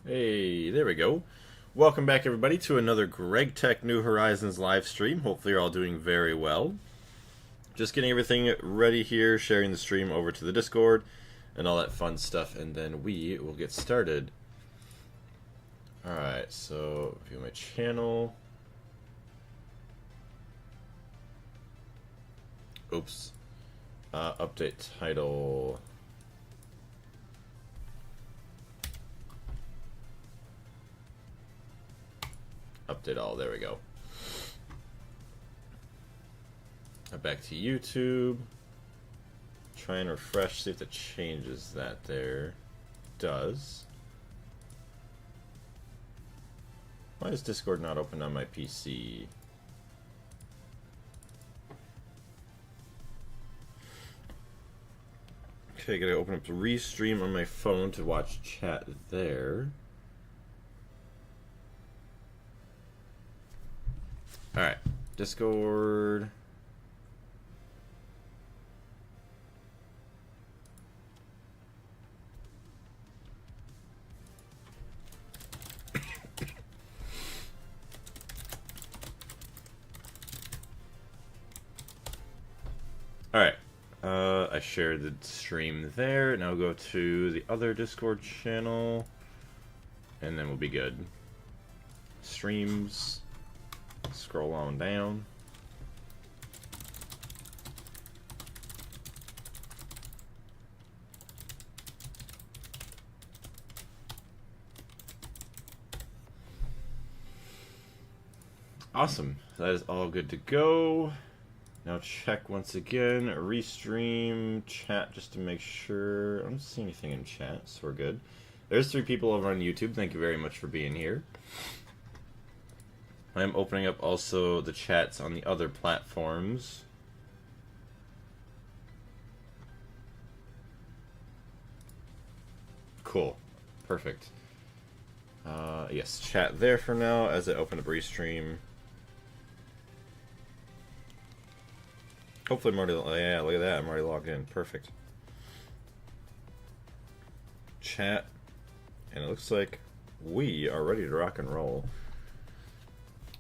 Hey, there we go. Welcome back, everybody, to another Greg Tech New Horizons live stream. Hopefully, you're all doing very well. Just getting everything ready here, sharing the stream over to the Discord, and all that fun stuff, and then we will get started. Alright, so view my channel. Oops. Update title. Update all, there we go. Back to YouTube. Try and refresh, see if it changes that there. Does. Why is Discord not open on my PC? Okay, gotta open up the restream on my phone to watch chat there. Alright, Discord. Alright, I shared the stream there. Now go to the other Discord channel, and then we'll be good. Streams. Scroll on down. Awesome. That is all good to go. Now check once again, restream, chat just to make sure. I don't see anything in chat, so we're good. There's 3 people over on YouTube. Thank you very much for being here. I am opening up also the chats on the other platforms. Cool. Perfect. Yes, chat there for now as I open up Restream. Hopefully I'm already... Yeah, look at that. I'm already logged in. Perfect. Chat. And it looks like we are ready to rock and roll.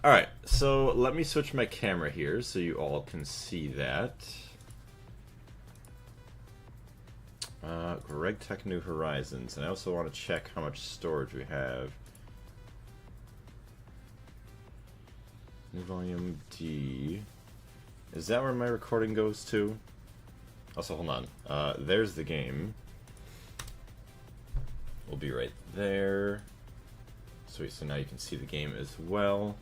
Alright, so let me switch my camera here so you all can see that. Greg Tech New Horizons, and I also want to check how much storage we have. New volume D. Is that where my recording goes to? Also, hold on. There's the game. We'll be right there. So now you can see the game as well.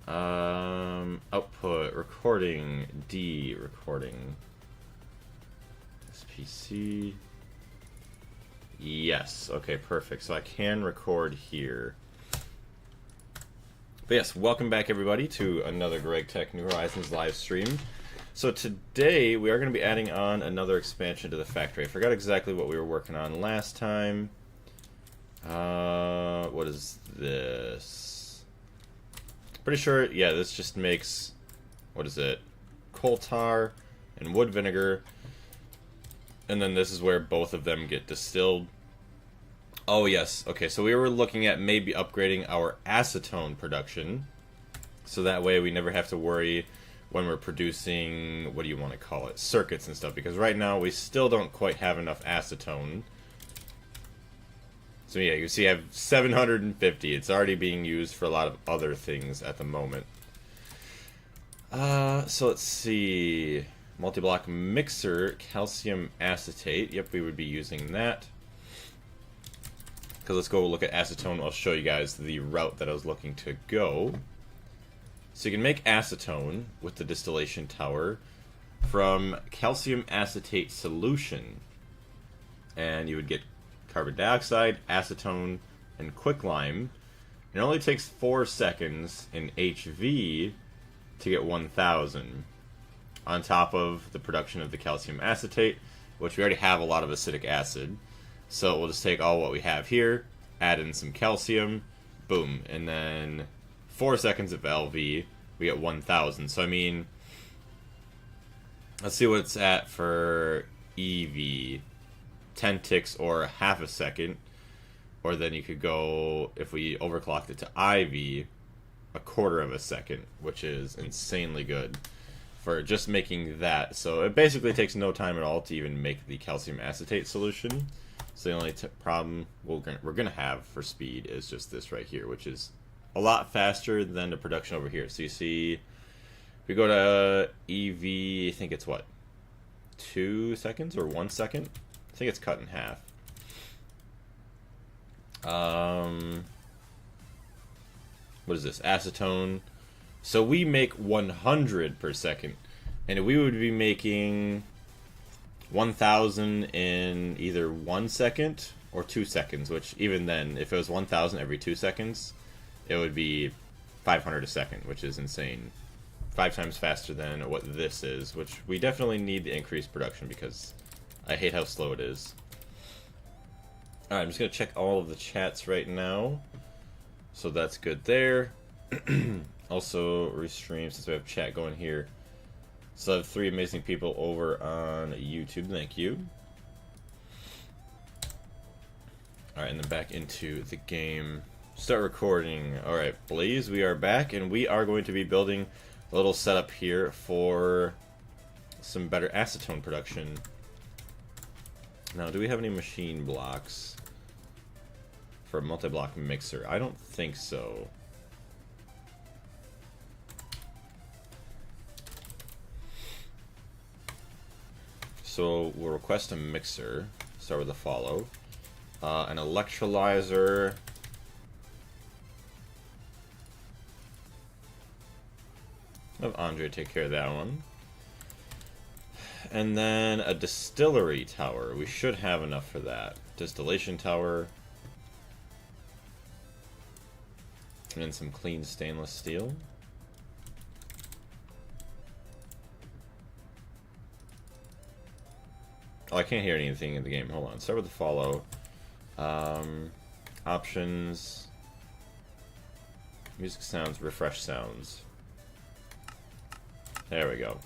Output, recording, D, recording. SPC. Yes, okay, perfect. So I can record here. But yes, welcome back everybody to another Greg Tech New Horizons live stream. So today we are going to be adding on another expansion to the factory. I forgot exactly what we were working on last time. What is this? Pretty sure, yeah, this just makes, what is it? Coal tar and wood vinegar. And then this is where both of them get distilled. Oh, yes. Okay, so we were looking at maybe upgrading our acetone production. So that way we never have to worry when we're producing, what do you want to call it, circuits and stuff. Because right now we still don't quite have enough acetone. So yeah, you see I have 750. It's already being used for a lot of other things at the moment. So let's see. Multi-block mixer, calcium acetate. Yep, we would be using that. Because let's go look at acetone. I'll show you guys the route that I was looking to go. So you can make acetone with the distillation tower from calcium acetate solution. And you would get carbon dioxide, acetone, and quicklime. It only takes 4 seconds in HV to get 1000. On top of the production of the calcium acetate, which we already have a lot of acidic acid. So we'll just take all what we have here, add in some calcium, boom, and then 4 seconds of LV, we get 1000. So I mean, let's see what it's at for EV. 10 ticks or half a second. Or then you could go, if we overclocked it to IV, a quarter of a second, which is insanely good for just making that. So it basically takes no time at all to even make the calcium acetate solution. So the only problem we're gonna have for speed is just this right here, which is a lot faster than the production over here. So you see, if we go to EV, I think it's what, 2 seconds or 1 second? I think it's cut in half. What is this? Acetone. So we make 100 per second, and we would be making 1,000 in either 1 second or 2 seconds, which even then, if it was 1,000 every 2 seconds, it would be 500 a second, which is insane. 5 times faster than what this is, which we definitely need to increase production because I hate how slow it is. Alright, I'm just going to check all of the chats right now. So that's good there. Also, restream since we have chat going here. So I have 3 amazing people over on YouTube. Thank you. Alright, and then back into the game. Start recording. Alright, Blaze, we are back, and we are going to be building a little setup here for some better acetone production. Now, do we have any machine blocks for a multi-block mixer? I don't think so. So we'll request a mixer. Start with a follow. An electrolyzer. Have Andre take care of that one. And then a distillery tower. We should have enough for that. Distillation tower. And then some clean stainless steel. Oh, I can't hear anything in the game. Hold on. Start with the follow. Options. Music sounds. Refresh sounds. There we go.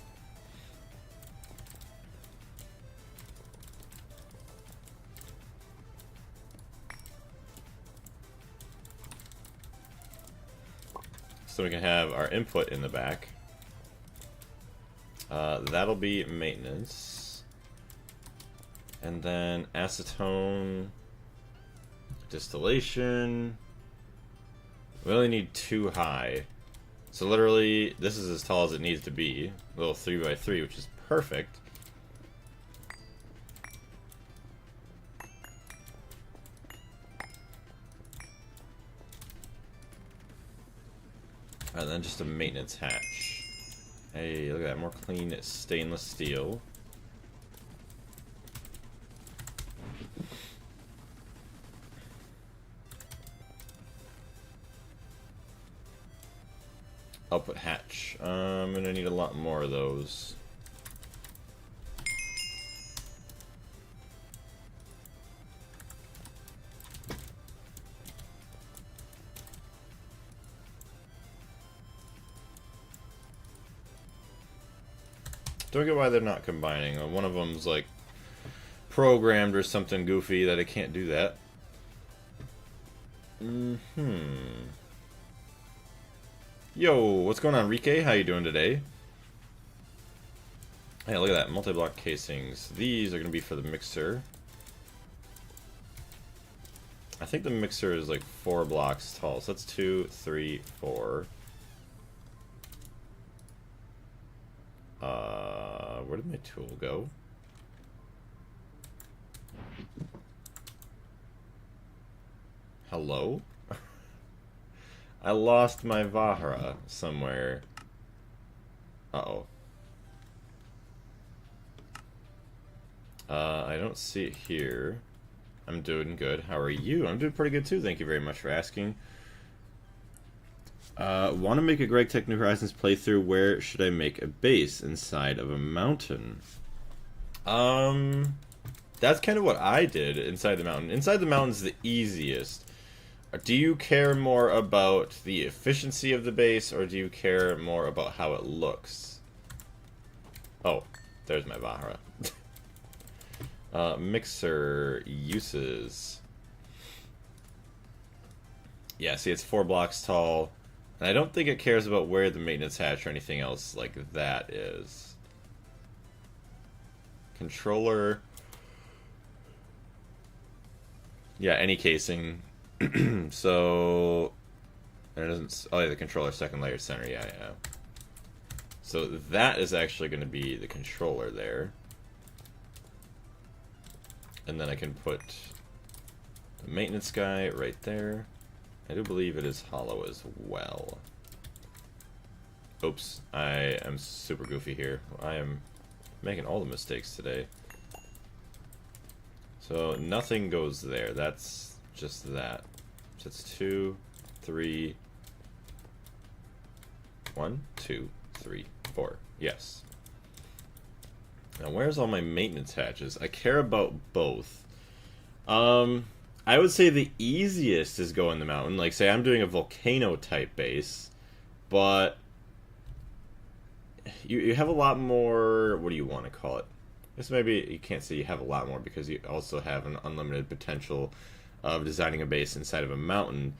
So we can have our input in the back. That'll be maintenance. And then acetone, distillation. We only need 2 high. So literally, this is as tall as it needs to be. A little 3x3, which is perfect. And then just a maintenance hatch. Hey, look at that, more clean stainless steel. Output hatch. I'm gonna need a lot more of those. Don't get why they're not combining. One of them's like programmed or something goofy that it can't do that. Yo, what's going on, Rike? How you doing today? Hey, look at that, multi-block casings. These are going to be for the mixer. I think the mixer is like 4 blocks tall, so that's 2, 3, 4. Where did my tool go? Hello? I lost my Vahra somewhere. Uh-oh. I don't see it here. I'm doing good. How are you? I'm doing pretty good too. Thank you very much for asking. Want to make a Greg Tech New Horizons playthrough. Where should I make a base? Inside of a mountain. That's kind of what I did inside the mountain. Inside the mountain's the easiest. Do you care more about the efficiency of the base, or do you care more about how it looks? Oh, there's my Vahra. Mixer uses. Yeah, see, it's 4 blocks tall. And I don't think it cares about where the maintenance hatch or anything else like that is. Controller. Yeah, any casing. So... And it doesn't... Oh, yeah, the controller second layer center. Yeah, yeah. So that is actually going to be the controller there. And then I can put the maintenance guy right there. I do believe it is hollow as well. Oops, I am super goofy here. I am making all the mistakes today. So nothing goes there. That's just that. So it's 2, 3... 1, 2, 3, 4. Yes. Now, where's all my maintenance hatches? I care about both. I would say the easiest is go in the mountain. Like, say I'm doing a volcano type base, but you have a lot more. What do you want to call it? This maybe you can't say you have a lot more because you also have an unlimited potential of designing a base inside of a mountain,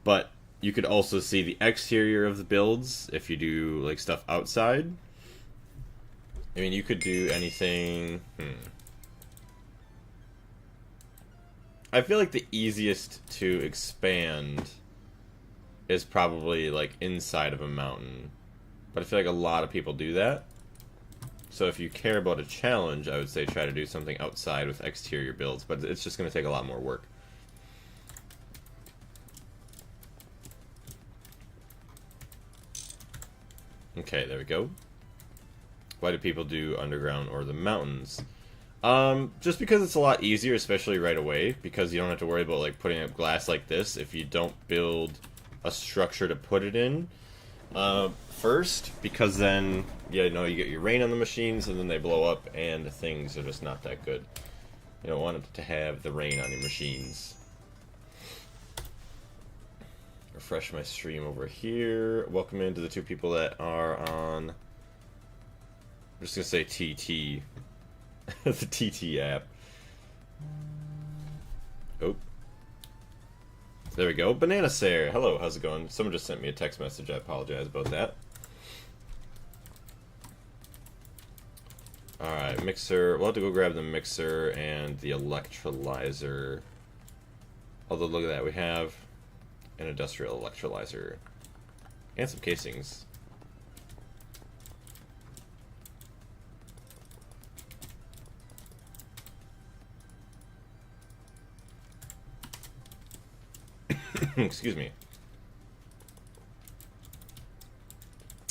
but you could also see the exterior of the builds if you do like stuff outside. I mean, you could do anything. I feel like the easiest to expand is probably like inside of a mountain, but I feel like a lot of people do that. So if you care about a challenge, I would say try to do something outside with exterior builds, but it's just going to take a lot more work. Okay, there we go. Why do people do underground or the mountains? Just because it's a lot easier, especially right away, because you don't have to worry about like putting up glass like this if you don't build a structure to put it in first, because then, yeah, you know, you get your rain on the machines and then they blow up and things are just not that good. You don't want to have the rain on your machines. Refresh my stream over here. Welcome in to the 2 people that are on, I'm just gonna say TT. The TT app. Oh. There we go. Banana Sarah. Hello, how's it going? Someone just sent me a text message. I apologize about that. Alright, mixer. We'll have to go grab the mixer and the electrolyzer. Although, look at that. We have an industrial electrolyzer. And some casings. Excuse me.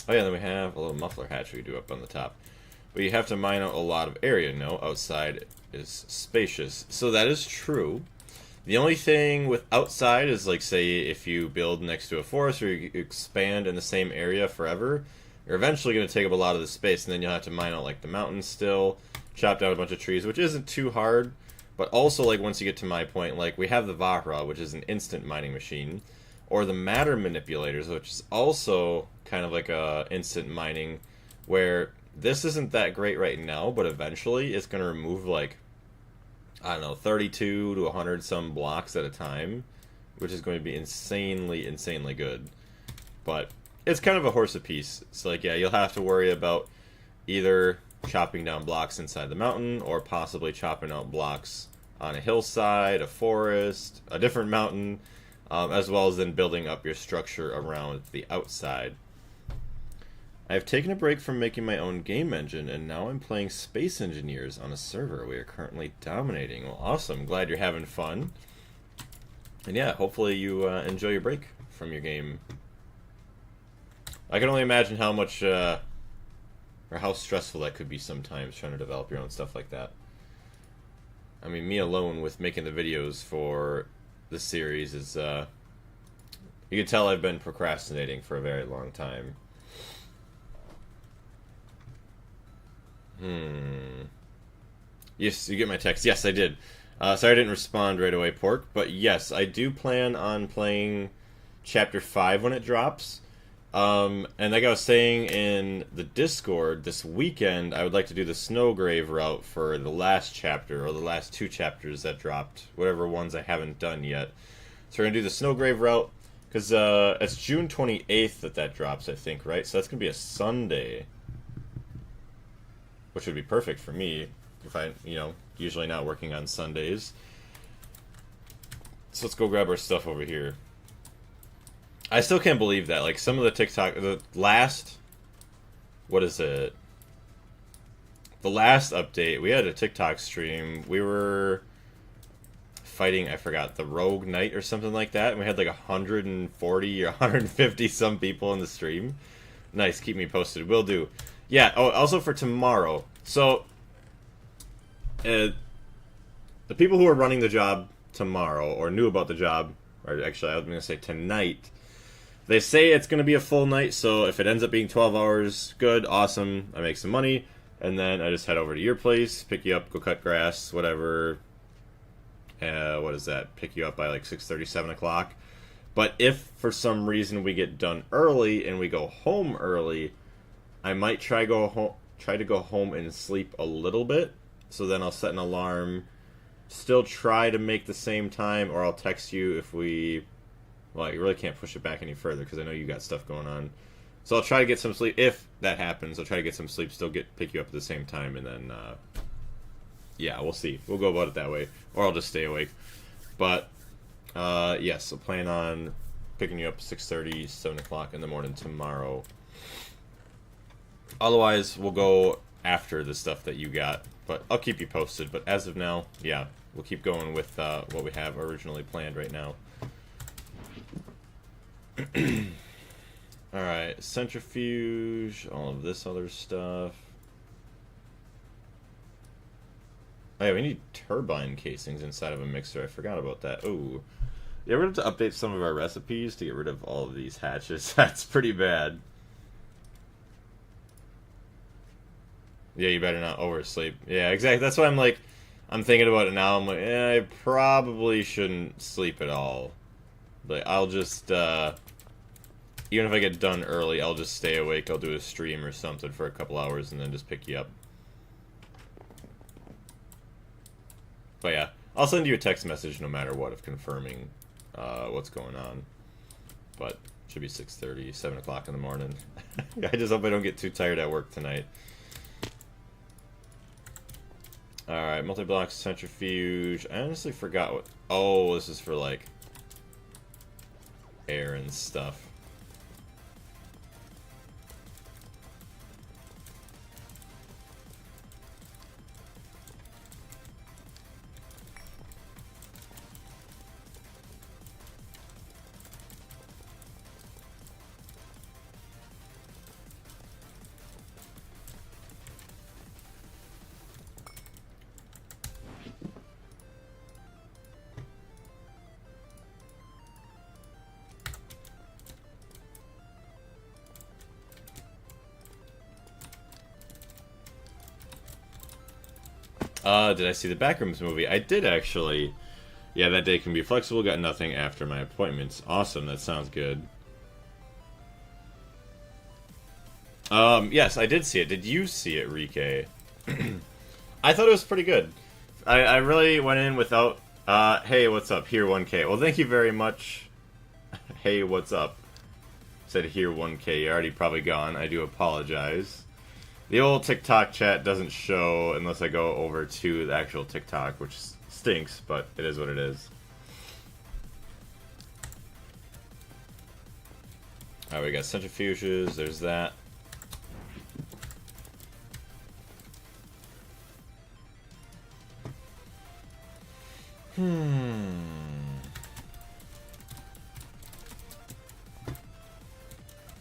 Oh yeah, then we have a little muffler hatch we do up on the top. But you have to mine out a lot of area. No, outside is spacious. So that is true. The only thing with outside is, like, say, if you build next to a forest or you expand in the same area forever, you're eventually going to take up a lot of the space, and then you'll have to mine out, like, the mountains still, chop down a bunch of trees, which isn't too hard. But also, like, once you get to my point, like, we have the Vahra, which is an instant mining machine, or the matter manipulators, which is also kind of like a instant mining, where this isn't that great right now, but eventually it's going to remove, like, I don't know, 32 to 100 some blocks at a time, which is going to be insanely, insanely good. But it's kind of a horse apiece. It's like, yeah, you'll have to worry about either chopping down blocks inside the mountain, or possibly chopping out blocks on a hillside, a forest, a different mountain, as well as then building up your structure around the outside. I have taken a break from making my own game engine, and now I'm playing Space Engineers on a server we are currently dominating. Well, awesome. Glad you're having fun. And yeah, hopefully you enjoy your break from your game. I can only imagine how much, or how stressful that could be sometimes, trying to develop your own stuff like that. I mean, me alone with making the videos for this series is, you can tell I've been procrastinating for a very long time. Yes, you get my text. Yes, I did. Sorry I didn't respond right away, Pork. But yes, I do plan on playing Chapter 5 when it drops. And like I was saying in the Discord, this weekend I would like to do the Snowgrave route for the last chapter, or the last 2 chapters that dropped, whatever ones I haven't done yet. So we're going to do the Snowgrave route, Because it's June 28th that drops, I think, right? So that's going to be a Sunday. Which would be perfect for me if I, usually not working on Sundays. So let's go grab our stuff over here. I still can't believe that. Like, some of the TikTok... The last... What is it? The last update, we had a TikTok stream. We were fighting, I forgot, the Rogue Knight or something like that. And we had like 140 or 150 some people in the stream. Nice, keep me posted. Will do. Yeah, oh, also for tomorrow. So, the people who are running the job tomorrow, or knew about the job, or actually I was going to say tonight, they say it's going to be a full night, so if it ends up being 12 hours, good, awesome, I make some money, and then I just head over to your place, pick you up, go cut grass, whatever. What is that? Pick you up by like 6:30, 7 o'clock. But if for some reason we get done early and we go home early, I might try to go home and sleep a little bit. So then I'll set an alarm, still try to make the same time, or I'll text you if we... Well, you really can't push it back any further because I know you got stuff going on. So I'll try to get some sleep. If that happens, I'll try to get some sleep, still pick you up at the same time, and then, yeah, we'll see. We'll go about it that way. Or I'll just stay awake. But, yes, I'll plan on picking you up 6:30, 7 o'clock in the morning tomorrow. Otherwise, we'll go after the stuff that you got. But I'll keep you posted. But as of now, yeah, we'll keep going with what we have originally planned right now. Alright, centrifuge, all of this other stuff. Oh yeah, we need turbine casings inside of a mixer. I forgot about that. Oh, yeah, we're going to have to update some of our recipes to get rid of all of these hatches. That's pretty bad. Yeah, you better not oversleep. Yeah, exactly. That's why I'm thinking about it now. I'm like, I probably shouldn't sleep at all. But I'll just, even if I get done early, I'll just stay awake. I'll do a stream or something for a couple hours and then just pick you up. But yeah, I'll send you a text message no matter what of confirming what's going on. But it should be 6:30, 7 o'clock in the morning. I just hope I don't get too tired at work tonight. Alright, multi-block centrifuge. I honestly forgot what... Oh, this is for, like, air and stuff. Did I see the Backrooms movie? I did, actually. Yeah, that day can be flexible. Got nothing after my appointments. Awesome, that sounds good. Yes, I did see it. Did you see it, Rike? I thought it was pretty good. I really went in without, hey, what's up? Here 1K. Well, thank you very much. Hey, what's up? Said here 1K. You're already probably gone. I do apologize. The old TikTok chat doesn't show unless I go over to the actual TikTok, which stinks, but it is what it is. Alright, we got centrifuges, there's that.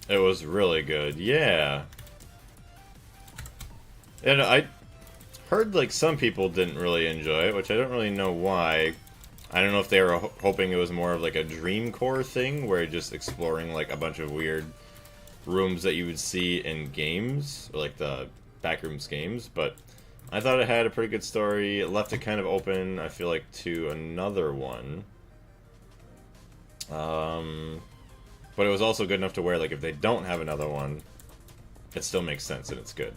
It was really good, yeah. And I heard, like, some people didn't really enjoy it, which I don't really know why. I don't know if they were hoping it was more of, like, a Dreamcore thing, where you're just exploring, like, a bunch of weird rooms that you would see in games, or, like, the Backrooms games, but I thought it had a pretty good story. It left it kind of open, I feel like, to another one. But it was also good enough to where, like, if they don't have another one, it still makes sense and it's good.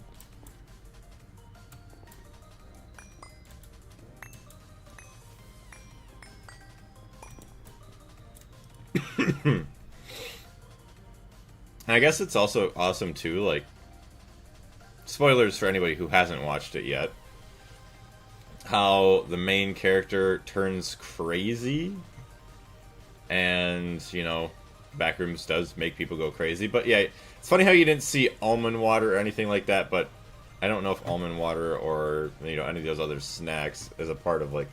And I guess it's also awesome too, like, spoilers for anybody who hasn't watched it yet, how the main character turns crazy, and, you know, Backrooms does make people go crazy. But yeah, it's funny how you didn't see almond water or anything like that, but I don't know if almond water or, you know, any of those other snacks is a part of, like,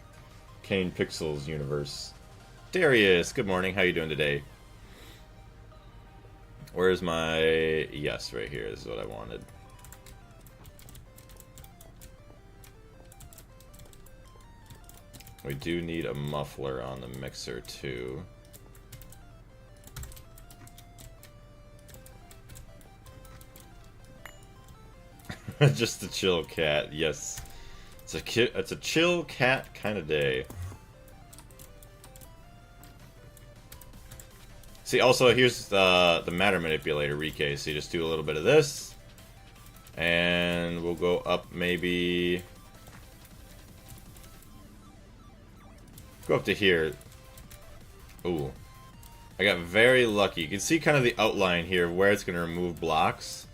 Kane Pixels universe. Darius, good morning, how you doing today? Where's my... Yes, right here, this is what I wanted. We do need a muffler on the mixer, too. Just a chill cat, yes. It's a chill cat kind of day. See, also, here's the matter manipulator recase. So you just do a little bit of this. And we'll go up maybe... Go up to here. Ooh. I got very lucky. You can see kind of the outline here where it's going to remove blocks.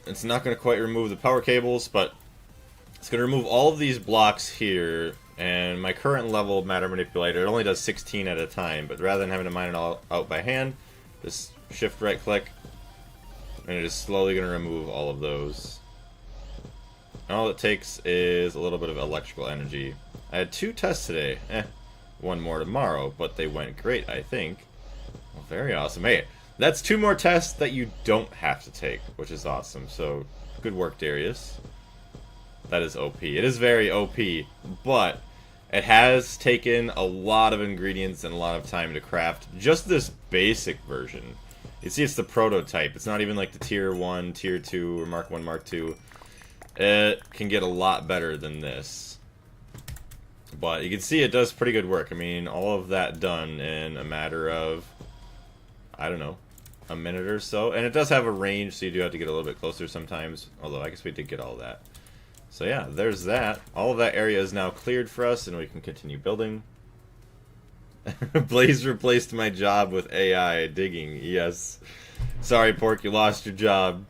It's not going to quite remove the power cables, but it's going to remove all of these blocks here. And my current level of matter manipulator, it only does 16 at a time, but rather than having to mine it all out by hand, just shift right click, and it is slowly going to remove all of those. And all it takes is a little bit of electrical energy. I had 2 tests today. One more tomorrow, but they went great, I think. Well, very awesome. Hey, that's 2 more tests that you don't have to take, which is awesome. So, good work, Darius. That is OP. It is very OP, but it has taken a lot of ingredients and a lot of time to craft just this basic version. You see, it's the prototype. It's not even like the Tier 1, Tier 2, or Mark 1, Mark 2. It can get a lot better than this. But you can see it does pretty good work. I mean, all of that done in a matter of, I don't know, a minute or so. And it does have a range, so you do have to get a little bit closer sometimes. Although, I guess we did get all that. So yeah, there's that. All of that area is now cleared for us, and we can continue building. Blaze replaced my job with AI digging. Yes. Sorry, Pork, you lost your job.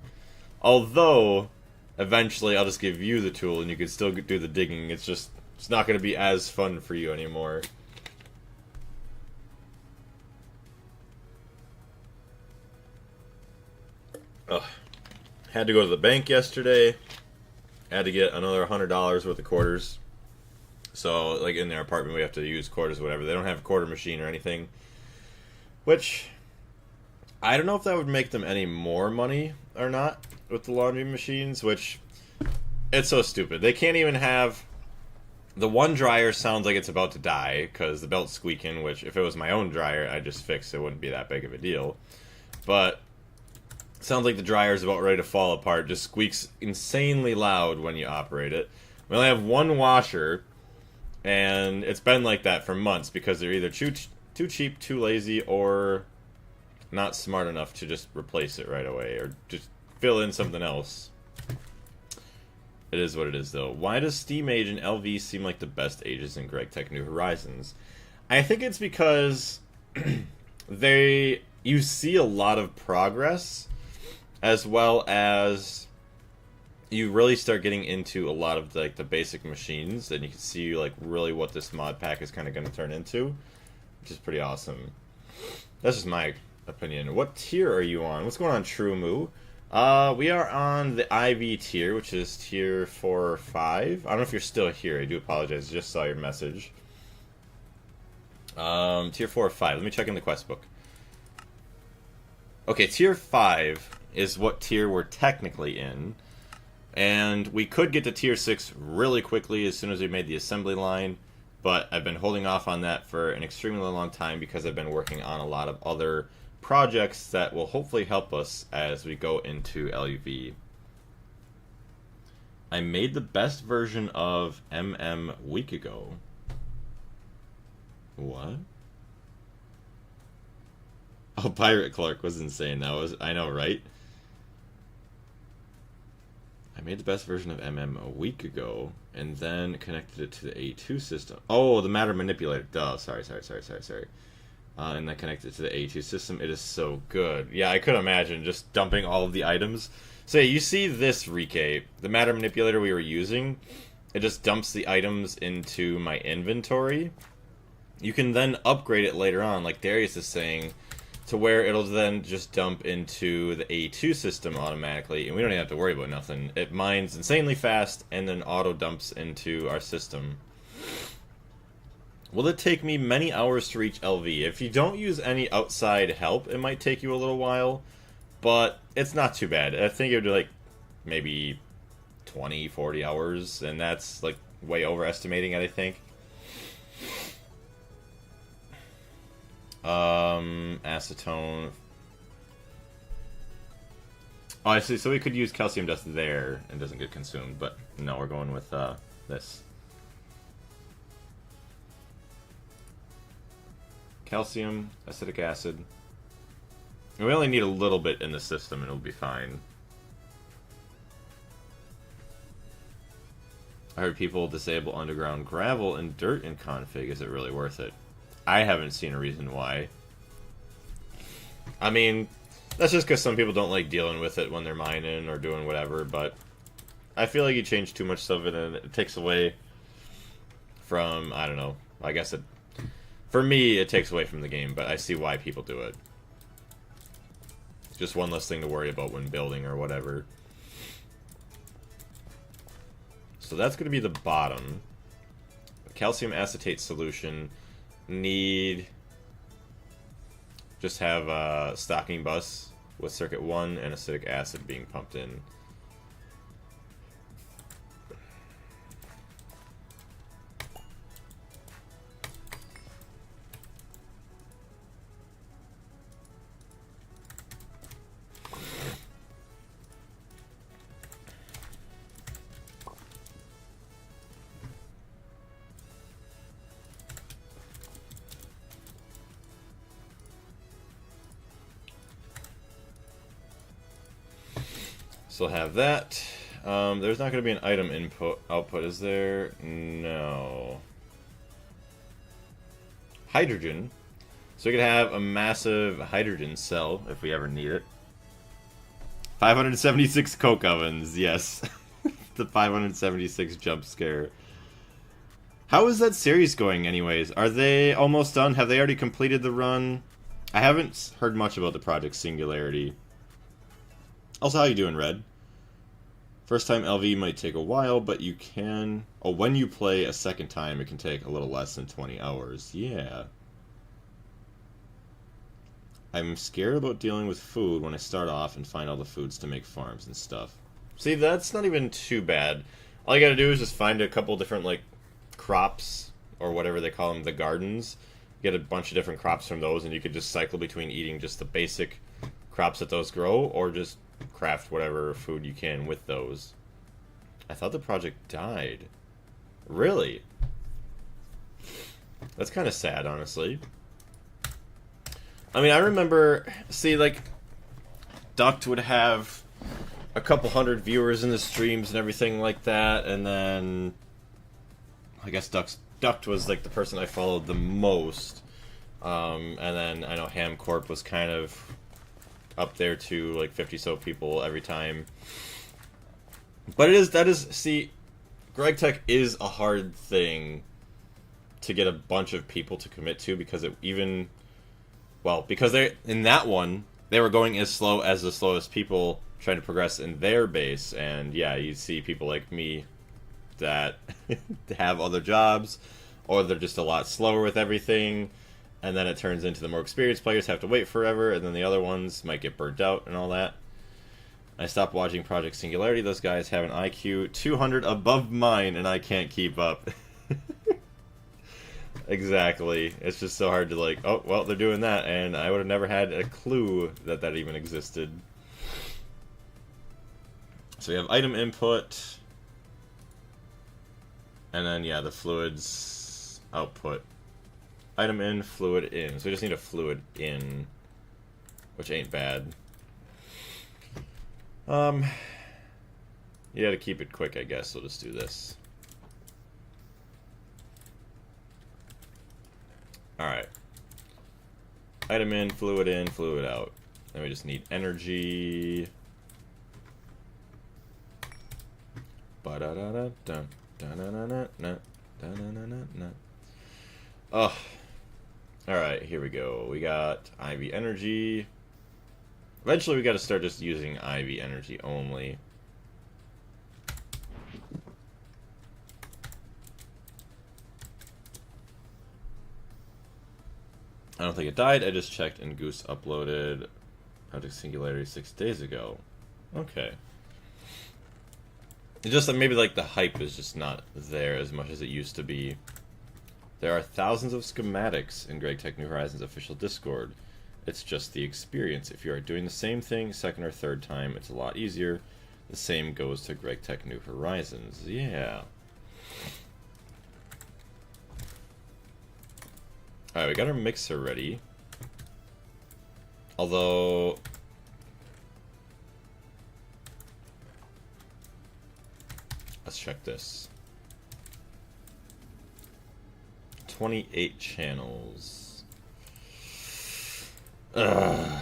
Although, eventually I'll just give you the tool, and you can still do the digging. It's just, it's not going to be as fun for you anymore. Ugh. Had to go to the bank yesterday. Had to get another $100 worth of quarters. So, like, in their apartment, we have to use quarters or whatever. They don't have a quarter machine or anything. Which, I don't know if that would make them any more money or not with the laundry machines, which, it's so stupid. They can't even have... The one dryer sounds like it's about to die, because the belt's squeaking, which, if it was my own dryer, I'd just fix it. It wouldn't be that big of a deal. But... sounds like the dryer is about ready to fall apart. Just squeaks insanely loud when you operate it. We only have one washer, and it's been like that for months because they're either too cheap, too lazy, or not smart enough to just replace it right away, or just fill in something else. It is what it is, though. Why does Steam Age and LV seem like the best ages in Greg Tech New Horizons? I think it's because you see a lot of progress, as well as you really start getting into a lot of like the basic machines, and you can see like really what this mod pack is kind of going to turn into, which is pretty awesome. That's just my opinion. What tier are you on? What's going on, Truemu? We are on the IV tier, which is tier 4 or 5. I don't know if you're still here. I do apologize. I just saw your message. Tier 4 or 5. Let me check in the quest book. Okay, tier 5 is what tier we're technically in. And we could get to tier 6 really quickly as soon as we made the assembly line. But I've been holding off on that for an extremely long time because I've been working on a lot of other projects that will hopefully help us as we go into LUV. I made the best version of MM week ago. What? Oh, Pirate Clark was insane. I know, right? I made the best version of MM a week ago, and then connected it to the A2 system. Oh, the matter manipulator. Duh. Sorry. and then connect it to the A2 system. It is so good. Yeah, I could imagine just dumping all of the items. So yeah, you see this Rike, the matter manipulator we were using, it just dumps the items into my inventory. You can then upgrade it later on, like Darius is saying, to where it'll then just dump into the A2 system automatically, and we don't even have to worry about nothing. It mines insanely fast, and then auto dumps into our system. Will it take me many hours to reach LV? If you don't use any outside help, it might take you a little while, but it's not too bad. I think it would be like maybe 20, 40 hours, and that's like way overestimating it, I think. Acetone. Oh, I see. So we could use calcium dust there and it doesn't get consumed, but no, we're going with this. Calcium, acetic acid. And we only need a little bit in the system and it'll be fine. I heard people disable underground gravel and dirt in config. Is it really worth it? I haven't seen a reason why. I mean, that's just because some people don't like dealing with it when they're mining or doing whatever, but I feel like you change too much of it and it takes away from, I don't know, I guess it, for me, it takes away from the game, but I see why people do it. It's just one less thing to worry about when building or whatever. So that's going to be the bottom. Calcium acetate solution. Need just have a stocking bus with circuit 1 and acetic acid being pumped in. So have that. There's not going to be an item output, is there? No. Hydrogen. So we could have a massive hydrogen cell if we ever need it. 576 coke ovens, yes. The 576 jump scare. How is that series going anyways? Are they almost done? Have they already completed the run? I haven't heard much about the Project Singularity. Also, how you doing, Red? First time LV might take a while, but you can... Oh, when you play a second time, it can take a little less than 20 hours. Yeah. I'm scared about dealing with food when I start off and find all the foods to make farms and stuff. See, that's not even too bad. All you gotta do is just find a couple different, like, crops, or whatever they call them, the gardens. Get a bunch of different crops from those, and you could just cycle between eating just the basic crops that those grow, or just craft whatever food you can with those. I thought the project died. Really? That's kind of sad, honestly. I mean, I remember, see, like, Duct would have a couple hundred viewers in the streams and everything like that, and then I guess Duct was, like, the person I followed the most. And then I know Hamcorp was kind of up there to like 50 so people every time. But see, Greg Tech is a hard thing to get a bunch of people to commit to, because because they, in that one, they were going as slow as the slowest people trying to progress in their base, and yeah, you see people like me that have other jobs, or they're just a lot slower with everything. And then it turns into the more experienced players have to wait forever, and then the other ones might get burnt out and all that. I stopped watching Project Singularity. Those guys have an IQ 200 above mine, and I can't keep up. Exactly. It's just so hard to like, oh, well, they're doing that, and I would have never had a clue that that even existed. So you have item input, and then, yeah, the fluids output. Item in, fluid in. So we just need a fluid in, which ain't bad. You gotta keep it quick, I guess. We'll just do this. Alright. Item in, fluid out. Then we just need energy. Oh. Alright, here we go. We got IV energy. Eventually we got to start just using IV energy only. I don't think it died. I just checked and Goose uploaded Project Singularity 6 days ago. Okay. It's just that maybe like the hype is just not there as much as it used to be. There are thousands of schematics in GregTech New Horizons official Discord. It's just the experience. If you are doing the same thing second or third time, it's a lot easier. The same goes to GregTech New Horizons. Yeah. Alright, we got our mixer ready. Although... let's check this. 28 channels. Ugh.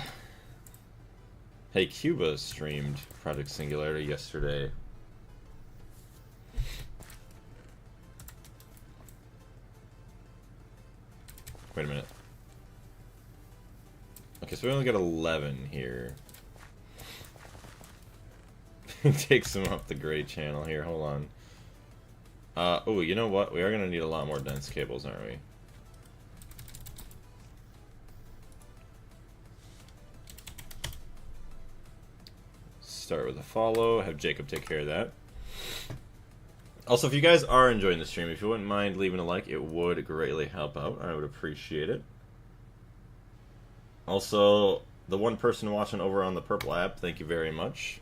Hey, Cuba streamed Project Singularity yesterday. Wait a minute. Okay, so we only got 11 here. Takes them up the gray channel here. Hold on. Oh, you know what? We are going to need a lot more dense cables, aren't we? Start with a follow. Have Jacob take care of that. Also, if you guys are enjoying the stream, if you wouldn't mind leaving a like, it would greatly help out. I would appreciate it. Also, the one person watching over on the Purple app, thank you very much.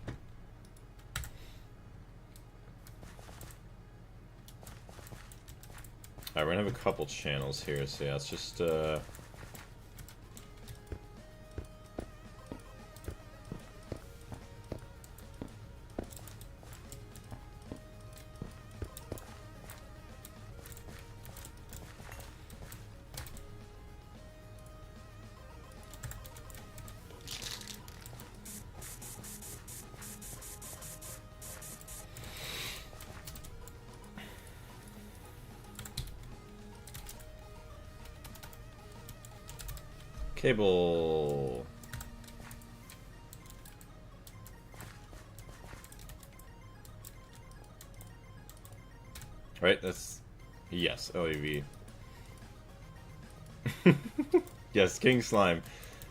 Alright, we're gonna have a couple channels here, so yeah, let's just, cable. Right, that's... yes, LEV. Yes, King Slime.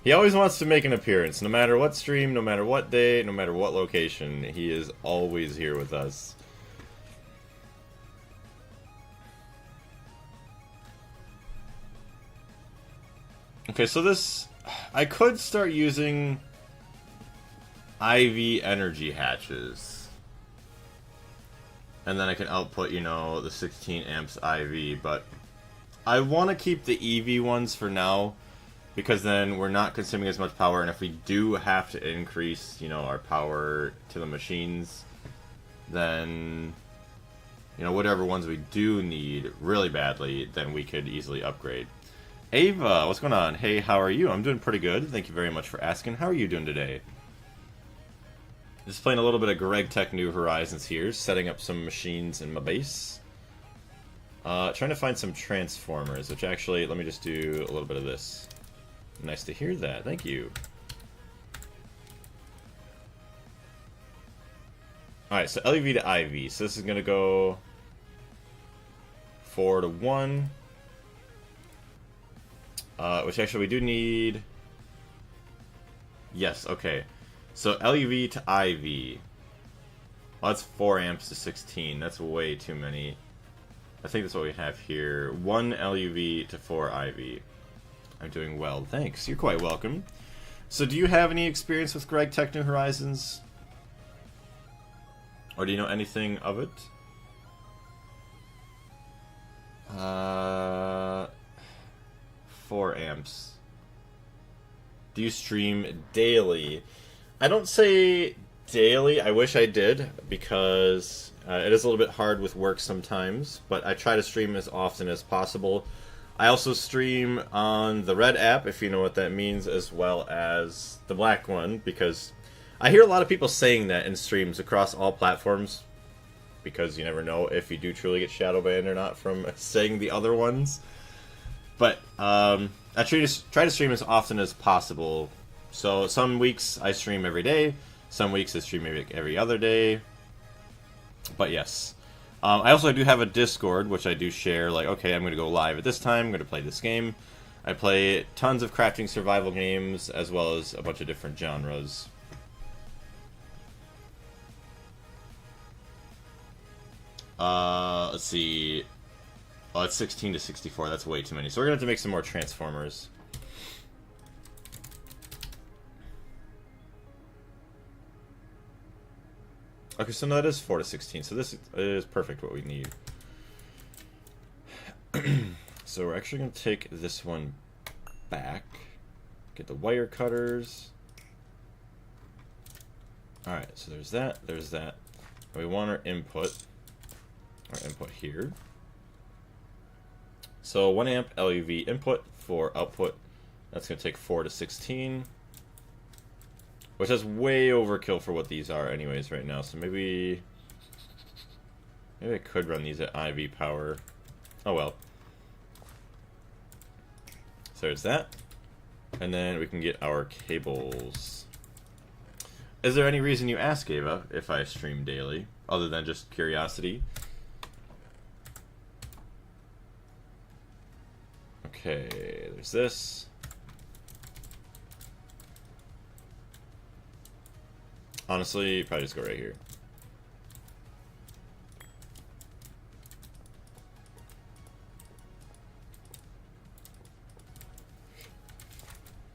He always wants to make an appearance, no matter what stream, no matter what day, no matter what location. He is always here with us. Okay, so this... I could start using IV energy hatches. And then I can output, you know, the 16 amps IV, but I want to keep the EV ones for now, because then we're not consuming as much power, and if we do have to increase, you know, our power to the machines, then, you know, whatever ones we do need really badly, then we could easily upgrade. Ava, what's going on? Hey, how are you? I'm doing pretty good. Thank you very much for asking. How are you doing today? Just playing a little bit of GregTech New Horizons here, setting up some machines in my base. Trying to find some transformers, which actually, let me just do a little bit of this. Nice to hear that. Thank you. Alright, so LEV to IV. So this is going to go 4 to 1. Which actually we do need... yes, okay. So LEV to IV. Well, that's 4 amps to 16. That's way too many. I think that's what we have here. 1 LEV to 4 IV. I'm doing well. Thanks. You're quite welcome. So do you have any experience with GregTech New Horizons? Or do you know anything of it? 4 amps. Do you stream daily? I don't say daily. I wish I did, because it is a little bit hard with work sometimes, but I try to stream as often as possible. I also stream on the red app, if you know what that means, as well as the black one, because I hear a lot of people saying that in streams across all platforms, because you never know if you do truly get shadow banned or not from saying the other ones. But I try to stream as often as possible. So some weeks I stream every day, some weeks I stream maybe every other day. But yes. I also do have a Discord, which I do share, like, okay, I'm going to go live at this time, I'm going to play this game. I play tons of crafting survival games, as well as a bunch of different genres. Let's see. Well, it's 16 to 64, that's way too many. So we're going to have to make some more Transformers. Okay, so no, that is 4 to 16, so this is perfect what we need. So we're actually going to take this one back, get the wire cutters. Alright, so there's that, and we want our input here. So 1 amp LUV input for output, that's going to take 4 to 16. Which is way overkill for what these are anyways right now, so maybe I could run these at IV power. Oh well. So there's that. And then we can get our cables. Is there any reason you ask, Ava, if I stream daily, other than just curiosity? Okay, there's this. Honestly, probably just go right here.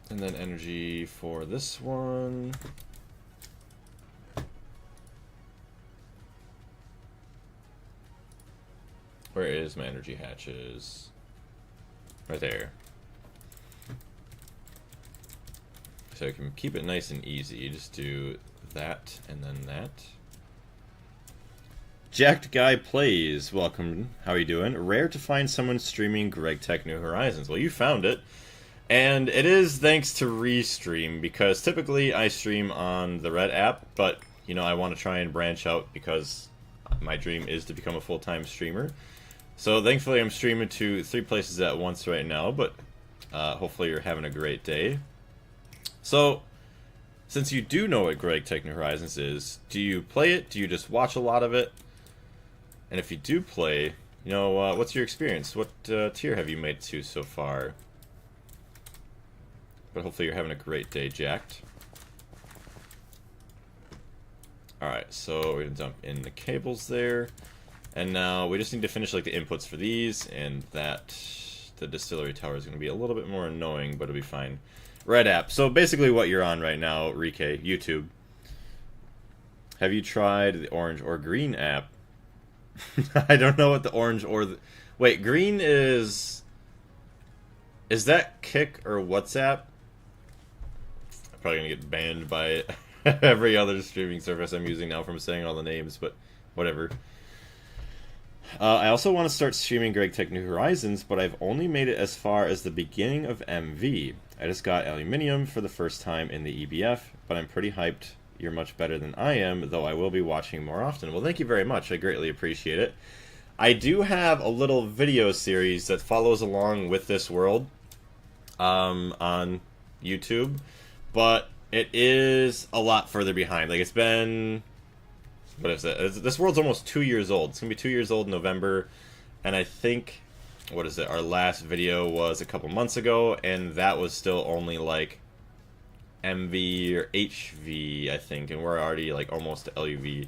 And then energy for this one. Where is my energy hatches? Right there. So I can keep it nice and easy. Just do that and then that. Jacked Guy Plays, welcome. How are you doing? Rare to find someone streaming Greg Tech New Horizons. Well, you found it. And it is thanks to Restream, because typically I stream on the Red app, but, you know, I want to try and branch out because my dream is to become a full-time streamer. So thankfully I'm streaming to 3 places at once right now, but hopefully you're having a great day. So, since you do know what Greg Tech New Horizons is, do you play it? Do you just watch a lot of it? And if you do play, you know, what's your experience? What tier have you made it to so far? But hopefully you're having a great day, Jacked. Alright, so we're going to dump in the cables there. And now we just need to finish like the inputs for these, and that the distillery tower is going to be a little bit more annoying, but it'll be fine. Red app. So basically what you're on right now, Rike, YouTube. Have you tried the orange or green app? I don't know what the orange or the... Wait, green is... Is that Kik or WhatsApp? I'm probably going to get banned by every other streaming service I'm using now from saying all the names, but whatever. I also want to start streaming Greg Tech New Horizons, but I've only made it as far as the beginning of MV. I just got aluminium for the first time in the EBF, but I'm pretty hyped. You're much better than I am, though I will be watching more often. Well, thank you very much. I greatly appreciate it. I do have a little video series that follows along with this world on YouTube, but it is a lot further behind. Like, it's been... What is it? This world's almost 2 years old. It's going to be 2 years old in November, and I think... What is it? Our last video was a couple months ago, and that was still only, like, MV or HV, I think, and we're already, like, almost to LUV.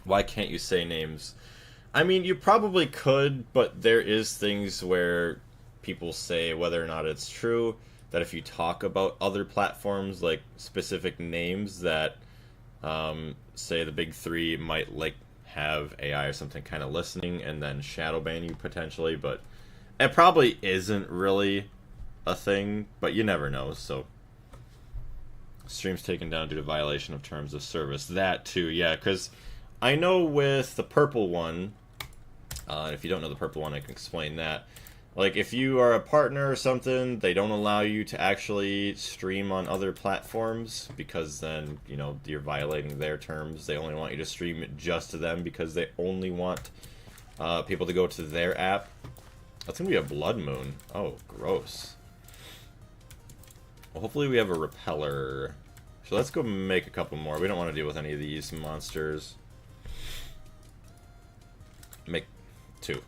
Why can't you say names? I mean, you probably could, but there is things where people say, whether or not it's true, that if you talk about other platforms, like, specific names that, say, the big three might, like, have AI or something kind of listening and then shadow ban you potentially, but it probably isn't really a thing, but you never know. So streams taken down due to violation of terms of service. That too, yeah, because I know with the purple one, if you don't know the purple one, I can explain that. Like, if you are a partner or something, they don't allow you to actually stream on other platforms because then, you know, you're violating their terms. They only want you to stream it just to them because they only want people to go to their app. That's gonna be a blood moon. Oh, gross. Well, hopefully we have a repeller. So let's go make a couple more. We don't want to deal with any of these monsters. Make 2.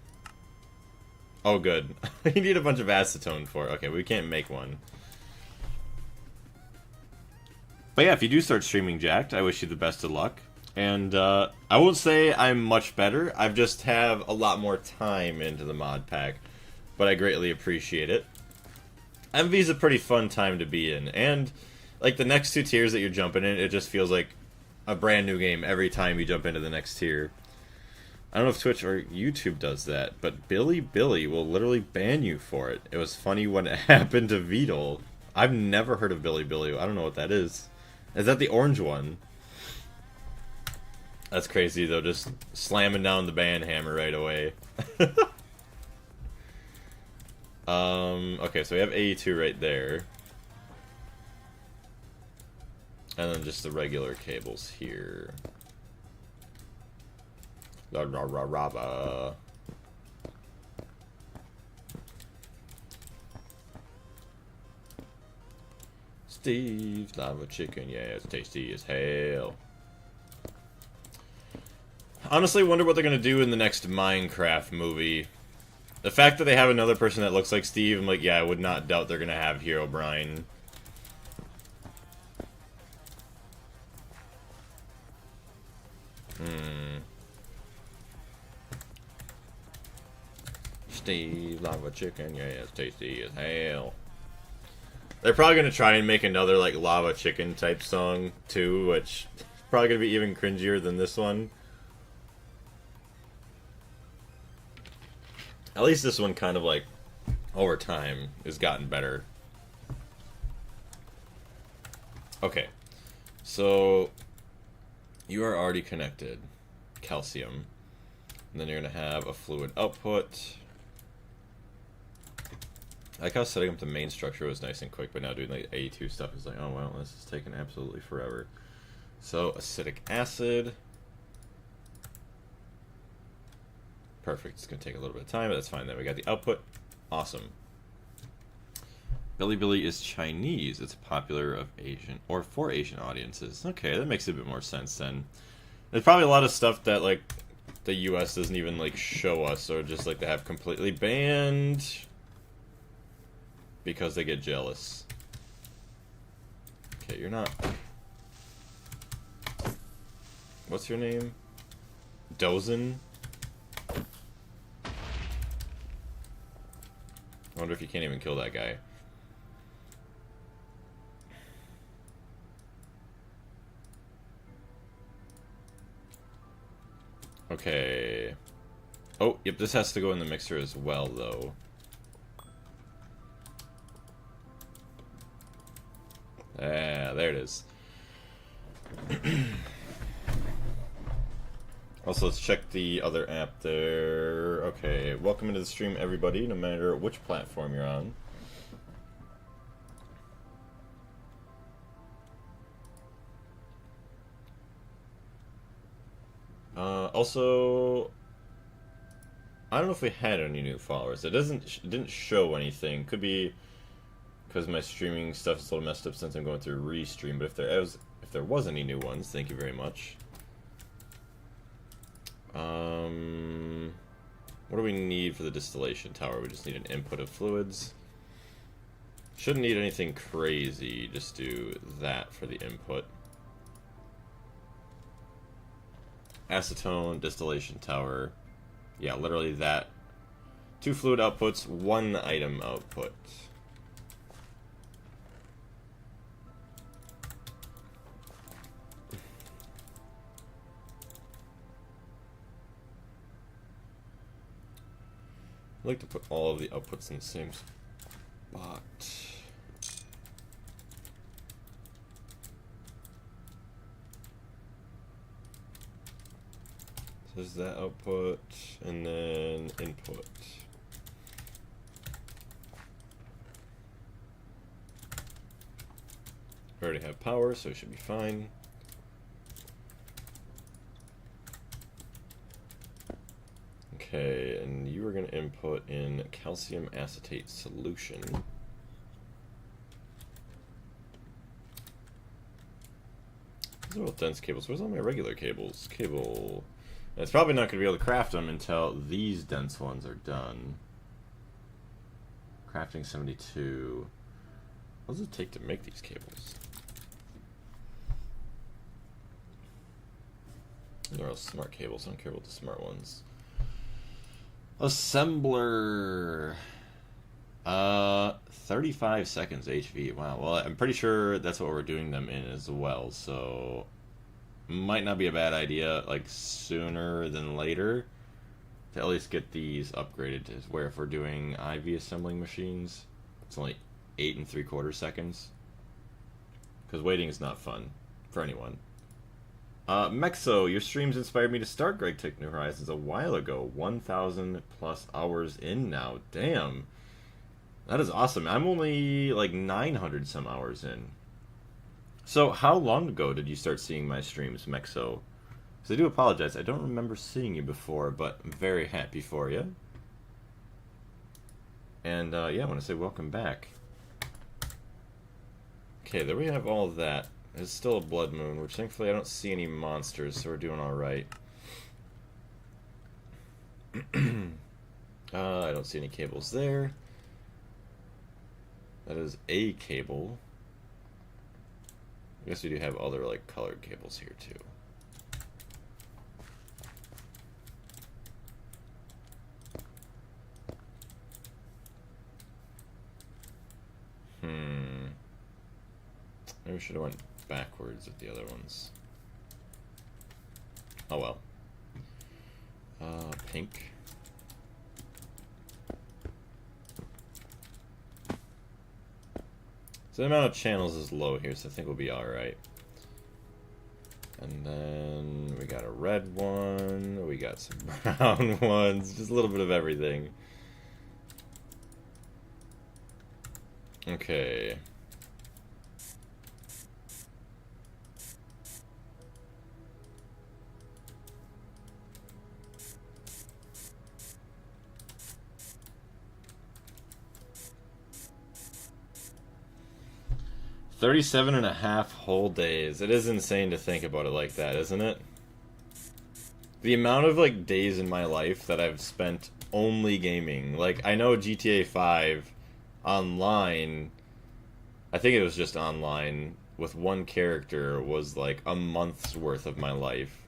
Oh, good. You need a bunch of acetone for it. Okay, we can't make one. But yeah, if you do start streaming Jacked, I wish you the best of luck. And I won't say I'm much better. I just have a lot more time into the mod pack. But I greatly appreciate it. MV is a pretty fun time to be in. And, like, the next 2 tiers that you're jumping in, it just feels like a brand new game every time you jump into the next tier. I don't know if Twitch or YouTube does that, but Billy will literally ban you for it. It was funny when it happened to Beetle. I've never heard of Billy. I don't know what that is. Is that the orange one? That's crazy, though, just slamming down the ban hammer right away. Okay, so we have AE2 right there. And then just the regular cables here. Rava. Steve's lava chicken, yeah, it's tasty as hell. Honestly, wonder what they're gonna do in the next Minecraft movie. The fact that they have another person that looks like Steve, I'm like, yeah, I would not doubt they're gonna have Hero Brian. Steve, lava chicken, yeah, it's tasty as hell. They're probably gonna try and make another, like, lava chicken type song, too, which is probably gonna be even cringier than this one. At least this one kind of, like, over time, has gotten better. Okay. So, you are already connected. Calcium. And then you're gonna have a fluid output. I like how setting up the main structure was nice and quick, but now doing like A2 stuff is like, oh well, this is taking absolutely forever. So, acetic acid. Perfect. It's going to take a little bit of time, but that's fine. Then we got the output. Awesome. Billy is Chinese. It's popular of Asian, or for Asian audiences. Okay, that makes a bit more sense then. There's probably a lot of stuff that, like, the US doesn't even, like, show us, or just, like, they have completely banned because they get jealous. Okay, you're not... What's your name? Dozen? I wonder if you can't even kill that guy. Okay. Oh, yep, this has to go in the mixer as well, though. Ah, there it is. Also, let's check the other app there. Okay, welcome into the stream, everybody, no matter which platform you're on. Also, I don't know if we had any new followers. It didn't show anything. Could be because my streaming stuff is a little messed up since I'm going through restream. But if there was any new ones, thank you very much. What do we need for the distillation tower? We just need an input of fluids. Shouldn't need anything crazy. Just do that for the input. Acetone, distillation tower. Yeah, literally that. 2 fluid outputs, 1 item output. I like to put all of the outputs in the same spot. So there's that output, and then input. We already have power, so we should be fine. Okay, and you are going to input in calcium acetate solution. These are all dense cables. Where's all my regular cables? Cable. And it's probably not going to be able to craft them until these dense ones are done. Crafting 72. What does it take to make these cables? They're all smart cables. I don't care about the smart ones. Assembler. 35 seconds HV. Wow. Well, I'm pretty sure that's what we're doing them in as well. So, might not be a bad idea, like, sooner than later, to at least get these upgraded to where if we're doing IV assembling machines, it's only 8 3/4 seconds. Because waiting is not fun for anyone. Mexo, your streams inspired me to start Greg Tech New Horizons a while ago. 1,000 plus hours in now. Damn. That is awesome. I'm only like 900 some hours in. So how long ago did you start seeing my streams, Mexo? Because I do apologize. I don't remember seeing you before, but I'm very happy for you. And yeah, I want to say welcome back. Okay, there we have all of that. It's still a blood moon, which thankfully I don't see any monsters, so we're doing alright. I don't see any cables there. That is a cable. I guess we do have other, like, colored cables here, too. Maybe we should have went backwards with the other ones. Oh well. Pink. So the amount of channels is low here, so I think we'll be alright. And then we got a red one, we got some brown ones, just a little bit of everything. Okay. $37.5 whole days. It is insane to think about it like that, isn't it? The amount of, like, days in my life that I've spent only gaming. Like, I know GTA 5 online, I think it was just online, with one character, was like a month's worth of my life.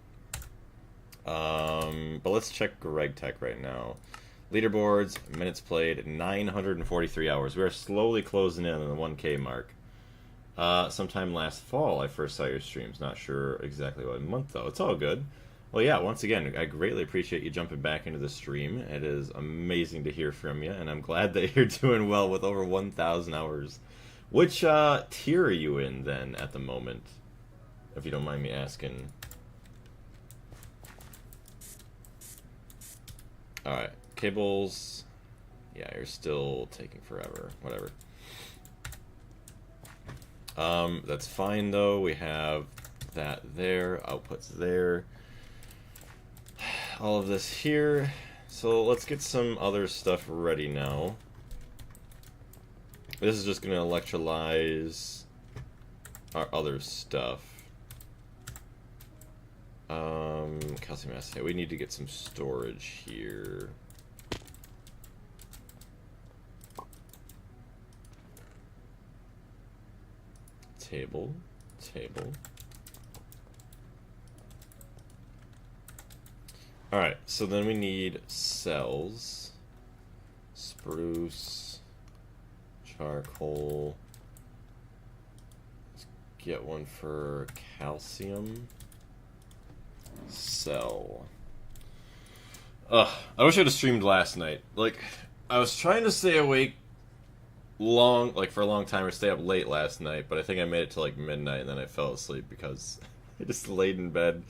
But let's check Greg Tech right now. Leaderboards, minutes played, 943 hours. We are slowly closing in on the 1K mark. Sometime last fall I first saw your streams. Not sure exactly what month though. It's all good. Well, yeah, once again, I greatly appreciate you jumping back into the stream. It is amazing to hear from you, and I'm glad that you're doing well with over 1,000 hours. Which tier are you in then at the moment, if you don't mind me asking? Alright, cables. Yeah, you're still taking forever. Whatever. That's fine though. We have that there, outputs there. All of this here. So let's get some other stuff ready now. This is just going to electrolyze our other stuff. Calcium acetate. We need to get some storage here. Table. Alright, so then we need cells. Spruce. Charcoal. Let's get one for calcium. Cell. Ugh, I wish I'd have streamed last night. Like, I was trying to stay awake for a long time or stay up late last night, but I think I made it to like midnight and then I fell asleep because I just laid in bed.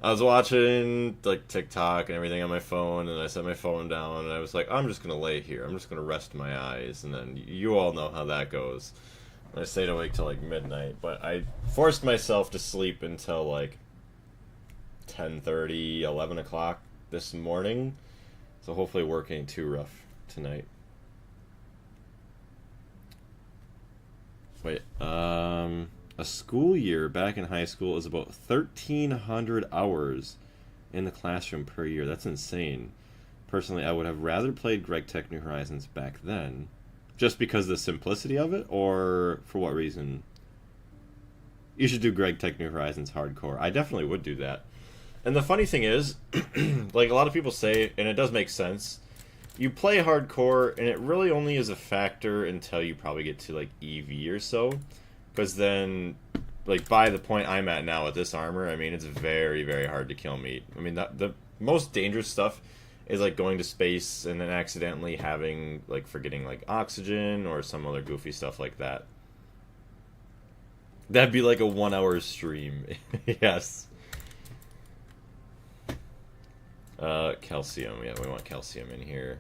I was watching like TikTok and everything on my phone, and I set my phone down and I was like, I'm just gonna lay here, I'm just gonna rest my eyes, and then you all know how that goes. I stayed awake till like midnight, but I forced myself to sleep until like 10:30, 11 o'clock this morning. So hopefully work ain't too rough tonight. Wait, a school year back in high school is about 1,300 hours in the classroom per year. That's insane. Personally, I would have rather played Greg Tech New Horizons back then. Just because of the simplicity of it, or for what reason? You should do Greg Tech New Horizons hardcore. I definitely would do that. And the funny thing is, like a lot of people say, and it does make sense, you play hardcore, and it really only is a factor until you probably get to like EV or so. Because then, like by the point I'm at now with this armor, I mean, it's very, very hard to kill me. I mean, the most dangerous stuff is like going to space and then accidentally having, like, forgetting like oxygen or some other goofy stuff like that. That'd be like a 1 hour stream. Yes. Calcium. Yeah, we want calcium in here.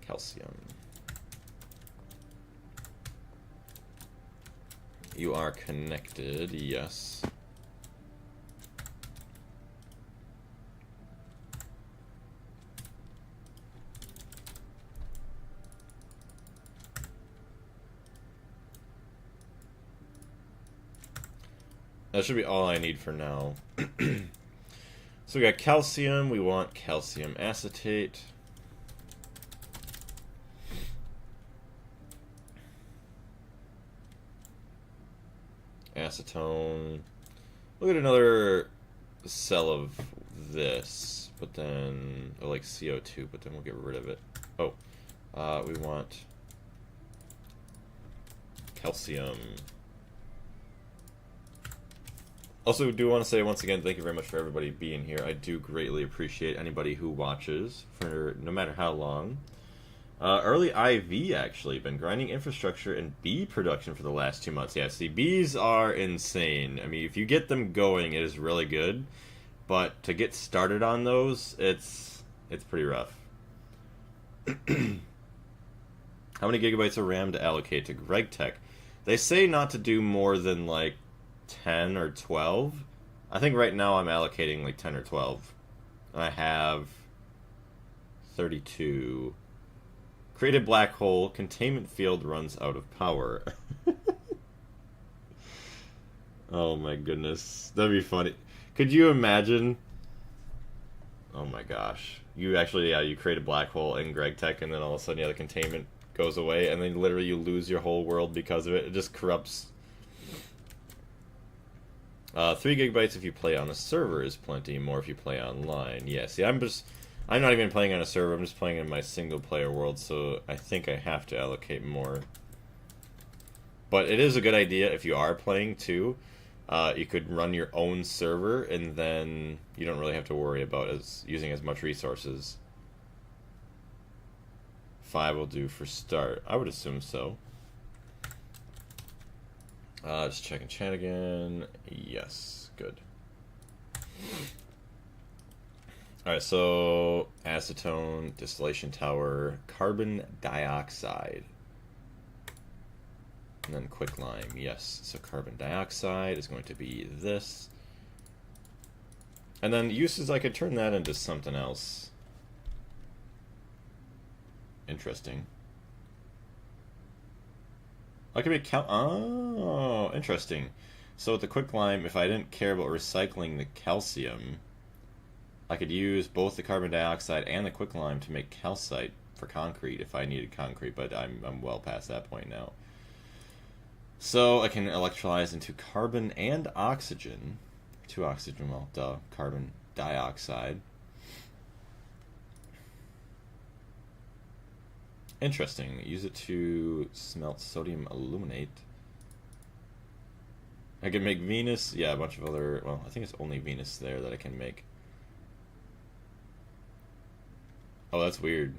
Calcium. You are connected, yes. That should be all I need for now. So we got calcium, we want calcium acetate. Acetone. We'll get another cell of this, but then, or like CO2, but then we'll get rid of it. Oh, we want calcium. Also, do want to say once again, thank you very much for everybody being here. I do greatly appreciate anybody who watches for no matter how long. Early IV, actually. Been grinding infrastructure and bee production for the last 2 months. Yeah, see, bees are insane. I mean, if you get them going, it is really good. But to get started on those, it's pretty rough. How many gigabytes of RAM to allocate to Greg Tech? They say not to do more than, like, 10 or 12. I think right now I'm allocating, like, 10 or 12. I have 32... Created black hole. Containment field runs out of power. Oh my goodness. That'd be funny. Could you imagine? Oh my gosh. You actually, yeah, you create a black hole in Greg Tech and then all of a sudden, yeah, the containment goes away and then literally you lose your whole world because of it. It just corrupts. 3 gigabytes if you play on a server is plenty. More if you play online. Yeah, see, I'm not even playing on a server, I'm just playing in my single-player world, so I think I have to allocate more. But it is a good idea if you are playing, too. You could run your own server, and then you don't really have to worry about using as much resources. 5 will do for start. I would assume so. Just checking chat again. Yes, good. Alright, so acetone, distillation tower, carbon dioxide. And then quicklime, yes. So carbon dioxide is going to be this. And then uses, I could turn that into something else. Interesting. I could make oh, interesting. So with the quicklime, if I didn't care about recycling the calcium, I could use both the carbon dioxide and the quicklime to make calcite for concrete if I needed concrete, but I'm well past that point now. So I can electrolyze into carbon and oxygen. 2 oxygen, well, duh, carbon dioxide. Interesting. Use it to smelt sodium aluminate. I can make Venus, yeah, a bunch of other, well, I think it's only Venus there that I can make. Oh, that's weird.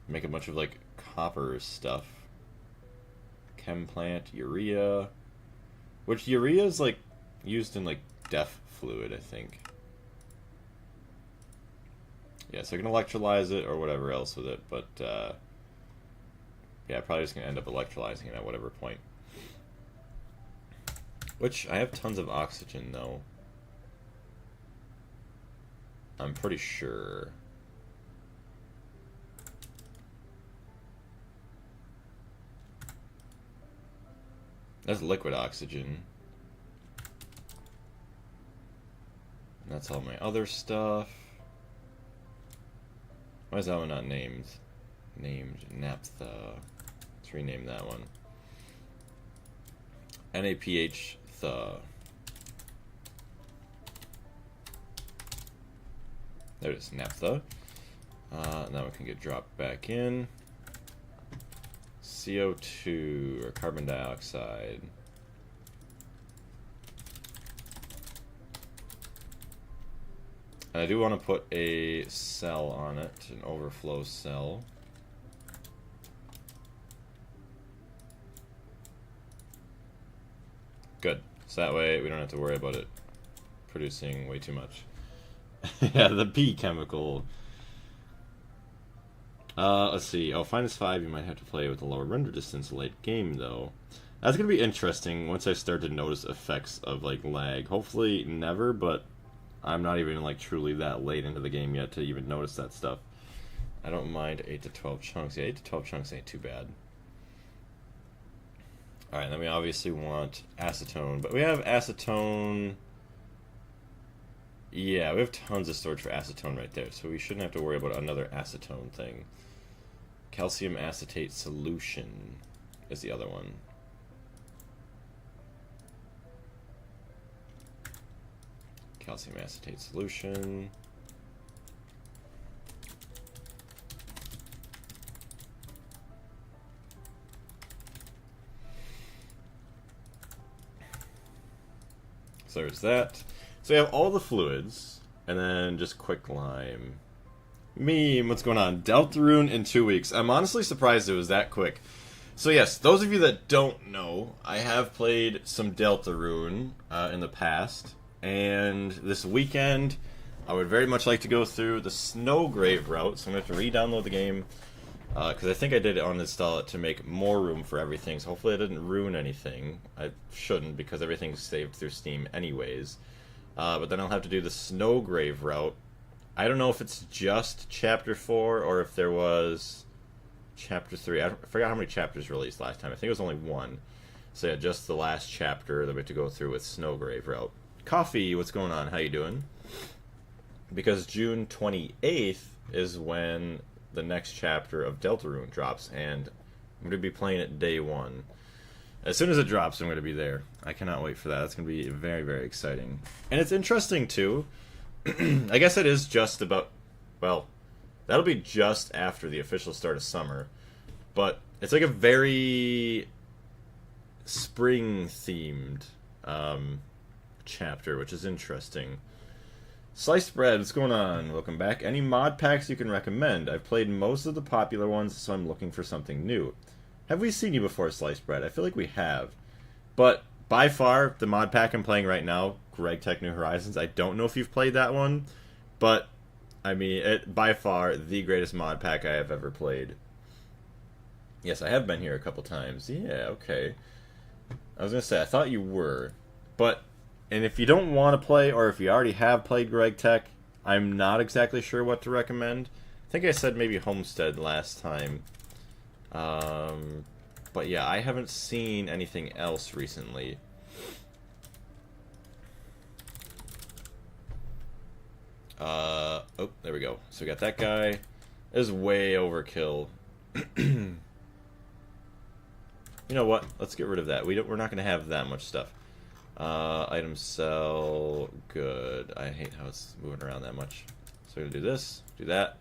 Make a bunch of, like, copper stuff. Chem plant, urea. Which urea is, like, used in, like, DEF fluid, I think. Yeah, so I can electrolyze it or whatever else with it, but, Yeah, probably just going to end up electrolyzing it at whatever point. Which, I have tons of oxygen, though. I'm pretty sure. That's liquid oxygen. And that's all my other stuff. Why is that one not named? Named naphtha. Let's rename that one. NaPH -tha. There it is, naphtha. That one can get dropped back in. CO2, or carbon dioxide. And I do want to put a cell on it, an overflow cell. Good. So that way we don't have to worry about it producing way too much. Yeah, the P chemical. Let's see. Oh, -5, you might have to play with a lower render distance late game, though. That's going to be interesting once I start to notice effects of, like, lag. Hopefully never, but I'm not even, like, truly that late into the game yet to even notice that stuff. I don't mind 8 to 12 chunks. Yeah, 8 to 12 chunks ain't too bad. Alright, then we obviously want acetone, but we have acetone... Yeah, we have tons of storage for acetone right there, so we shouldn't have to worry about another acetone thing. Calcium acetate solution is the other one. Calcium acetate solution. So there's that. So we have all the fluids, and then just quicklime. Meme, what's going on? Deltarune in 2 weeks. I'm honestly surprised it was that quick. So yes, those of you that don't know, I have played some Deltarune in the past, and this weekend I would very much like to go through the Snowgrave route, so I'm going to have to re-download the game, because I think I did uninstall it to make more room for everything, so hopefully I didn't ruin anything. I shouldn't, because everything's saved through Steam anyways. But then I'll have to do the Snowgrave route. I don't know if it's just Chapter 4 or if there was Chapter 3. I forgot how many chapters released last time. I think it was only 1. So yeah, just the last chapter that we have to go through with Snowgrave route. Coffee, what's going on? How you doing? Because June 28th is when the next chapter of Deltarune drops, and I'm going to be playing it day 1. As soon as it drops, I'm going to be there. I cannot wait for that. It's going to be very, very exciting. And it's interesting, too. I guess it is just about... Well, that'll be just after the official start of summer. But it's like a very spring-themed chapter, which is interesting. Sliced Bread, what's going on? Welcome back. Any mod packs you can recommend? I've played most of the popular ones, so I'm looking for something new. Have we seen you before, Sliced Bread? I feel like we have. But by far, the mod pack I'm playing right now, Greg Tech New Horizons, I don't know if you've played that one, but, I mean, by far, the greatest mod pack I have ever played. Yes, I have been here a couple times. Yeah, okay. I was going to say, I thought you were. But, and if you don't want to play, or if you already have played Greg Tech, I'm not exactly sure what to recommend. I think I said maybe Homestead last time. But yeah, I haven't seen anything else recently. Oh, there we go. So we got that guy. This is way overkill. You know what? Let's get rid of that. We're not going to have that much stuff. Item cell, good. I hate how it's moving around that much. So we're going to do this, do that.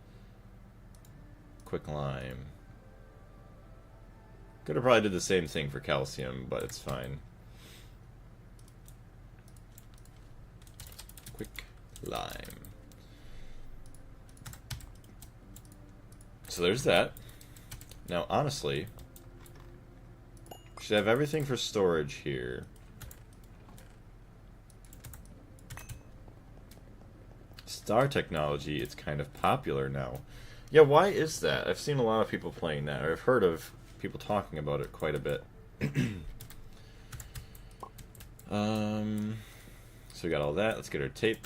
Quicklime. Could have probably did the same thing for calcium, but it's fine. Quicklime. So there's that. Now, honestly, should have everything for storage here. Star technology, it's kind of popular now. Yeah, why is that? I've seen a lot of people playing that, or I've heard of people talking about it quite a bit. So we got all that. Let's get our tape.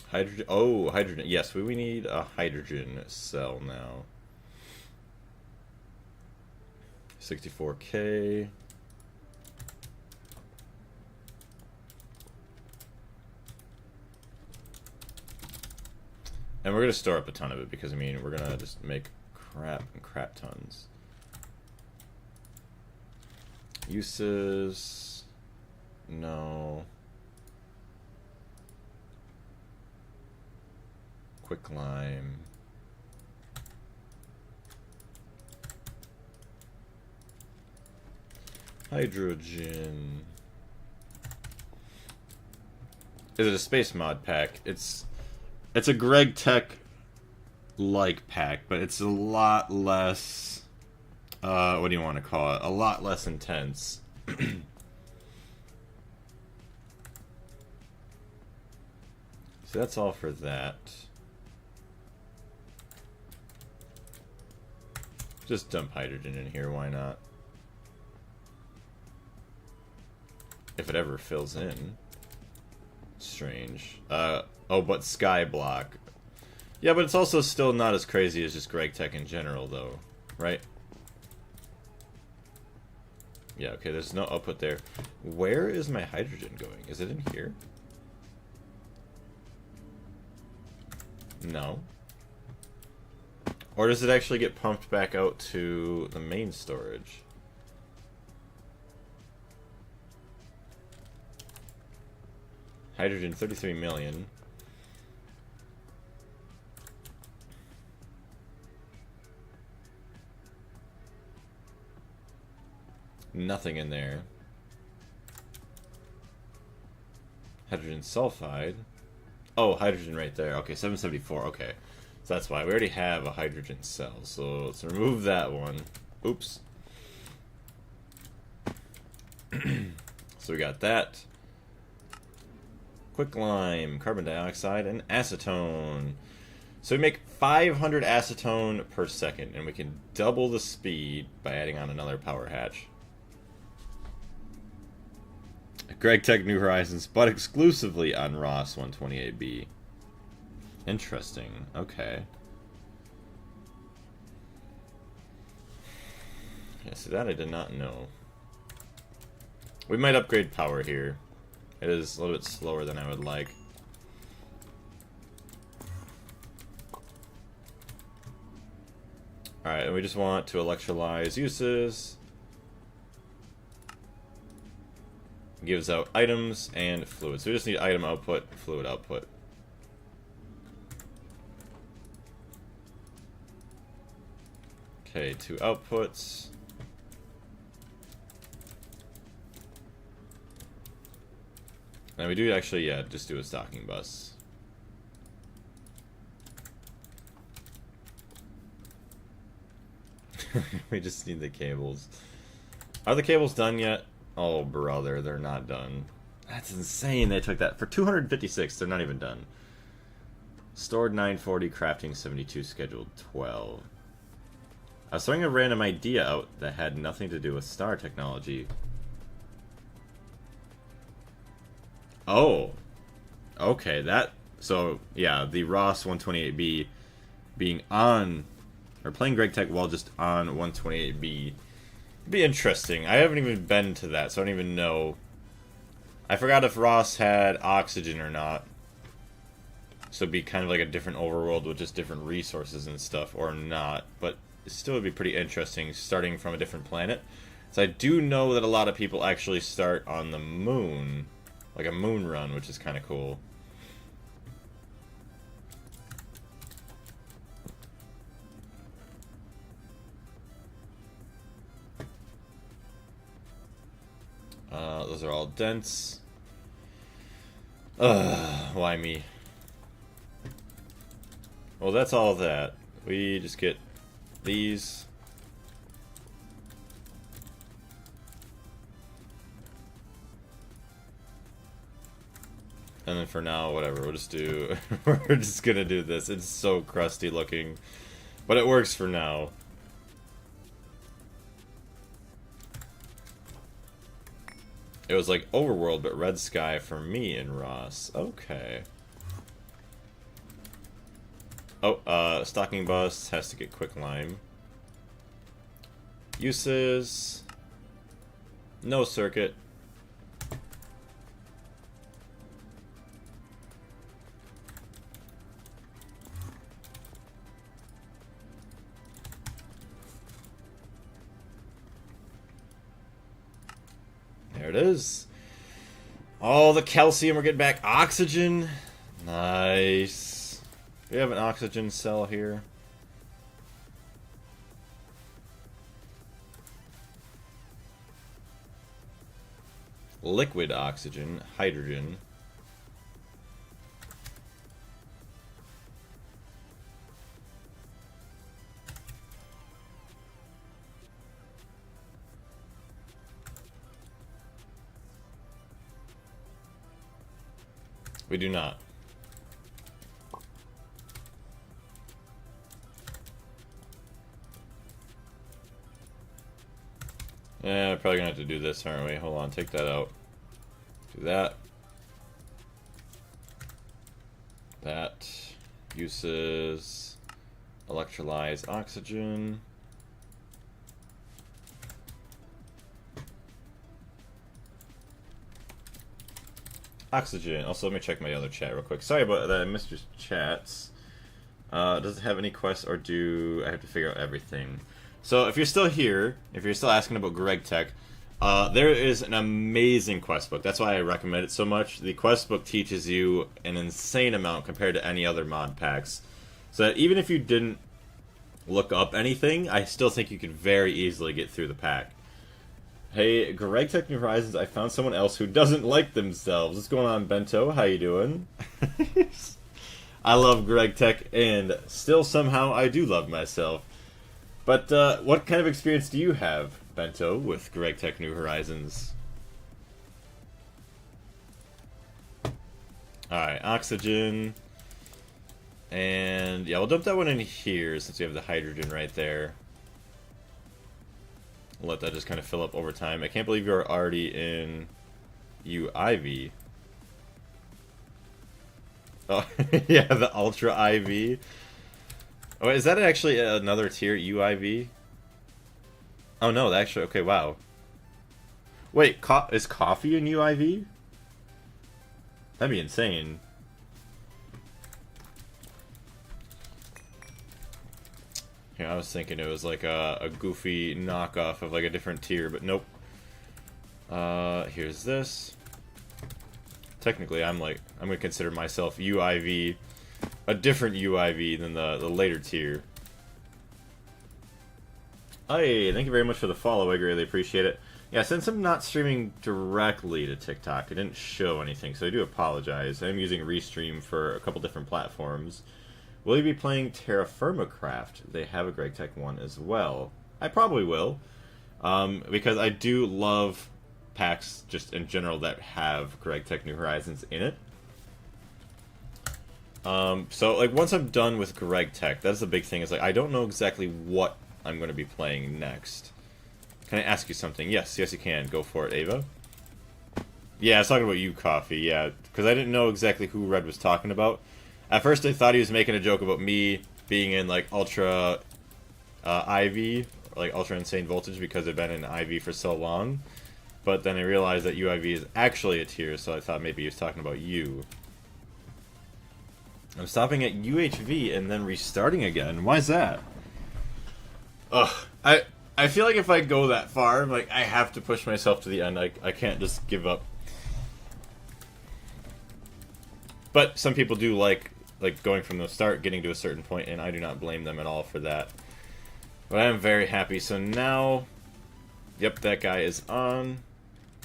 Hydrogen. Oh, hydrogen. Yes, we need a hydrogen cell now. 64K. And we're going to store up a ton of it because, I mean, we're going to just make crap and crap tons. Uses. No. Quicklime. Hydrogen. Is it a space mod pack? It's a Greg Tech like pack, but it's a lot less what do you want to call it? A lot less intense. So that's all for that. Just dump hydrogen in here, why not? If it ever fills in. Strange. Oh, but Skyblock. Yeah, but it's also still not as crazy as just Greg Tech in general, though. Right? Yeah, okay, there's no output there. Where is my hydrogen going? Is it in here? No. Or does it actually get pumped back out to the main storage? Hydrogen, 33 million. Nothing in there. Hydrogen sulfide. Oh, hydrogen right there. Okay, 774. Okay. So that's why. We already have a hydrogen cell. So let's remove that one. Oops. So we got that. Quicklime, carbon dioxide, and acetone. So we make 500 acetone per second, and we can double the speed by adding on another power hatch. Greg Tech New Horizons, but exclusively on Ross 128B. Interesting. Okay. Yeah, so that I did not know. We might upgrade power here. It is a little bit slower than I would like. Alright, and we just want to electrolyze uses. Gives out items and fluid. So we just need item output, fluid output. Okay, 2 outputs. Now we do actually, yeah, just do a stocking bus. We just need the cables. Are the cables done yet? Oh, brother, they're not done. That's insane. They took that for 256. They're not even done. Stored 940, crafting 72, scheduled 12. I was throwing a random idea out that had nothing to do with star technology. Oh. Okay, that... So, yeah, the Ross 128B being on... Or playing Greg Tech while just on 128B... Be interesting. I haven't even been to that, so I don't even know. I forgot if Ross had oxygen or not. So it'd be kind of like a different overworld with just different resources and stuff, or not. But it still would be pretty interesting starting from a different planet. So I do know that a lot of people actually start on the moon. Like a moon run, which is kind of cool. Those are all dense. Why me? Well, that's all that. We just get these. And then for now, whatever, we'll just do... we're just gonna do this. It's so crusty looking. But it works for now. It was like Overworld, but Red Sky for me and Ross. Okay. Oh, Stocking Bus has to get Quicklime. Uses... no circuit. There it is. All the calcium we're getting back. Oxygen. Nice. We have an oxygen cell here. Liquid oxygen. Hydrogen. We do not. Yeah, probably gonna have to do this, aren't we? Hold on, take that out. Do that. That uses electrolyze oxygen. Oxygen. Also, let me check my other chat real quick. Sorry about that, I missed your chats. Does it have any quests, or do I have to figure out everything? So, if you're still here, if you're still asking about Greg Tech, there is an amazing quest book. That's why I recommend it so much. The quest book teaches you an insane amount compared to any other mod packs. So that even if you didn't look up anything, I still think you could very easily get through the pack. Hey, Greg Tech New Horizons, I found someone else who doesn't like themselves. What's going on, Bento? How you doing? I love Greg Tech, and still somehow I do love myself. But what kind of experience do you have, Bento, with Greg Tech New Horizons? Alright, oxygen. And yeah, we'll dump that one in here since we have the hydrogen right there. We'll let that just kind of fill up over time. I can't believe you're already in UIV. Oh, yeah, the Ultra IV. Oh, is that actually another tier, UIV? Oh no, actually, okay, wow. Wait, is coffee in UIV? That'd be insane. Yeah, I was thinking it was like a goofy knockoff of like a different tier, but nope. Here's this. Technically, I'm gonna consider myself UIV, a different UIV than the later tier. Hey, thank you very much for the follow. I greatly appreciate it. Yeah, since I'm not streaming directly to TikTok, it didn't show anything, so I do apologize. I'm using Restream for a couple different platforms. Will you be playing Terra Firma Craft? They have a Greg Tech one as well. I probably will, because I do love packs just in general that have Greg Tech New Horizons in it. So like once I'm done with Greg Tech, that's the big thing. Is like I don't know exactly what I'm going to be playing next. Can I ask you something? Yes, yes you can. Go for it, Ava. Yeah, I was talking about you, Coffee. Yeah, because I didn't know exactly who Red was talking about. At first, I thought he was making a joke about me being in, like, Ultra IV, like Ultra Insane Voltage, because I've been in IV for so long. But then I realized that UIV is actually a tier, so I thought maybe he was talking about you. I'm stopping at UHV and then restarting again. Why is that? Ugh. I feel like if I go that far, like, I have to push myself to the end. I can't just give up. But some people do like going from the start, getting to a certain point, and I do not blame them at all for that. But I am very happy. So now, yep, that guy is on.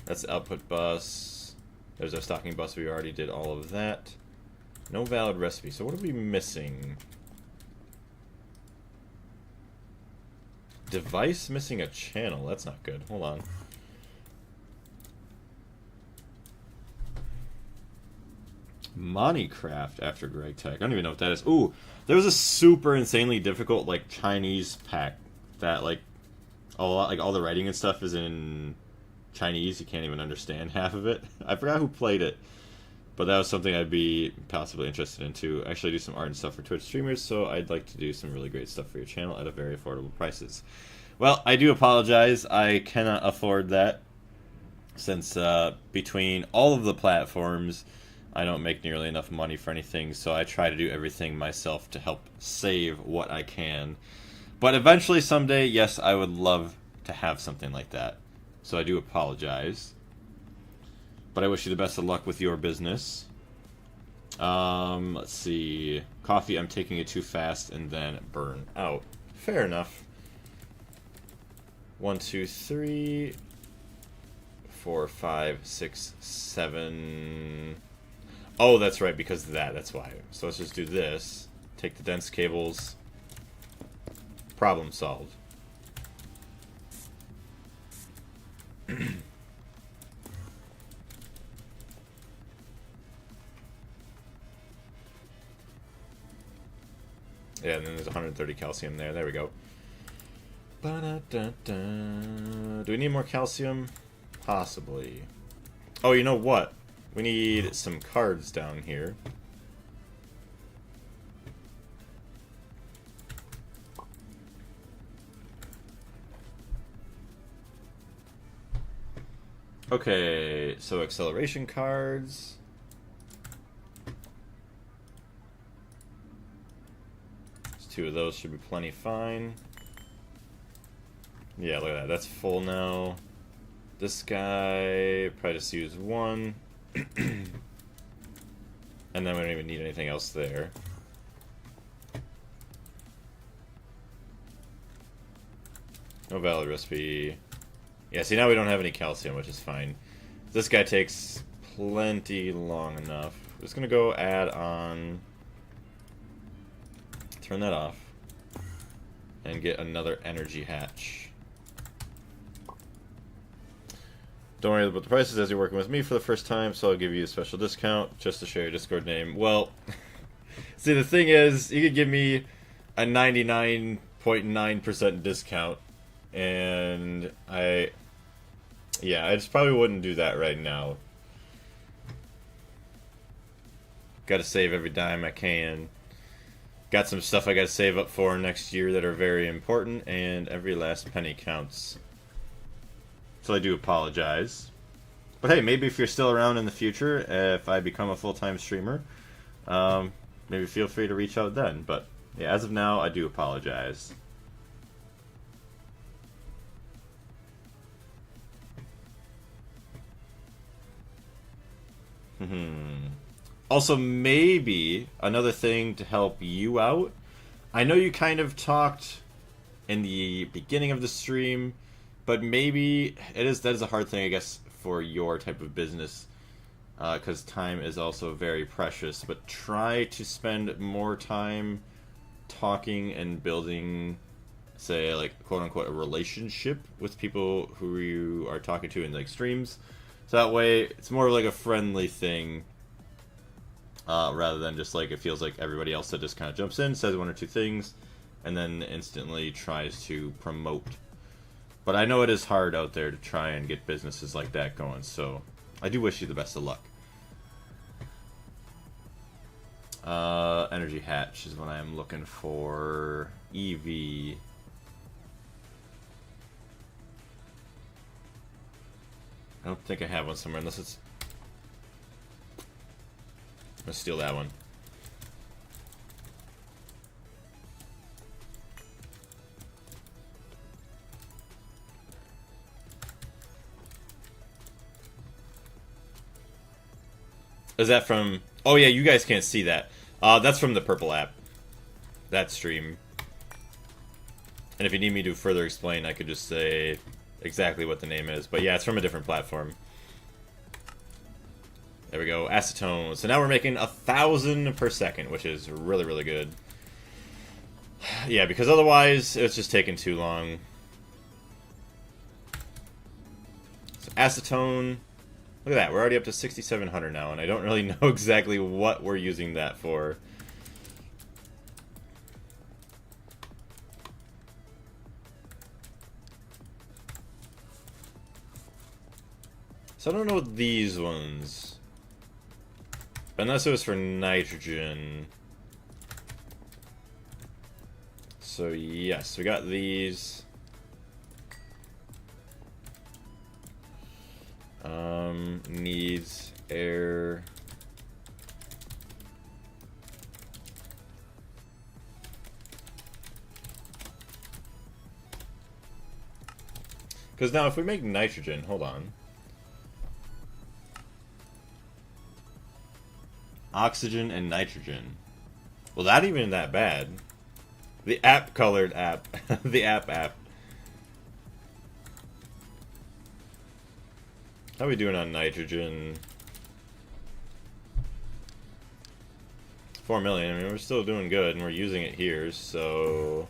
That's the output bus. There's our stocking bus. We already did all of that. No valid recipe. So what are we missing? Device missing a channel. That's not good. Hold on. Minecraft after Greg Tech. I don't even know what that is. Ooh, there was a super insanely difficult like Chinese pack that like a lot, like all the writing and stuff is in Chinese. You can't even understand half of it. I forgot who played it, but that was something I'd be possibly interested in too. Actually, do some art and stuff for Twitch streamers, so I'd like to do some really great stuff for your channel at a very affordable prices. Well, I do apologize. I cannot afford that since between all of the platforms, I don't make nearly enough money for anything, so I try to do everything myself to help save what I can. But eventually, someday, yes, I would love to have something like that. So I do apologize. But I wish you the best of luck with your business. Let's see. Coffee, I'm taking it too fast and then burn out. Fair enough. 1, 2, 3, 4, 5, 6, 7... Oh, that's right, because of that. That's why. So let's just do this. Take the dense cables. Problem solved. Yeah, and then there's 130 calcium there. There we go. Do we need more calcium? Possibly. Oh, you know what? We need some cards down here. Okay, so acceleration cards. Two of those should be plenty fine. Yeah, look at that. That's full now. This guy, probably just use one. And then we don't even need anything else there. No valid recipe. Yeah, see, now we don't have any calcium, which is fine. This guy takes plenty long enough. I'm just gonna go add on... Turn that off. And get another energy hatch. Don't worry about the prices as you're working with me for the first time, so I'll give you a special discount just to share your Discord name. Well, see, the thing is, you could give me a 99.9% discount, and I just probably wouldn't do that right now. Gotta save every dime I can. Got some stuff I gotta save up for next year that are very important, and every last penny counts. So I do apologize. But hey, maybe if you're still around in the future, if I become a full-time streamer, maybe feel free to reach out then. But yeah, as of now, I do apologize. Also, maybe another thing to help you out. I know you kind of talked in the beginning of the stream, but maybe that is a hard thing, I guess, for your type of business, because time is also very precious. But try to spend more time talking and building, say, like, quote-unquote, a relationship with people who you are talking to in, like, streams. So that way, it's more like a friendly thing, rather than just, like, it feels like everybody else that just kind of jumps in, says one or two things, and then instantly tries to promote. But I know it is hard out there to try and get businesses like that going, so I do wish you the best of luck. Energy hatch is what I am looking for. EV. I don't think I have one somewhere, unless it's... I'm gonna steal that one. Is that from... Oh yeah, you guys can't see that. That's from the Purple app. That stream. And if you need me to further explain, I could just say exactly what the name is. But yeah, it's from a different platform. There we go, acetone. So now we're making 1,000 per second, which is really, really good. Yeah, because otherwise it's just taking too long. So acetone, Look at that, we're already up to 6,700 now, and I don't really know exactly what we're using that for. So I don't know what these ones... Unless it was for nitrogen. So yes, we got these. Needs air. Because now if we make nitrogen, hold on. Oxygen and nitrogen. Well, that even that bad. The app colored app. The app. How are we doing on nitrogen? 4 million. I mean, we're still doing good, and we're using it here, so...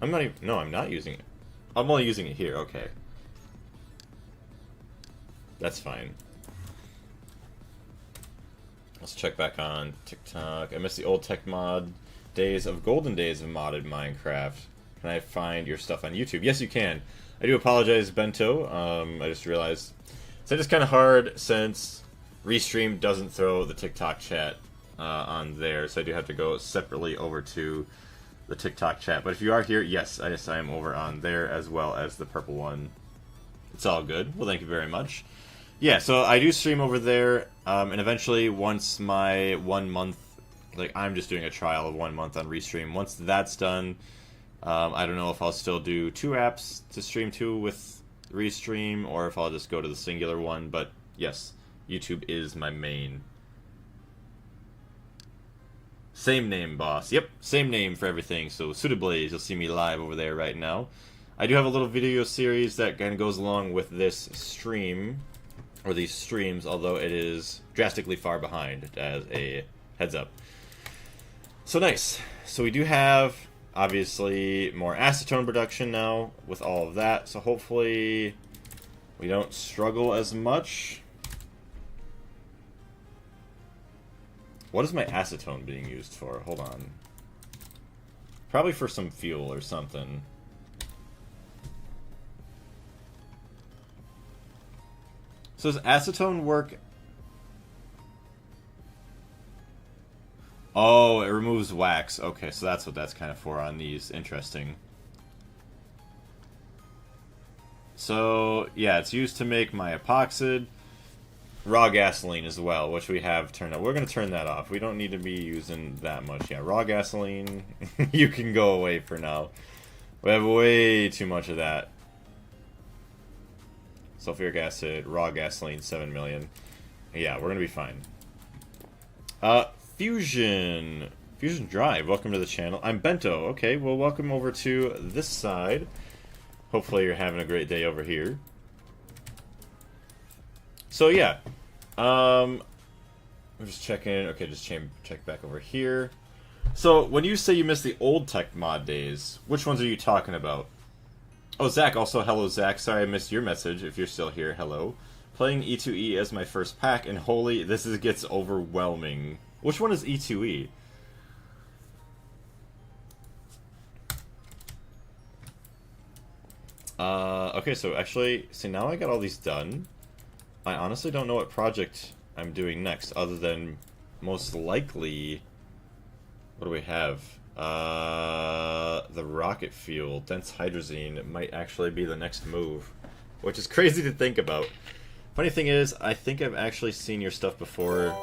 I'm not even... No, I'm not using it. I'm only using it here. Okay. That's fine. Let's check back on TikTok. I miss the old tech mod days of golden days of modded Minecraft. Can I find your stuff on YouTube? Yes, you can. I do apologize, Bento. I just realized it's just kind of hard since Restream doesn't throw the TikTok chat on there, so I do have to go separately over to the TikTok chat. But if you are here, yes, I am over on there as well as the purple one. It's all good. Well, thank you very much. Yeah, so I do stream over there, and eventually once my 1 month, like I'm just doing a trial of 1 month on Restream. Once that's done, I don't know if I'll still do 2 apps to stream to with Restream, or if I'll just go to the singular one, but yes, YouTube is my main. Same name, boss. Yep, same name for everything, so Sudablaze, you'll see me live over there right now. I do have a little video series that kind of goes along with this stream, or these streams, although it is drastically far behind, as a heads up. So nice. So we do have, obviously, more acetone production now with all of that, so hopefully we don't struggle as much. What is my acetone being used for? Hold on. Probably for some fuel or something. So does acetone work? Oh, it removes wax. Okay, so that's what that's kind of for on these. Interesting. So, yeah, it's used to make my epoxid. Raw gasoline as well, which we have turned off. We're going to turn that off. We don't need to be using that much. Yeah, raw gasoline, you can go away for now. We have way too much of that. Sulfuric acid, raw gasoline, 7 million. Yeah, we're going to be fine. Fusion Drive, welcome to the channel. I'm Bento. Okay, well, welcome over to this side. Hopefully you're having a great day over here. So, yeah. I'm just checking. Okay, just check back over here. So, when you say you miss the old tech mod days, which ones are you talking about? Oh, Zach, also hello, Zach. Sorry I missed your message. If you're still here, hello. Playing E2E as my first pack, and holy, gets overwhelming. Which one is E2E? Okay, so actually, see, now I got all these done. I honestly don't know what project I'm doing next, other than most likely... What do we have? The rocket fuel, dense hydrazine, might actually be the next move, which is crazy to think about. Funny thing is, I think I've actually seen your stuff before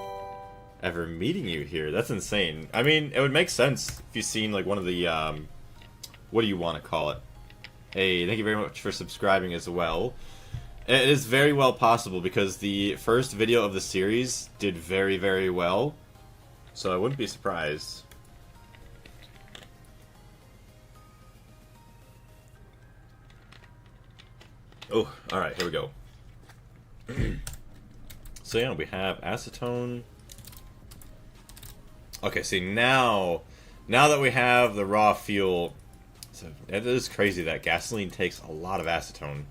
ever meeting you here. That's insane. I mean, it would make sense if you've seen, like, one of the, what do you want to call it? Hey, thank you very much for subscribing as well. It is very well possible, because the first video of the series did very, very well, so I wouldn't be surprised. Oh, alright, here we go. So yeah, we have acetone. Okay, see, now that we have the raw fuel So it is crazy that gasoline takes a lot of acetone.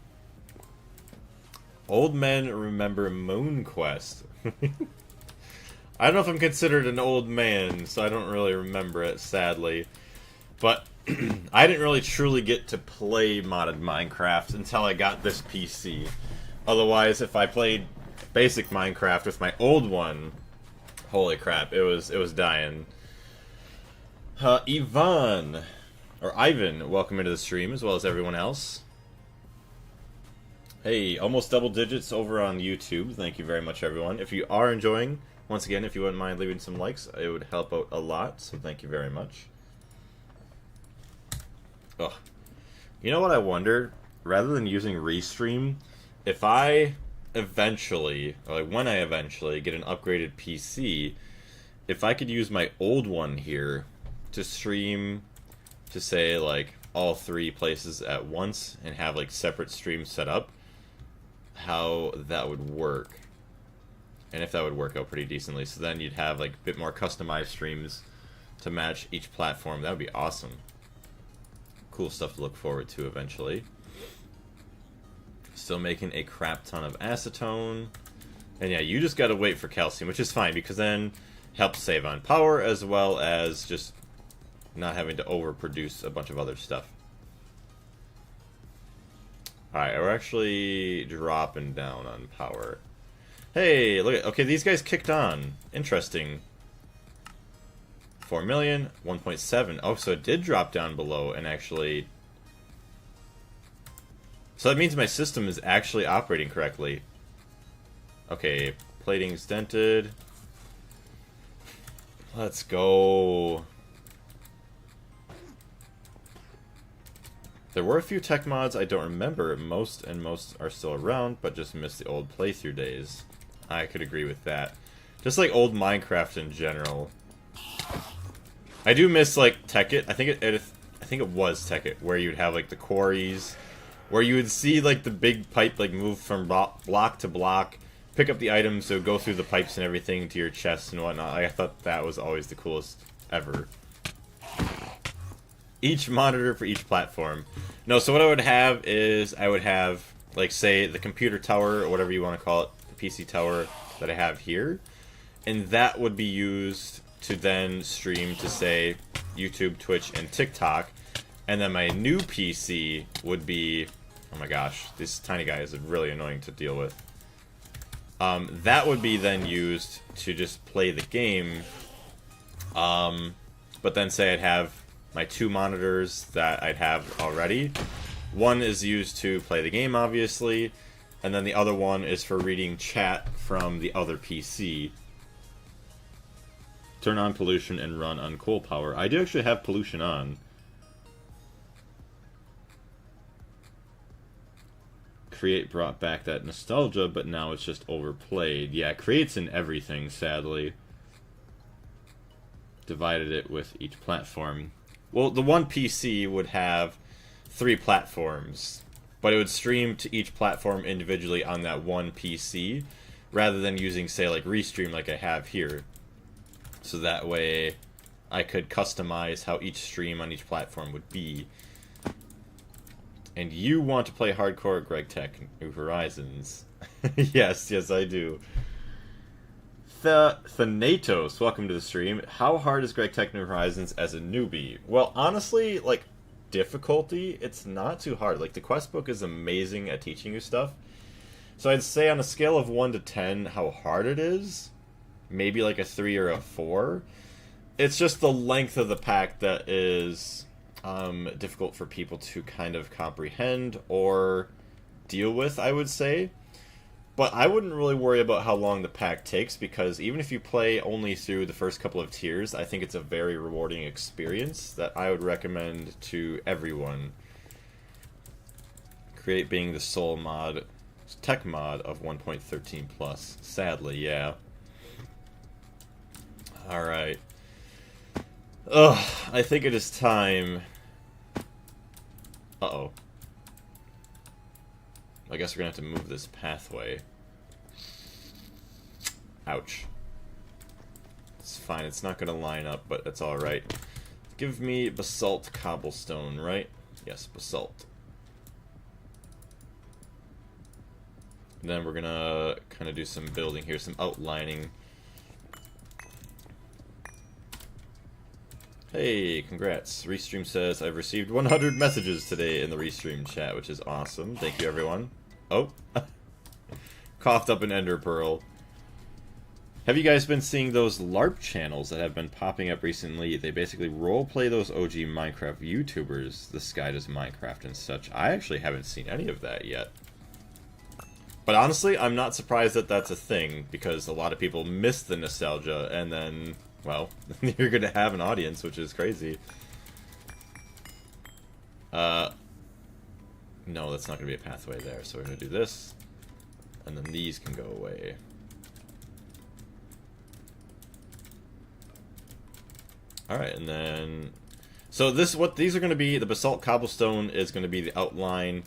Old men remember Moon Quest. I don't know if I'm considered an old man, so I don't really remember it, sadly. But I didn't really truly get to play modded Minecraft until I got this PC. Otherwise, if I played basic Minecraft with my old one, holy crap, it was dying. Ivan, welcome into the stream, as well as everyone else. Hey, almost double digits over on YouTube. Thank you very much, everyone. If you are enjoying, once again, if you wouldn't mind leaving some likes, it would help out a lot, so thank you very much. Ugh. You know what I wonder? Rather than using Restream, if I eventually, or like when I eventually get an upgraded PC, if I could use my old one here to stream to, say, like, all 3 places at once and have, like, separate streams set up, how that would work. And if that would work out pretty decently. So then you'd have, like, a bit more customized streams to match each platform. That would be awesome. Cool stuff to look forward to eventually. Still making a crap ton of acetone. And yeah, you just gotta wait for calcium, which is fine, because then helps save on power, as well as just not having to overproduce a bunch of other stuff. Alright, we're actually dropping down on power. Hey, look at, okay, these guys kicked on. Interesting. 4 million, 1.7. Oh, so it did drop down below and actually... So that means my system is actually operating correctly. Okay, plating's dented. Let's go. There were a few tech mods I don't remember. Most are still around, but just miss the old playthrough days. I could agree with that. Just like old Minecraft in general. I do miss like Tekkit. I think it was Tekkit, where you'd have like the quarries, where you would see like the big pipe like move from block to block, pick up the items, so go through the pipes and everything to your chests and whatnot. I thought that was always the coolest ever. Each monitor for each platform. No, so what I would have is I would have, like, say, the computer tower, or whatever you want to call it, the PC tower that I have here, and that would be used to then stream to, say, YouTube, Twitch, and TikTok, and then my new PC would be, oh my gosh, this tiny guy is really annoying to deal with. That would be then used to just play the game, but then say I'd have my 2 monitors that I'd have already. One is used to play the game, obviously, and then the other one is for reading chat from the other PC. Turn on pollution and run on coal power. I do actually have pollution on. Create brought back that nostalgia, but now it's just overplayed. Yeah, Create's in everything, sadly. Divided it with each platform. Well, the one PC would have 3 platforms, but it would stream to each platform individually on that one PC, rather than using, say, like Restream like I have here. So that way I could customize how each stream on each platform would be. And you want to play hardcore at Greg Tech New Horizons. Yes, I do. Thanatos, welcome to the stream. How hard is Greg Tech New Horizons as a newbie? Well, honestly, like, difficulty, it's not too hard. Like, the quest book is amazing at teaching you stuff. So I'd say on a scale of 1 to 10, how hard it is, maybe like a 3 or a 4. It's just the length of the pack that is difficult for people to kind of comprehend or deal with, I would say. But I wouldn't really worry about how long the pack takes, because even if you play only through the first couple of tiers, I think it's a very rewarding experience that I would recommend to everyone. Create being the sole mod, tech mod of 1.13 plus. Sadly, yeah. Alright. Ugh, I think it is time. Uh-oh. I guess we're gonna have to move this pathway. Ouch. It's fine, it's not gonna line up, but that's alright. Give me basalt cobblestone, right? Yes, basalt. And then we're gonna kind of do some building here, some outlining. Hey, congrats. Restream says, I've received 100 messages today in the Restream chat, which is awesome. Thank you, everyone. Oh. Coughed up an ender pearl. Have you guys been seeing those LARP channels that have been popping up recently? They basically roleplay those OG Minecraft YouTubers, This Guy Does Minecraft and such. I actually haven't seen any of that yet. But honestly, I'm not surprised that that's a thing, because a lot of people miss the nostalgia, and then, well, you're gonna have an audience, which is crazy. No, that's not gonna be a pathway there, so we're gonna do this, and then these can go away. Alright, and then... So these are going to be, the basalt cobblestone is going to be the outline.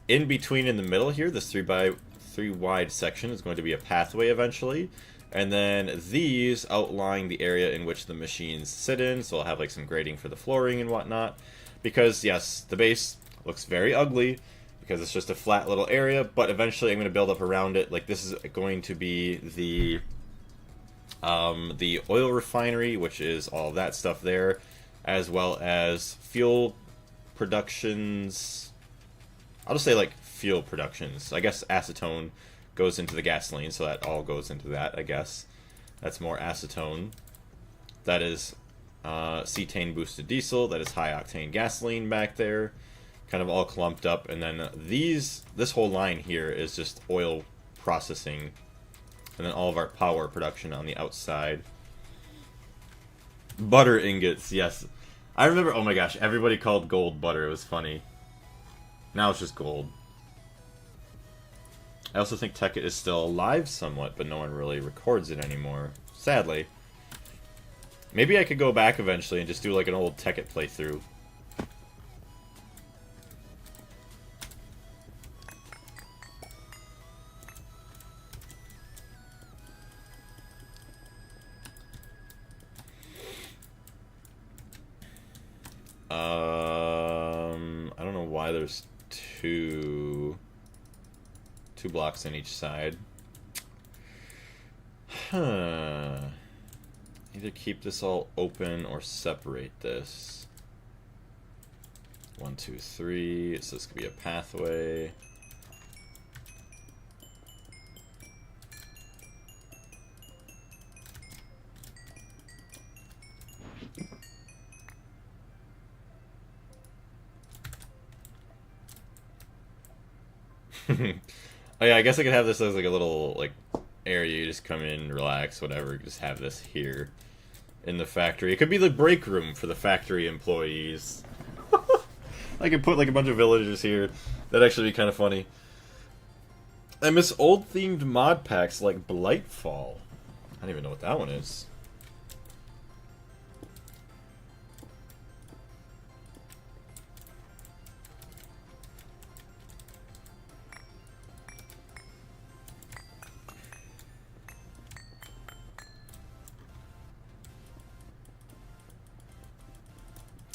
In between, in the middle here, this 3x3 wide section is going to be a pathway eventually. And then these outline the area in which the machines sit in, so I'll have like some grading for the flooring and whatnot. Because, yes, the base looks very ugly, because it's just a flat little area, but eventually I'm going to build up around it. Like, this is going to be the oil refinery, which is all that stuff there, as well as fuel productions. I'll just say like fuel productions. I guess acetone goes into the gasoline, so that all goes into that, I guess. That's more acetone. That is cetane boosted diesel. That is high octane gasoline back there. Kind of all clumped up. And then this whole line here is just oil processing. And then all of our power production on the outside. Butter ingots, yes. I remember, oh my gosh, everybody called gold butter. It was funny. Now it's just gold. I also think Tekkit is still alive somewhat, but no one really records it anymore. Sadly. Maybe I could go back eventually and just do like an old Tekkit playthrough. I don't know why there's two blocks on each side. Huh. Either keep this all open or separate this. 1, 2, 3. So this could be a pathway. Oh yeah, I guess I could have this as like a little like area. You just come in, relax, whatever. Just have this here in the factory. It could be the break room for the factory employees. I could put like a bunch of villagers here. That'd actually be kind of funny. I miss old themed mod packs like Blightfall. I don't even know what that one is.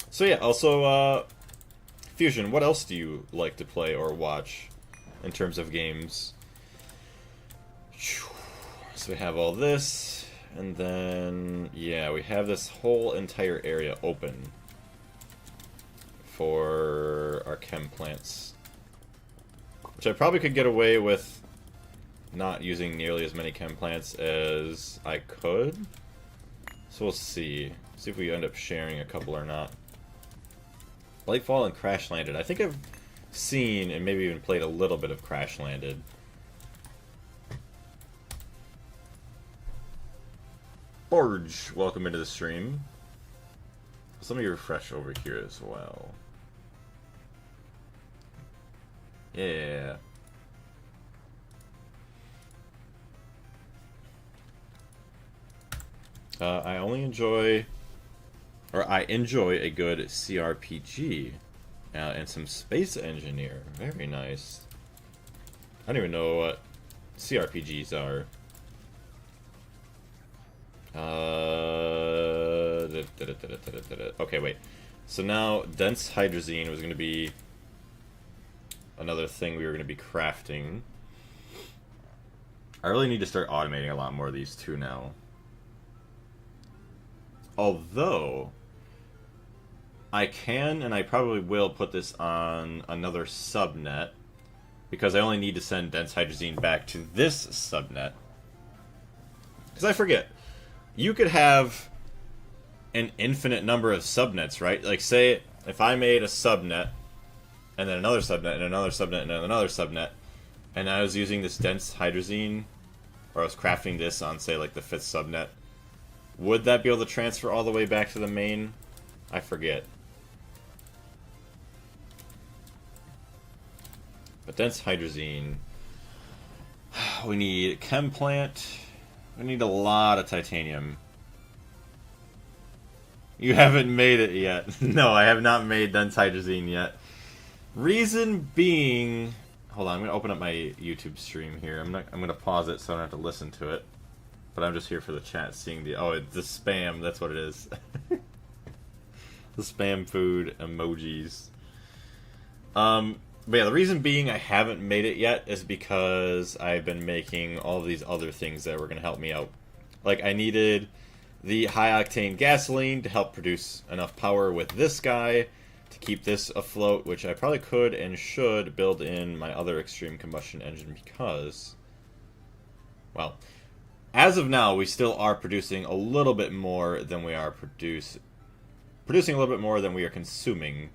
So yeah, also, Fusion, what else do you like to play or watch in terms of games? So we have all this, and then, yeah, we have this whole entire area open for our chem plants. Which I probably could get away with not using nearly as many chem plants as I could. So we'll see. See if we end up sharing a couple or not. Lightfall and Crash Landed. I think I've seen and maybe even played a little bit of Crash Landed. Forge, welcome into the stream. Let me refresh over here as well. Yeah. I enjoy a good CRPG and some Space Engineer. Very nice. I don't even know what CRPGs are. Okay, wait. So now, dense hydrazine was going to be another thing we were going to be crafting. I really need to start automating a lot more of these too now. Although, I can, and I probably will, put this on another subnet, because I only need to send dense hydrazine back to this subnet. Because I forget, you could have an infinite number of subnets, right? Like, say, if I made a subnet, and then another subnet, and another subnet, and then another subnet, and I was using this dense hydrazine, or I was crafting this on, say, like, the 5th subnet, would that be able to transfer all the way back to the main? I forget. But dense hydrazine, we need chem plant, we need a lot of titanium. You haven't made it yet. No, I have not made dense hydrazine yet. Reason being, hold on, I'm gonna open up my YouTube stream here. I'm gonna pause it so I don't have to listen to it. But I'm just here for the chat, seeing the it's the spam. That's what it is. The spam food emojis. But yeah, the reason being I haven't made it yet is because I've been making all these other things that were gonna help me out. Like, I needed the high-octane gasoline to help produce enough power with this guy to keep this afloat, which I probably could and should build in my other extreme combustion engine because, well, as of now, we still are producing a little bit more than we are producing a little bit more than we are consuming.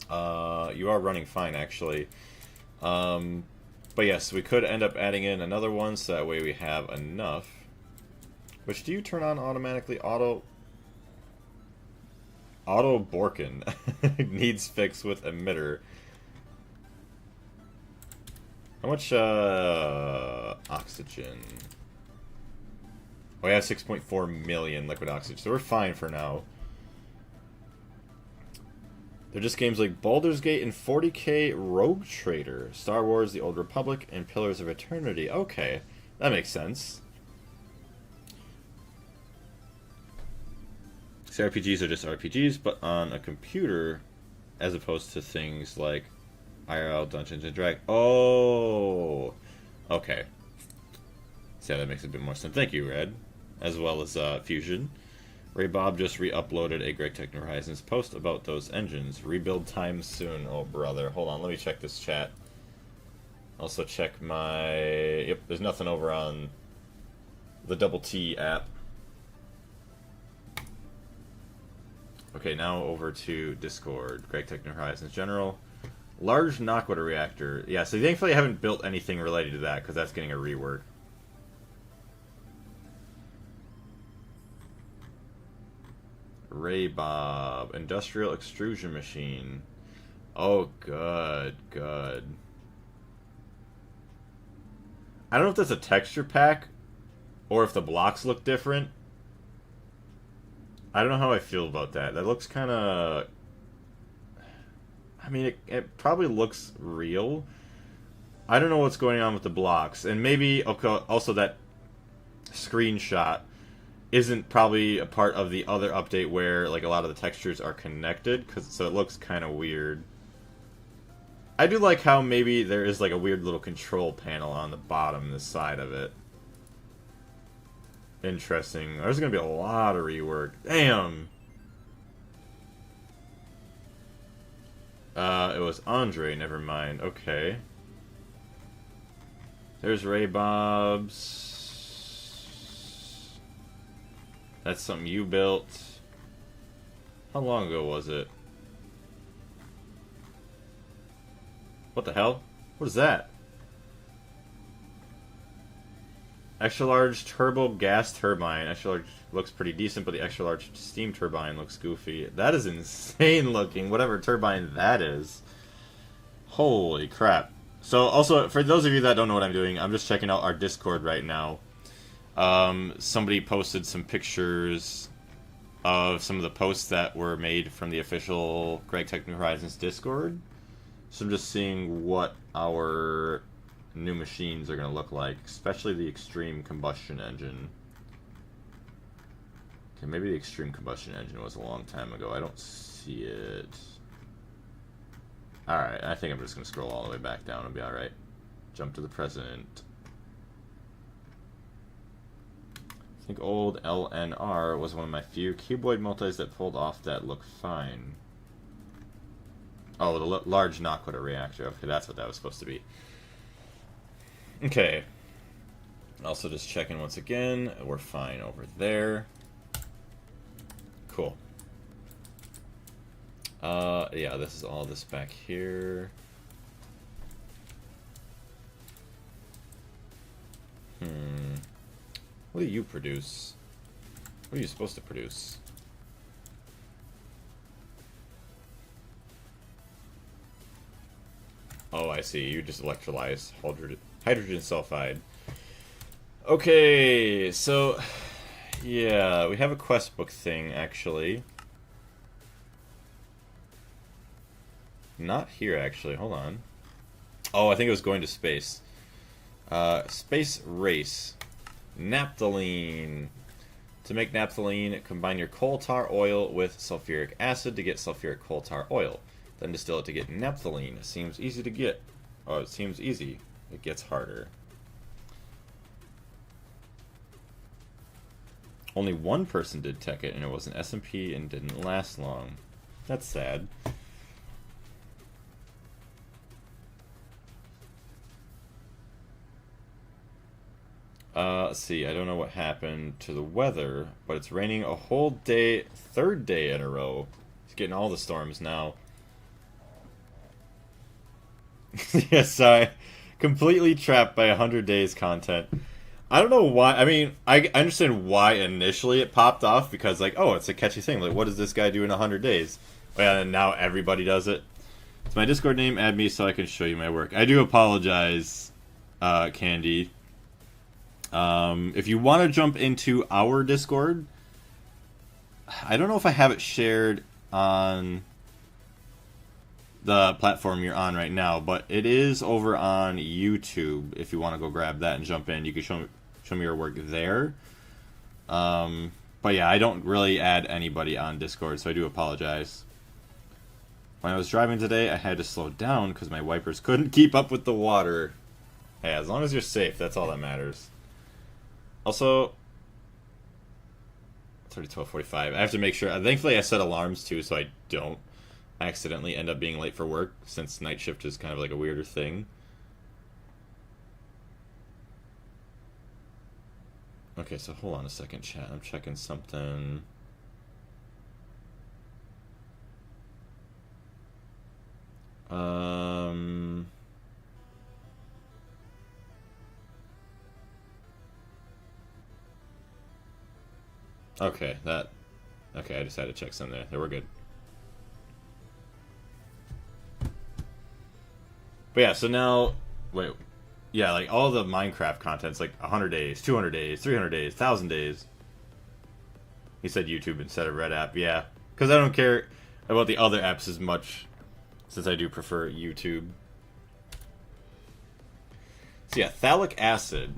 You are running fine, actually. But yes, we could end up adding in another one, so that way we have enough. Which, do you turn on automatically? Auto Borkin needs fix with emitter. How much oxygen? Oh, we have 6.4 million liquid oxygen, so we're fine for now. They're just games like Baldur's Gate and 40K Rogue Trader, Star Wars: The Old Republic, and Pillars of Eternity. Okay, that makes sense. So RPGs are just RPGs, but on a computer, as opposed to things like IRL Dungeons and Dragons. Oh, okay. So yeah, that makes a bit more sense. Thank you, Red, as well as Fusion. Ray Bob just re-uploaded a Greg Techno Horizons post about those engines. Rebuild time soon. Oh, brother. Hold on, let me check this chat. Also check my... Yep, there's nothing over on the Double T app. Okay, now over to Discord. Greg Techno Horizons General. Large knockwater reactor. Yeah, so thankfully I haven't built anything related to that, because that's getting a rework. Ray Bob. Industrial extrusion machine. Oh, good, good. I don't know if that's a texture pack, or if the blocks look different. I don't know how I feel about that. That looks kind of... I mean, it probably looks real. I don't know what's going on with the blocks. And maybe, also that screenshot isn't probably a part of the other update where, like, a lot of the textures are connected, so it looks kind of weird. I do like how maybe there is, like, a weird little control panel on the bottom, this side of it. Interesting. There's going to be a lot of rework. Damn! It was Andre, never mind. Okay. There's Ray Bob's. That's something you built. How long ago was it? What the hell? What is that? Extra large turbo gas turbine. Extra large looks pretty decent, but the extra large steam turbine looks goofy. That is insane looking, whatever turbine that is. Holy crap. So, also, for those of you that don't know what I'm doing, I'm just checking out our Discord right now. Somebody posted some pictures of some of the posts that were made from the official Greg Techno Horizons Discord. So I'm just seeing what our new machines are going to look like, especially the extreme combustion engine. Okay, maybe the extreme combustion engine was a long time ago. I don't see it. Alright, I think I'm just going to scroll all the way back down and be alright. Jump to the present. I think old LNR was one of my few cuboid multis that pulled off that look fine. Oh, the large Naquita reactor. Okay, that's what that was supposed to be. Okay. Also just checking once again. We're fine over there. Cool. Yeah, this is all this back here. What do you produce? What are you supposed to produce? Oh, I see. You just electrolyze hydrogen sulfide. Okay, so... yeah, we have a quest book thing, actually. Not here, actually. Hold on. Oh, I think it was going to space. Space race. Naphthalene. To make naphthalene, combine your coal tar oil with sulfuric acid to get sulfuric coal tar oil. Then distill it to get naphthalene. Seems easy to get. Oh, it seems easy. It gets harder. Only one person did tech it, and it was an SMP and didn't last long. That's sad. Let's see, I don't know what happened to the weather, but it's raining a whole day, third day in a row. It's getting all the storms now. Yes, I completely trapped by 100 days content. I don't know why. I mean, I understand why initially it popped off, because, like, oh, it's a catchy thing. Like, what does this guy do in 100 days? Well, and now everybody does it. It's my Discord name. Add me so I can show you my work. I do apologize, Candy. If you want to jump into our Discord, I don't know if I have it shared on the platform you're on right now, but it is over on YouTube. If you want to go grab that and jump in, you can show me your work there. But yeah, I don't really add anybody on Discord, so I do apologize. When I was driving today, I had to slow down because my wipers couldn't keep up with the water. Hey, as long as you're safe, that's all that matters. Also, 12:45. I have to make sure. Thankfully, I set alarms too, so I don't accidentally end up being late for work, since night shift is kind of like a weirder thing. Okay, so hold on a second, chat. I'm checking something. Okay, okay, I just had to check something there. We're good. But yeah, so now, wait, yeah, like all the Minecraft content's like 100 days, 200 days, 300 days, 1,000 days. He said YouTube instead of Red App, yeah. Because I don't care about the other apps as much, since I do prefer YouTube. So yeah, phthalic acid.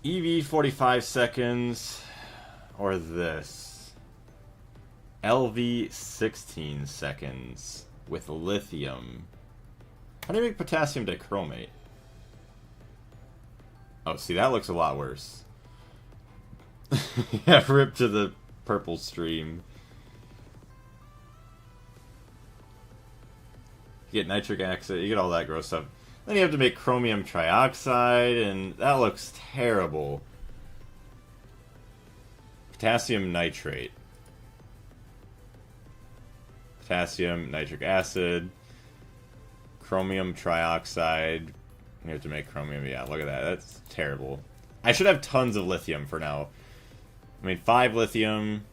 EV 45 seconds, or this. LV 16 seconds with lithium. How do you make potassium dichromate? Oh, see, that looks a lot worse. Yeah, rip to the purple stream. You get nitric acid, you get all that gross stuff. Then you have to make chromium trioxide, and that looks terrible. Potassium nitrate. Potassium, nitric acid, chromium trioxide. You have to make chromium. Yeah, look at that. That's terrible. I should have tons of lithium for now. I mean, 5 lithium.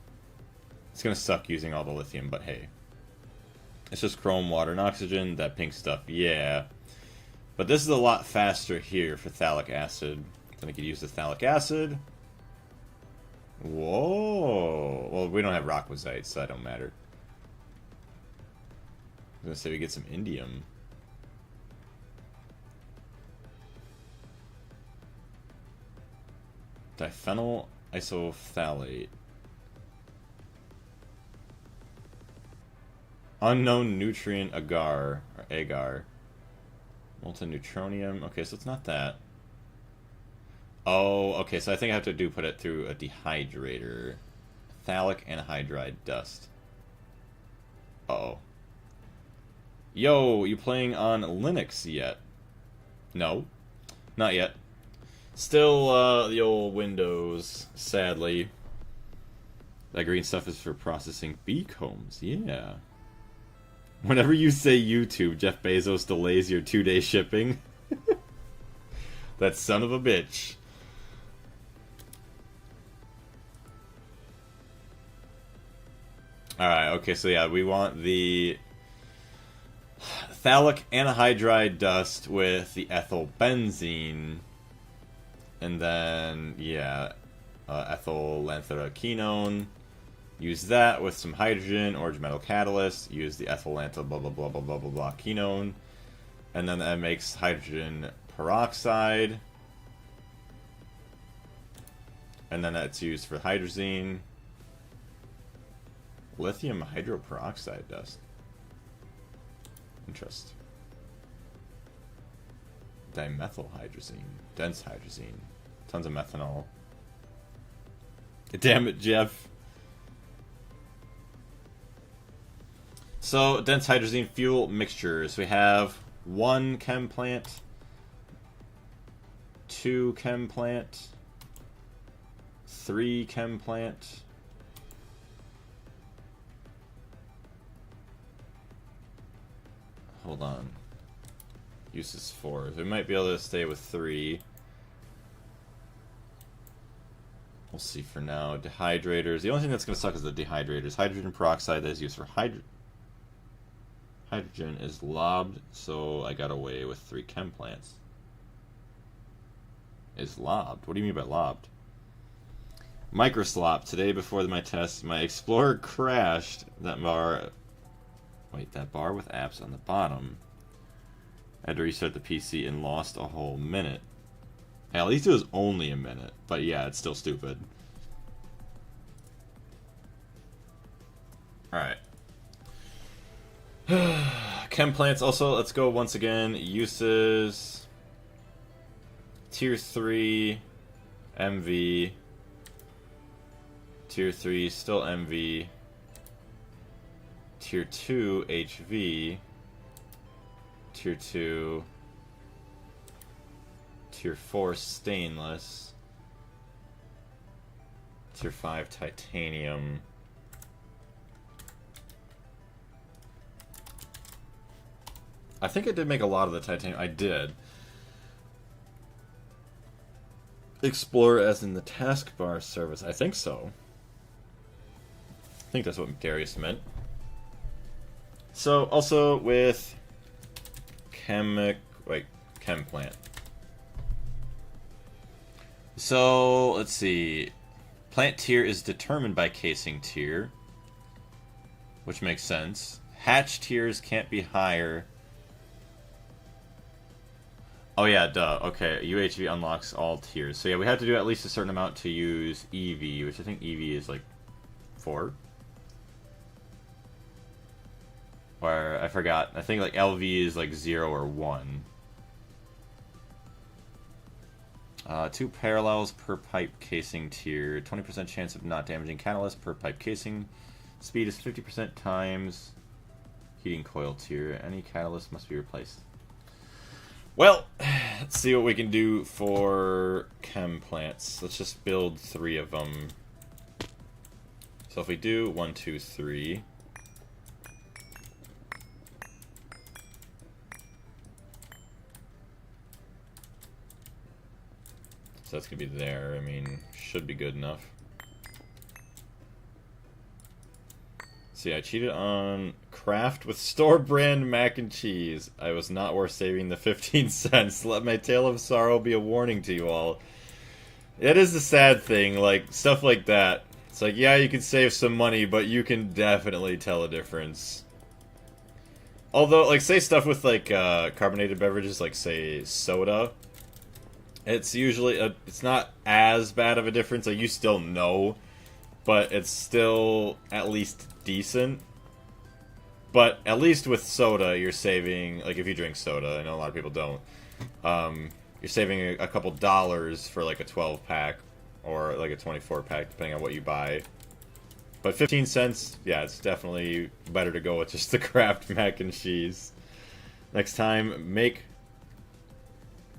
It's going to suck using all the lithium, but hey. It's just chrome, water, and oxygen. That pink stuff, yeah. But this is a lot faster here for phthalic acid. Then I could use the phthalic acid. Whoa. Well, we don't have rockwazite, so that don't matter. I was going to say we get some indium. Diphenyl isophthalate. Unknown nutrient agar, or agar. Molten neutronium. Okay, so it's not that. Oh, okay, so I think I have to put it through a dehydrator. Phthalic anhydride dust. Uh-oh. Yo, you playing on Linux yet? No. Not yet. Still, the old Windows, sadly. That green stuff is for processing bee combs, yeah. Whenever you say YouTube, Jeff Bezos delays your 2-day shipping. That son of a bitch. Alright, okay, so yeah, we want the phthalic anhydride dust with the ethyl benzene. And then, yeah, ethyl lanthraquinone. Use that with some hydrogen, orange metal catalyst. Use the ethyl lantha blah blah blah blah blah blah blah quinone. And then that makes hydrogen peroxide. And then that's used for hydrazine. Lithium hydroperoxide dust. Interest. Dimethylhydrazine. Dense hydrazine. Tons of methanol. Damn it, Jeff. So, dense hydrazine fuel mixtures. We have 1 chem plant, 2 chem plant, 3 chem plant, hold on. Uses 4. We might be able to stay with 3. We'll see for now. Dehydrators. The only thing that's going to suck is the dehydrators. Hydrogen peroxide that is used for hydrogen is lobbed, so I got away with 3 chem plants. Is lobbed? What do you mean by lobbed? Microslop. Today before my test, my Explorer crashed. That bar with apps on the bottom. I had to restart the PC and lost a whole minute. Hey, at least it was only a minute, but yeah, it's still stupid. Alright. Chem plants also, let's go once again. Uses. Tier 3, MV. Tier 3, still MV. Tier 2, HV. Tier 2. Tier 4, stainless. Tier 5, titanium. I think I did make a lot of the titanium. I did. Explore as in the taskbar service. I think so. I think that's what Darius meant. So, also with chem plant. So, let's see. Plant tier is determined by casing tier, which makes sense. Hatch tiers can't be higher. Oh yeah, duh. Okay, UHV unlocks all tiers. So yeah, we have to do at least a certain amount to use EV, which I think EV is like 4. Or, I forgot. I think like LV is like 0 or 1. 2 parallels per pipe casing tier. 20% chance of not damaging catalyst per pipe casing. Speed is 50% times heating coil tier. Any catalyst must be replaced. Well, let's see what we can do for chem plants. Let's just build 3 of them. So if we do 1, 2, 3. So that's going to be there. I mean, should be good enough. See, I cheated on Kraft with store brand mac and cheese. I was not worth saving the 15 cents. Let my tale of sorrow be a warning to you all. It is the sad thing, like, stuff like that. It's like, yeah, you can save some money, but you can definitely tell a difference. Although, like, say stuff with, like, carbonated beverages, like, say, soda. It's usually it's not as bad of a difference. Like, you still know, but it's still at least decent. But at least with soda, you're saving, like, if you drink soda, I know a lot of people don't, you're saving a couple dollars for, like, a 12-pack, or, like, a 24-pack, depending on what you buy. But 15 cents, yeah, it's definitely better to go with just the Kraft mac and cheese. Next time, make,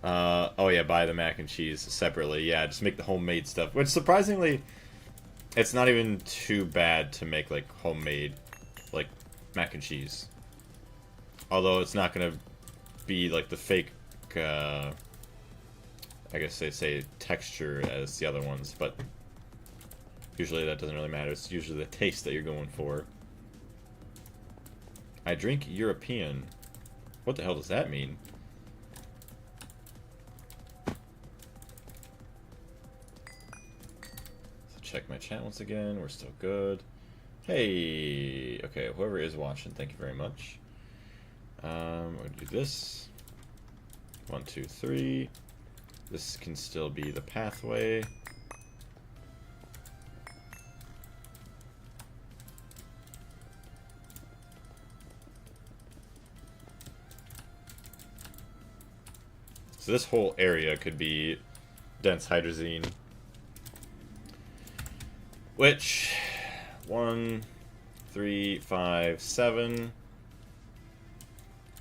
oh yeah, buy the mac and cheese separately. Yeah, just make the homemade stuff. Which, surprisingly, it's not even too bad to make, like, homemade, like, mac and cheese. Although it's not gonna be like the fake, I guess they say texture as the other ones, but usually that doesn't really matter. It's usually the taste that you're going for. I drink European. What the hell does that mean? So check my chat once again. We're still good. Hey, okay, whoever is watching, thank you very much. We're gonna do this. 1, 2, 3. This can still be the pathway. So this whole area could be dense hydrazine, which 1, 3, 5, 7.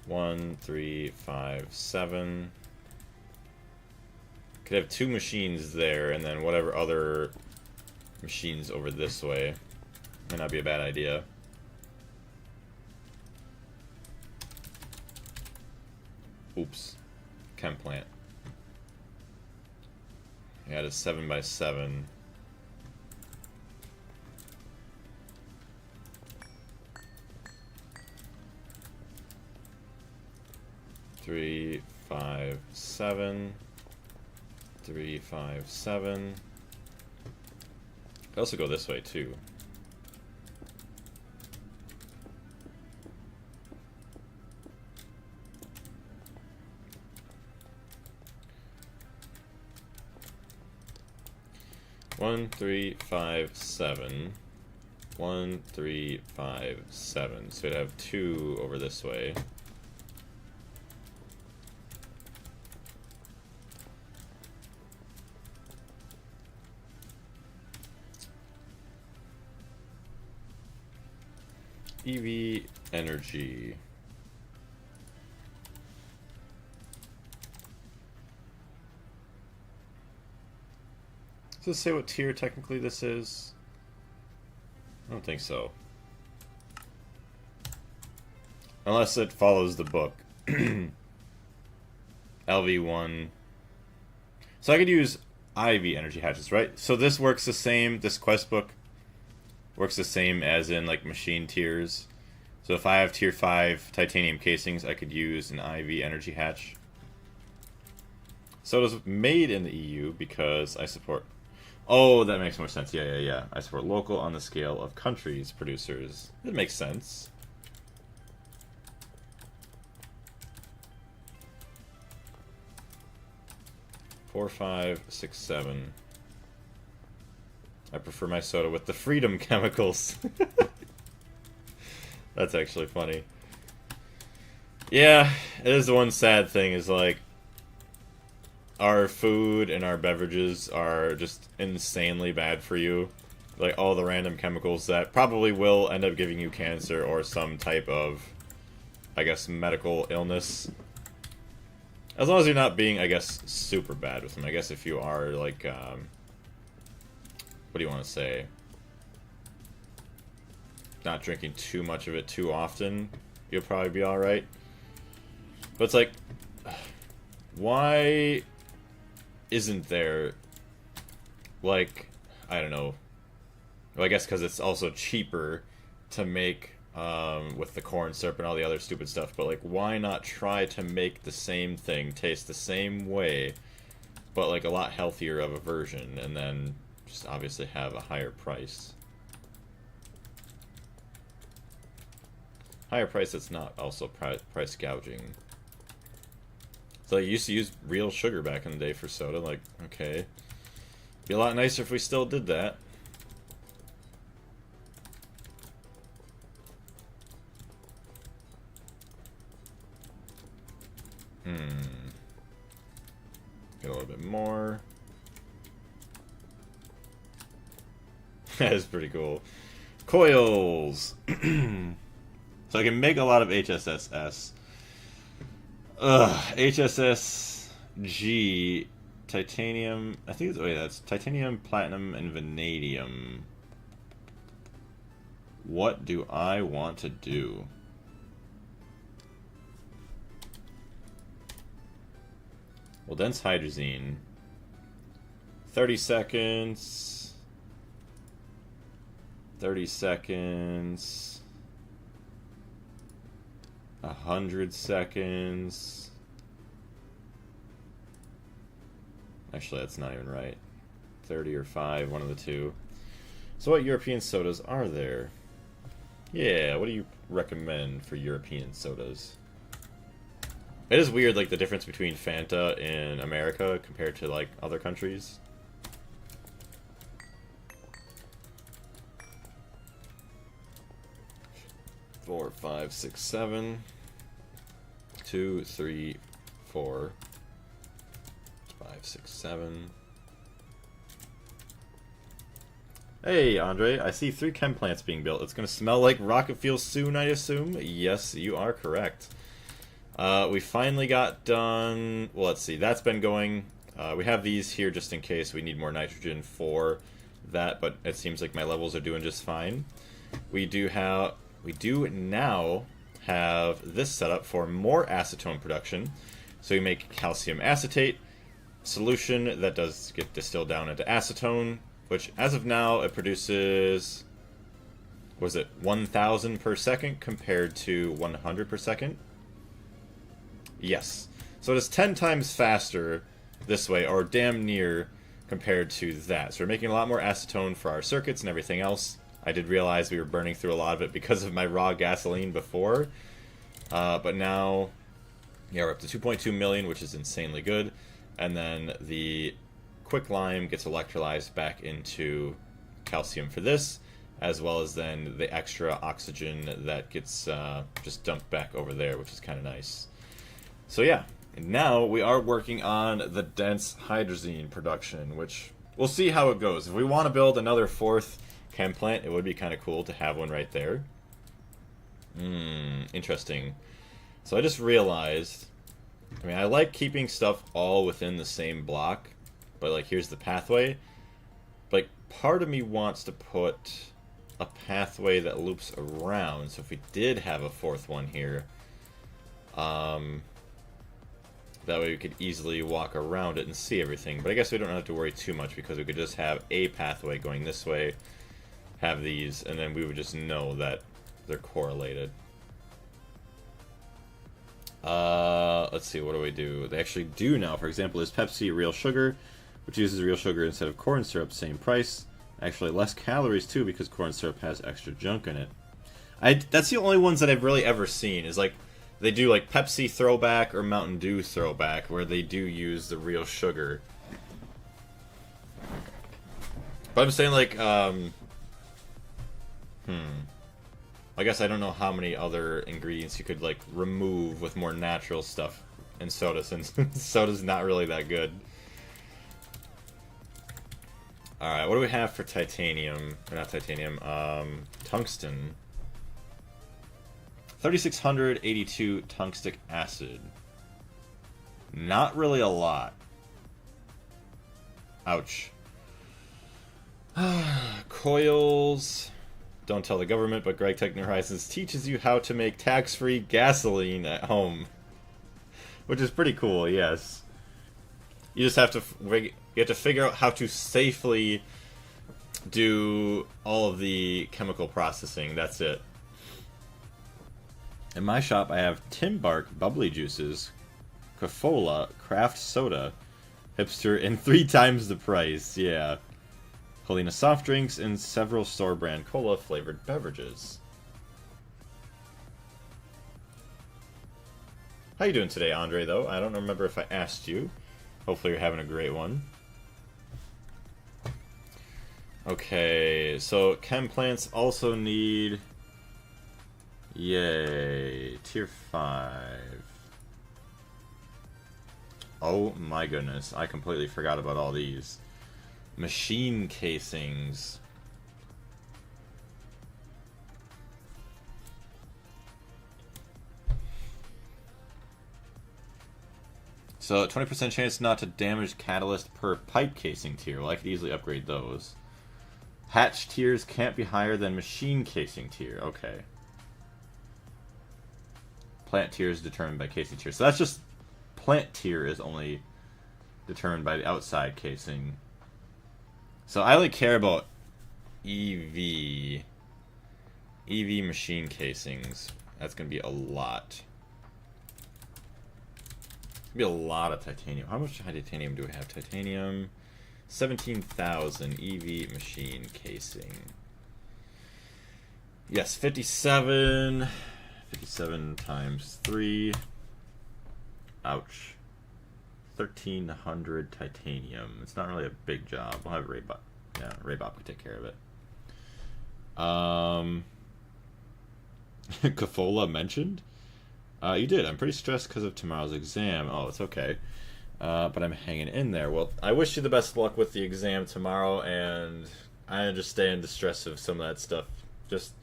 1, 3, 5, 7. Could have 2 machines there, and then whatever other machines over this way. Might not be a bad idea. Oops. Chem plant. Yeah, it's 7 by 7. Three, 5, 7. 3, 5, 7. Could also go this way too. One, 3, 5, 7. 1, 3, 5, 7. So we'd have 2 over this way. EV energy. Does it say what tier technically this is? I don't think so. Unless it follows the book. LV1. So I could use IV energy hatches, right? So this works the same, this quest book works the same as in like machine tiers. So if I have tier 5 titanium casings, I could use an IV energy hatch. So it was made in the EU because I support... Oh, that makes more sense. Yeah. I support local on the scale of countries, producers. That makes sense. Four, 5, 6, 7. I prefer my soda with the freedom chemicals. That's actually funny. Yeah, it is the one sad thing is like our food and our beverages are just insanely bad for you. Like all the random chemicals that probably will end up giving you cancer or some type of, I guess, medical illness. As long as you're not being, I guess, super bad with them. I guess if you are like, what do you want to say? Not drinking too much of it too often, you'll probably be alright. But it's like, why isn't there, like, I don't know, well, I guess because it's also cheaper to make with the corn syrup and all the other stupid stuff, but like, why not try to make the same thing taste the same way, but like a lot healthier of a version, and then just obviously have a higher price. Higher price that's not also price gouging. So I used to use real sugar back in the day for soda. Like, okay. Be a lot nicer if we still did that. Get a little bit more. That is pretty cool. Coils! So I can make a lot of HSSS. HSSG, titanium, I think it's, oh yeah, that's titanium, platinum, and vanadium. What do I want to do? Well, dense hydrazine. 30 seconds. 30 seconds. 100 seconds. Actually, that's not even right. 30 or 5, one of the two. So what European sodas are there? Yeah, what do you recommend for European sodas? It is weird, like, the difference between Fanta in America compared to, like, other countries. Four, 5, 6, 7. 2, 3, 4. 5, 6, 7. Hey, Andre, I see 3 chem plants being built. It's going to smell like rocket fuel soon, I assume? Yes, you are correct. We finally got done... Well, let's see. That's been going. We have these here just in case we need more nitrogen for that, but it seems like my levels are doing just fine. We do now have this set up for more acetone production. So we make calcium acetate solution that does get distilled down into acetone, which as of now it produces, was it 1,000 per second compared to 100 per second? Yes. So it is 10 times faster this way, or damn near, compared to that. So we're making a lot more acetone for our circuits and everything else. I did realize we were burning through a lot of it because of my raw gasoline before. But now, yeah, we're up to 2.2 million, which is insanely good. And then the quicklime gets electrolyzed back into calcium for this, as well as then the extra oxygen that gets just dumped back over there, which is kind of nice. So yeah, and now we are working on the dense hydrazine production, which we'll see how it goes. If we want to build another 4th chem plant, it would be kind of cool to have one right there. Interesting. So I just realized, I mean, I like keeping stuff all within the same block, but like here's the pathway. Like part of me wants to put a pathway that loops around. So if we did have a 4th one here, that way we could easily walk around it and see everything. But I guess we don't have to worry too much because we could just have a pathway going this way, have these, and then we would just know that they're correlated. Let's see, what do we do? They actually do now. For example, is Pepsi real sugar, which uses real sugar instead of corn syrup, same price. Actually, less calories too because corn syrup has extra junk in it. That's the only ones that I've really ever seen, is like they do like Pepsi throwback or Mountain Dew throwback, where they do use the real sugar. But I'm saying like, I guess I don't know how many other ingredients you could like remove with more natural stuff in soda, since soda's not really that good. Alright, what do we have for titanium? Or not titanium, tungsten. 3,682 tungstic acid. Not really a lot. Ouch. Coils. Don't tell the government, but Greg Techno Horizons teaches you how to make tax-free gasoline at home. Which is pretty cool, yes. You just have to figure out how to safely do all of the chemical processing. That's it. In my shop, I have Timbark bubbly juices, Cofola craft soda, hipster, and 3 times the price. Yeah. Helena soft drinks and several store-brand cola flavored beverages. How you doing today, Andre, though? I don't remember if I asked you. Hopefully you're having a great one. Okay, so chem plants also need... Yay, tier 5. Oh my goodness, I completely forgot about all these. Machine casings. So, 20% chance not to damage catalyst per pipe casing tier. Well, I could easily upgrade those. Hatch tiers can't be higher than machine casing tier. Okay. Plant tier is determined by casing tier. So that's just... Plant tier is only determined by the outside casing. So I only care about EV machine casings. That's going to be a lot. It's going to be a lot of titanium. How much titanium do we have? Titanium, 17,000 EV machine casing. Yes, 57. 57 times 3. Ouch. 1,300 titanium. It's not really a big job. We'll have Ray Bob. Yeah, Ray Bob can take care of it. Kafola mentioned? You did. I'm pretty stressed because of tomorrow's exam. Oh, it's okay. But I'm hanging in there. Well, I wish you the best of luck with the exam tomorrow, and I understand the stress of some of that stuff. Just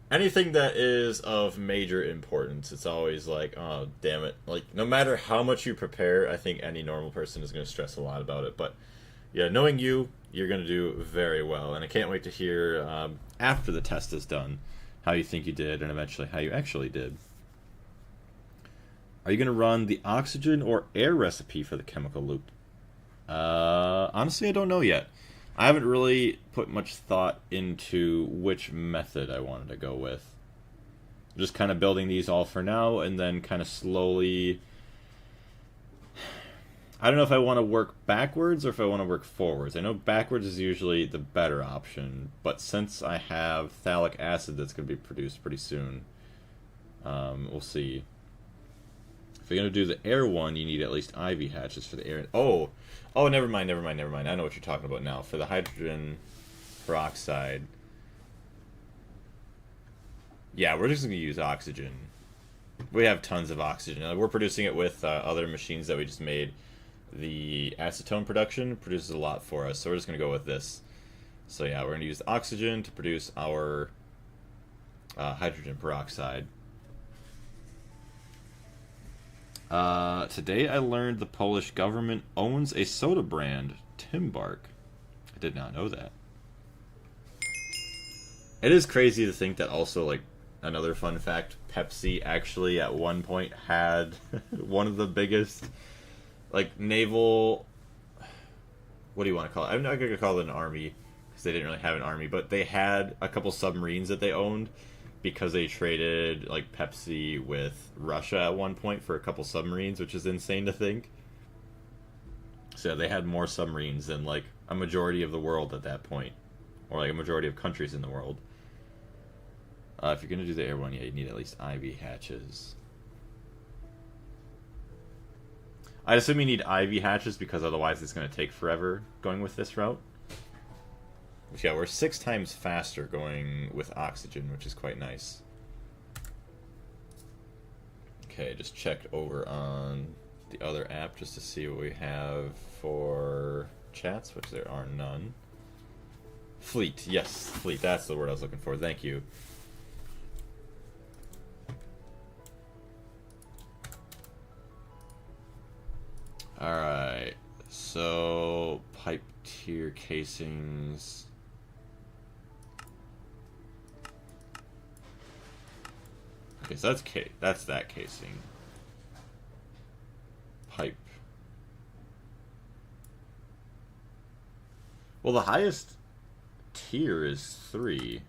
anything that is of major importance, it's always like, oh, damn it. Like, no matter how much you prepare, I think any normal person is going to stress a lot about it. But, yeah, knowing you, you're going to do very well. And I can't wait to hear, after the test is done, how you think you did, and eventually how you actually did. Are you going to run the oxygen or air recipe for the chemical loop? Honestly, I don't know yet. I haven't really put much thought into which method I wanted to go with. Just kind of building these all for now, and then kind of slowly... I don't know if I want to work backwards or if I want to work forwards. I know backwards is usually the better option, but since I have phthalic acid that's going to be produced pretty soon, we'll see. If you're going to do the air one, you need at least IV hatches for the air. Oh, never mind. I know what you're talking about now. For the hydrogen peroxide, yeah, we're just going to use oxygen. We have tons of oxygen. We're producing it with other machines that we just made. The acetone production produces a lot for us, so we're just going to go with this. So yeah, we're going to use the oxygen to produce our hydrogen peroxide. Today I learned the Polish government owns a soda brand, Timbark. I did not know that. It is crazy to think that also, like, another fun fact, Pepsi actually at one point had one of the biggest, like, naval... What do you want to call it? I'm not going to call it an army, because they didn't really have an army, but they had a couple submarines that they owned, because they traded, like, Pepsi with Russia at one point for a couple submarines, which is insane to think. So yeah, they had more submarines than, like, a majority of the world at that point. Or, like, a majority of countries in the world. If you're going to do the air one, yeah, you need at least IV hatches. I assume you need IV hatches because otherwise it's going to take forever going with this route. But yeah, we're 6 times faster going with oxygen, which is quite nice. Okay, just checked over on the other app just to see what we have for chats, which there are none. Fleet, yes, fleet, that's the word I was looking for, thank you. Alright, so pipe tier casings. Okay, so that's that casing. Pipe. Well, the highest tier is 3.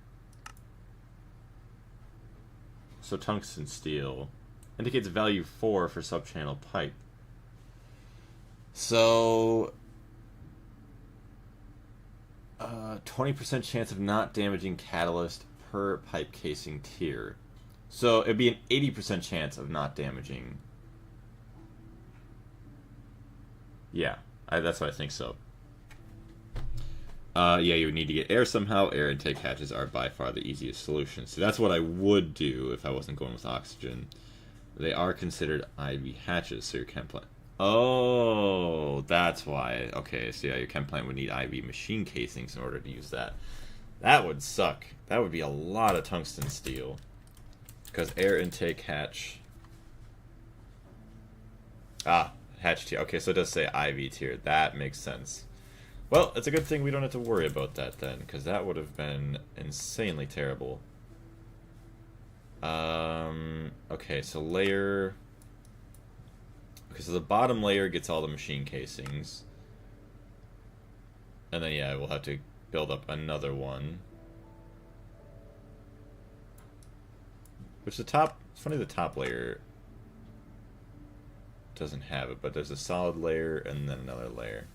So tungsten steel. Indicates value 4 for subchannel pipe. So 20% chance of not damaging catalyst per pipe casing tier. So it'd be an 80% chance of not damaging Yeah, that's what I think so. Yeah, you would need to get air somehow. Air intake hatches are by far the easiest solution. So that's what I would do if I wasn't going with oxygen. They are considered IV hatches, so your chem plant... Oh, that's why. Okay, so yeah, your chem plant would need IV machine casings in order to use that. That would suck. That would be a lot of tungsten steel. Because air intake hatch... Ah, hatch tier. Okay, so it does say IV tier. That makes sense. Well, it's a good thing we don't have to worry about that then, because that would have been insanely terrible. Okay, so layer... Okay, so the bottom layer gets all the machine casings. And then, yeah, we'll have to build up another one. Which the top... It's funny the top layer doesn't have it, but there's a solid layer and then another layer.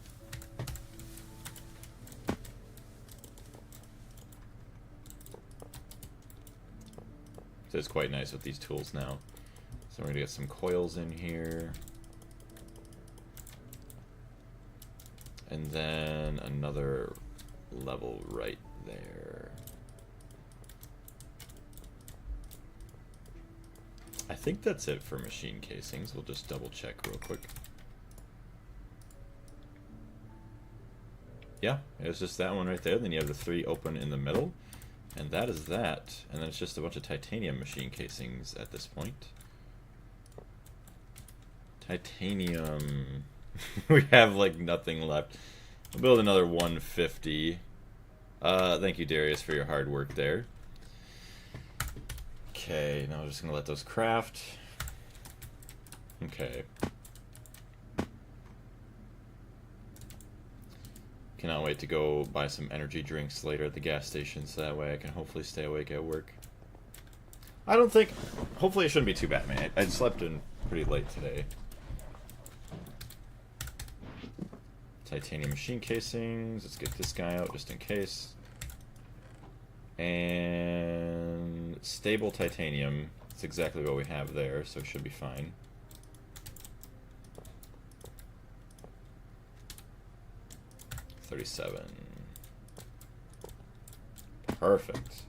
So it's quite nice with these tools now. So we're going to get some coils in here. And then another level right there. I think that's it for machine casings. We'll just double check real quick. Yeah, it's just that one right there. Then you have the 3 open in the middle. And that is that. And then it's just a bunch of titanium machine casings at this point. Titanium. We have like nothing left. I'll build another 150. Thank you, Darius, for your hard work there. Okay, now I'm just gonna let those craft. Okay. Cannot wait to go buy some energy drinks later at the gas station, so that way I can hopefully stay awake at work. I don't think... Hopefully it shouldn't be too bad, man. I slept in pretty late today. Titanium machine casings. Let's get this guy out just in case. And stable titanium. That's exactly what we have there, so it should be fine. $37. Perfect.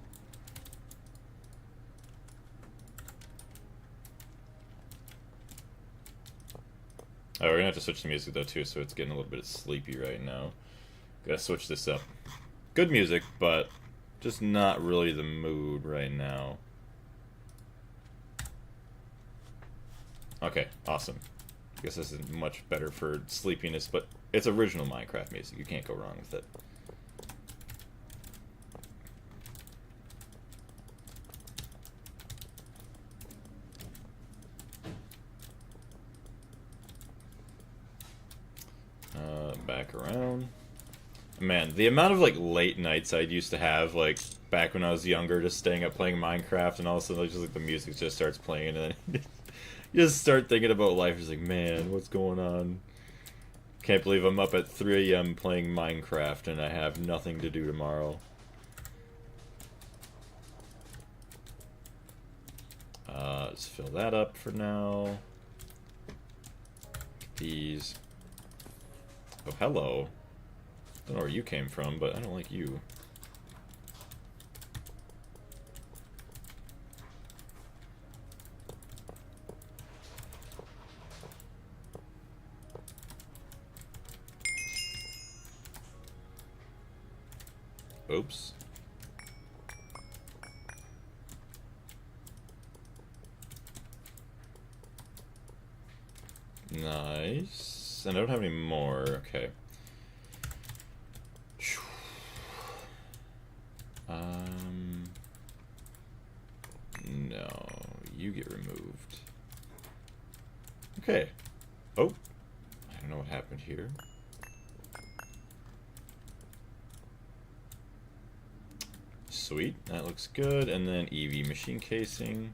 Oh, we're gonna have to switch the music though too, so it's getting a little bit sleepy right now. Gotta switch this up. Good music, but just not really the mood right now. Okay, awesome. I guess this is much better for sleepiness, but it's original Minecraft music. You can't go wrong with it. Back around. Man, the amount of like late nights I used to have, like back when I was younger, just staying up playing Minecraft, and all of a sudden, like, just like the music just starts playing, and then you just start thinking about life. Just like, man, what's going on? Can't believe I'm up at 3 AM playing Minecraft, and I have nothing to do tomorrow. Let's fill that up for now. These. Oh, hello. Don't know where you came from, but I don't like you. Oops. Nice. And I don't have any more. Okay. No. You get removed. Okay. Oh. I don't know what happened here. Sweet. That looks good. And then EV machine casing.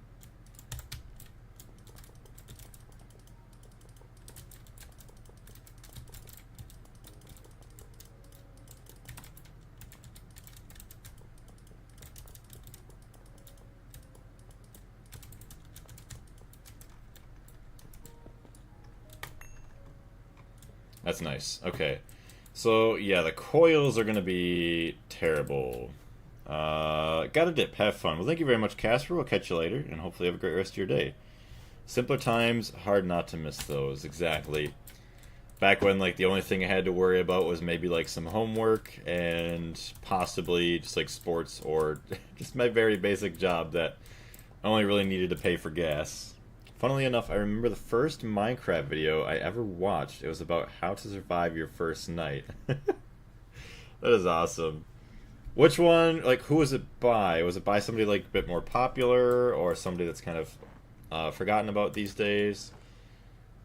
That's nice. Okay. So, yeah, the coils are going to be terrible. Got a dip. Have fun. Well, thank you very much, Casper. We'll catch you later, and hopefully have a great rest of your day. Simpler times, hard not to miss those. Exactly. Back when, like, the only thing I had to worry about was maybe, like, some homework and possibly just, like, sports or just my very basic job that I only really needed to pay for gas. Funnily enough, I remember the first Minecraft video I ever watched. It was about how to survive your first night. That is awesome. Which one, like, who was it by? Was it by somebody, like, a bit more popular or somebody that's kind of forgotten about these days?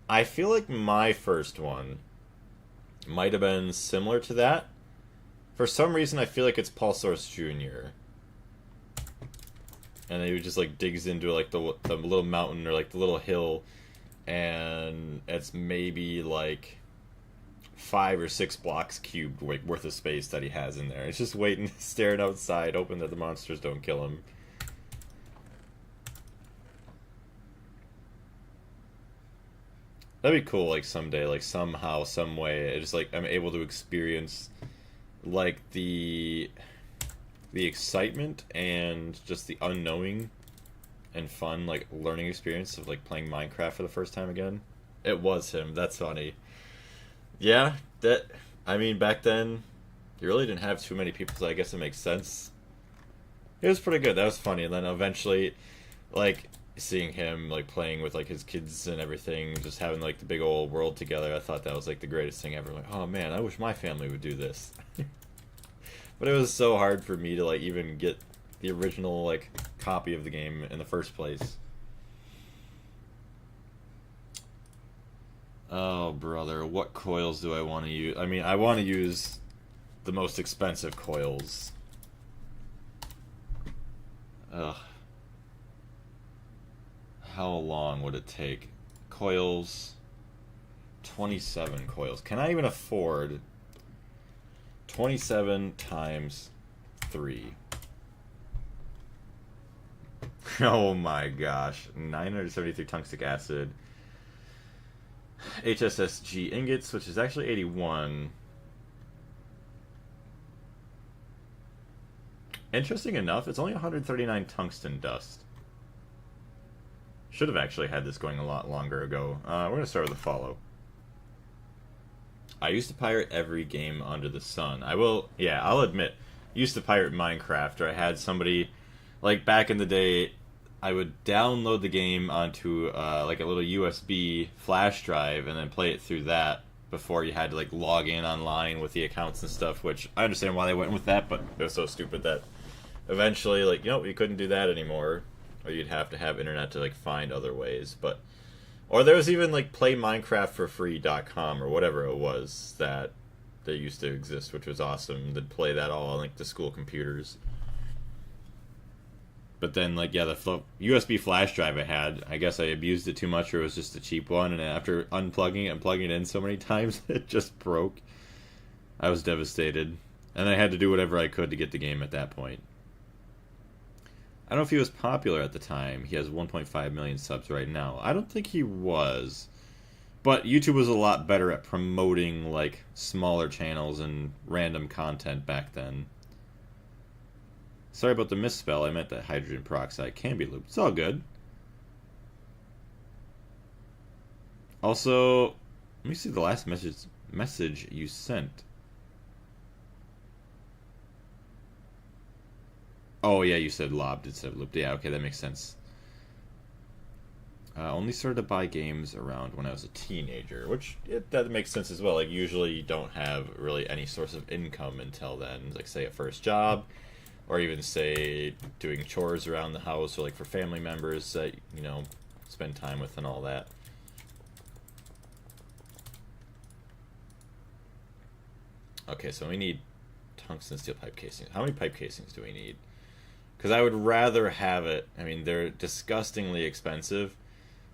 I feel like my first one might have been similar to that. For some reason, I feel like it's Paul Source Jr. And he just, like, digs into, like, the little mountain or, like, the little hill. And it's maybe, like, 5 or 6 blocks cubed worth of space that he has in there. It's just waiting, staring outside, hoping that the monsters don't kill him. That'd be cool, like, someday, like, somehow, some way, it's just, like, I'm able to experience, like, the excitement and just the unknowing and fun, like, learning experience of, like, playing Minecraft for the first time again. It was him. That's funny. Yeah, I mean, back then, you really didn't have too many people, so I guess it makes sense. It was pretty good. That was funny. And then eventually, like, seeing him, like, playing with, like, his kids and everything, just having, like, the big old world together, I thought that was, like, the greatest thing ever. Like, oh, man, I wish my family would do this. But it was so hard for me to, like, even get the original, like, copy of the game in the first place. Oh, brother, what coils do I want to use? I mean, I want to use the most expensive coils. Ugh. How long would it take? Coils. 27 coils. Can I even afford 27 times 3? Oh my gosh. 973 tungstic acid. HSSG ingots, which is actually 81. Interesting enough, it's only 139 tungsten dust. Should have actually had this going a lot longer ago. We're going to start with a follow. I used to pirate every game under the sun. I'll admit, used to pirate Minecraft, or I had somebody, like, back in the day, I would download the game onto, like, a little USB flash drive, and then play it through that before you had to, like, log in online with the accounts and stuff, which I understand why they went with that, but it was so stupid that eventually, like, you couldn't do that anymore, or you'd have to have internet to, like, find other ways, but... Or there was even, like, playminecraftforfree.com or whatever it was that they used to exist, which was awesome. They'd play that all on, like, the school computers. But then, like, yeah, the USB flash drive I had, I guess I abused it too much, or it was just a cheap one, and after unplugging it and plugging it in so many times, it just broke. I was devastated. And I had to do whatever I could to get the game at that point. I don't know if he was popular at the time. He has 1.5 million subs right now. I don't think he was. But YouTube was a lot better at promoting, like, smaller channels and random content back then. Sorry about the misspell. I meant that hydrogen peroxide can be looped. It's all good. Also, let me see the last message you sent. Oh, yeah, you said lobbed instead of looped. Yeah, okay, that makes sense. Only started to buy games around when I was a teenager, which that makes sense as well. Like, usually you don't have really any source of income until then. Like, say, a first job, or even, say, doing chores around the house, or, like, for family members that, spend time with and all that. Okay, so we need tungsten steel pipe casings. How many pipe casings do we need? Because I would rather have it... I mean, they're disgustingly expensive,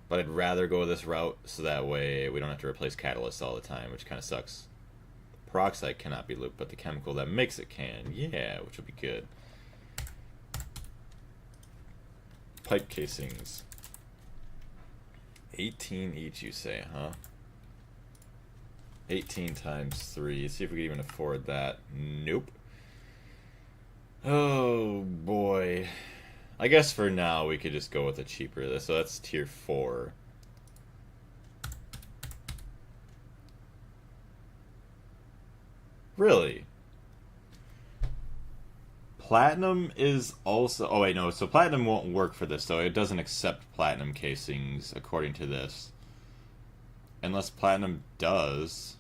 but I'd rather go this route so that way we don't have to replace catalysts all the time, which kind of sucks. Peroxide cannot be looped, but the chemical that makes it can. Yeah, which would be good. Pipe casings. 18 each, you say, huh? 18 times 3. See if we can even afford that. Nope. Oh, boy. I guess for now we could just go with a cheaper. So that's tier 4. Really? Platinum is also... Oh, wait, no. So platinum won't work for this, though. It doesn't accept platinum casings, according to this. Unless platinum does.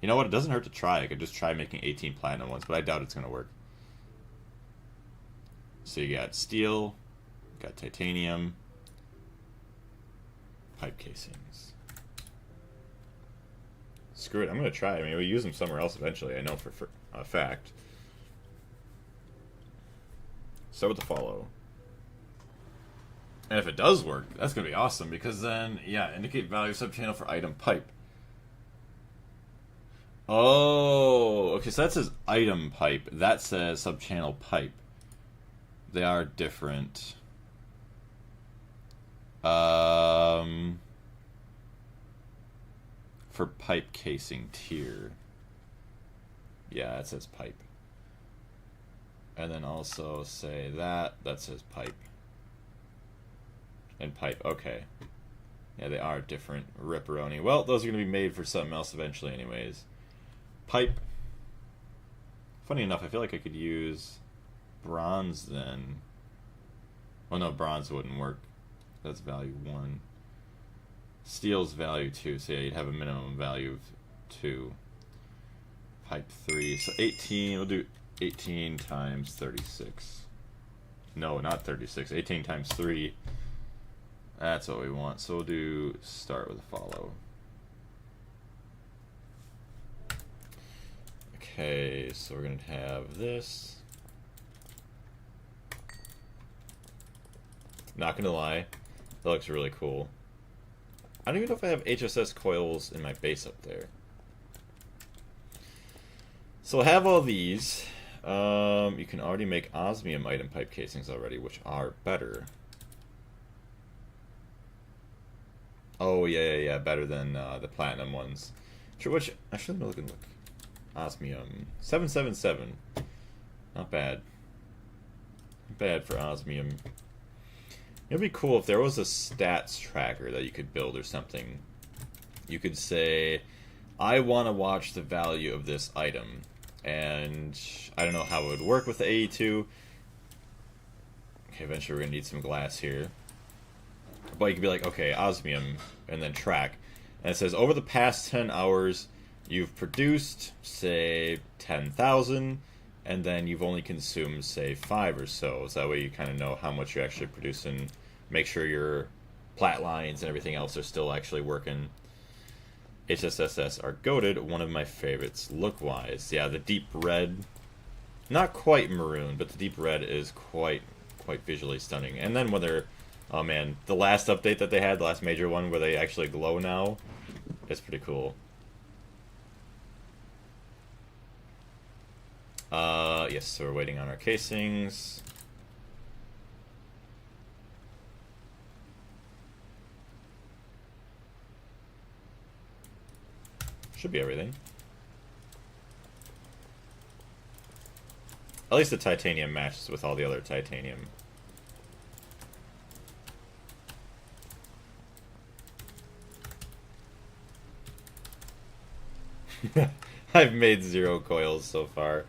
You know what? It doesn't hurt to try. I could just try making 18 platinum ones, but I doubt it's going to work. So you got steel, got titanium, pipe casings. Screw it. I'm going to try. I mean, we'll use them somewhere else eventually. I know for a fact. Start with the follow. And if it does work, that's going to be awesome, because then, yeah, indicate value subchannel for item pipe. Oh, okay, so that says item pipe. That says subchannel pipe. They are different. For pipe casing tier. Yeah, it says pipe. And then also say that says pipe. And pipe, okay. Yeah, they are different. Ripperoni. Well, those are going to be made for something else eventually anyways. Pipe. Funny enough, I feel like I could use bronze then. Oh no, bronze wouldn't work. That's value 1. Steel's value 2, so yeah, you'd have a minimum value of 2. Pipe 3, so 18, we'll do 18 times 36. No, not 36, 18 times 3. That's what we want. So we'll do start with a follow. Okay, so we're going to have this. Not going to lie, that looks really cool. I don't even know if I have HSS coils in my base up there. So I have all these. You can already make osmium item pipe casings already, which are better. Oh, yeah, better than the platinum ones. Sure, which, actually, let me look. Osmium. 777. Not bad. Not bad for osmium. It'd be cool if there was a stats tracker that you could build or something. You could say, I want to watch the value of this item. And I don't know how it would work with the AE2. Okay, eventually we're going to need some glass here. But you could be like, okay, osmium, and then track. And it says, over the past 10 hours, you've produced, say, 10,000, and then you've only consumed, say, 5 or so. So that way you kind of know how much you're actually producing. Make sure your plat lines and everything else are still actually working. HSSS are goated, one of my favorites, look-wise. Yeah, the deep red, not quite maroon, but the deep red is quite visually stunning. And then when they're... Oh man, the last update that they had, the last major one, where they actually glow now, it's pretty cool. Yes, so we're waiting on our casings. Should be everything. At least the titanium matches with all the other titanium. I've made 0 coils so far.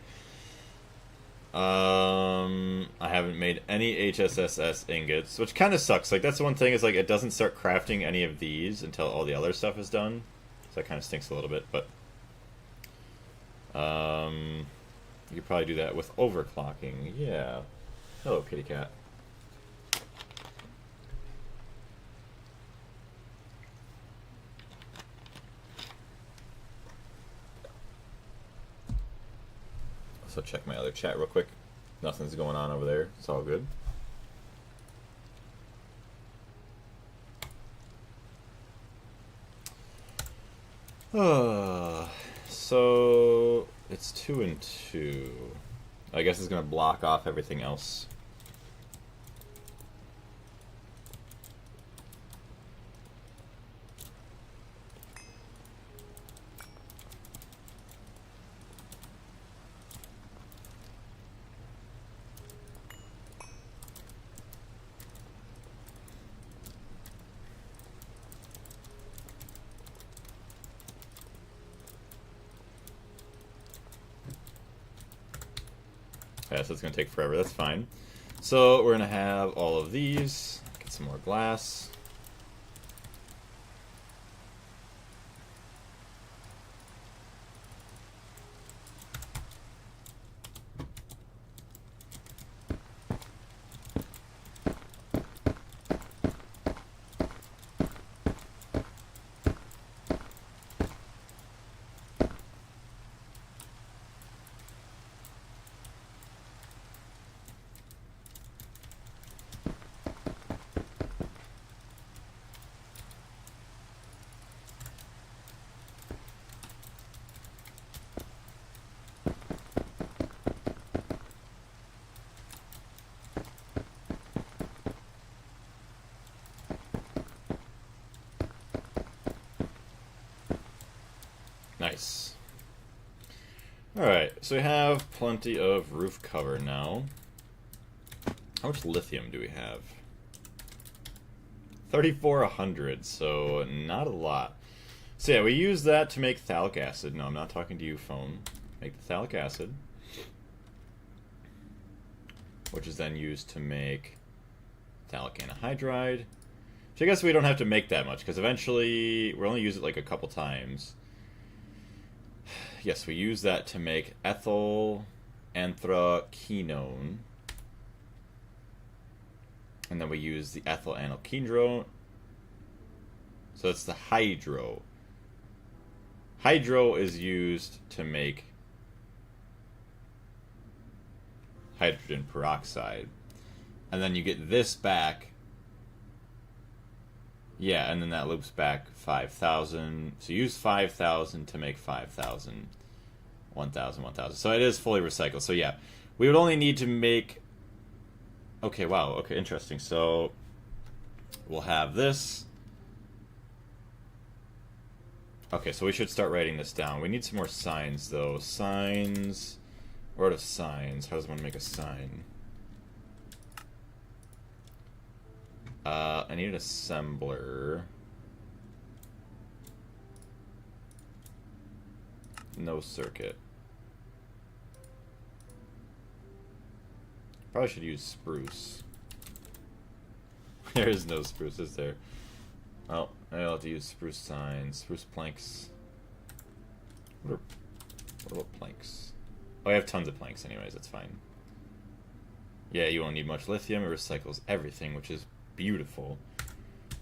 I haven't made any HSSS ingots, which kind of sucks. Like, that's the one thing, is like it doesn't start crafting any of these until all the other stuff is done. So that kind of stinks a little bit, but you could probably do that with overclocking. Yeah. Hello, kitty cat. So check my other chat real quick. Nothing's going on over there. It's all good. So it's 2 and 2. I guess it's gonna block off everything else. Yeah, so it's going to take forever. That's fine. So we're going to have all of these. Get some more glass. Nice. Alright, so we have plenty of roof cover now. How much lithium do we have? 3,400, so not a lot. So yeah, we use that to make phthalic acid. No, I'm not talking to you, phone. Make the phthalic acid, which is then used to make phthalic anhydride. So I guess we don't have to make that much, because eventually we'll only use it like a couple times. Yes, we use that to make ethyl anthraquinone. And then we use the ethyl anilkindrone. So it's the hydro. Hydro is used to make hydrogen peroxide. And then you get this back. Yeah, and then that loops back 5,000. So use 5,000 to make 5,000. 1,000, 1,000. So it is fully recycled. So yeah, we would only need to make... Okay, wow. Okay, interesting. So we'll have this. Okay, so we should start writing this down. We need some more signs, though. Signs. Word of signs. How does one make a sign? I need an assembler. No circuit. Probably should use spruce. There is no spruce, is there? Oh, I'll have to use spruce signs. Spruce planks. What about planks? Oh, I have tons of planks anyways, that's fine. Yeah, you won't need much lithium. It recycles everything, which is beautiful.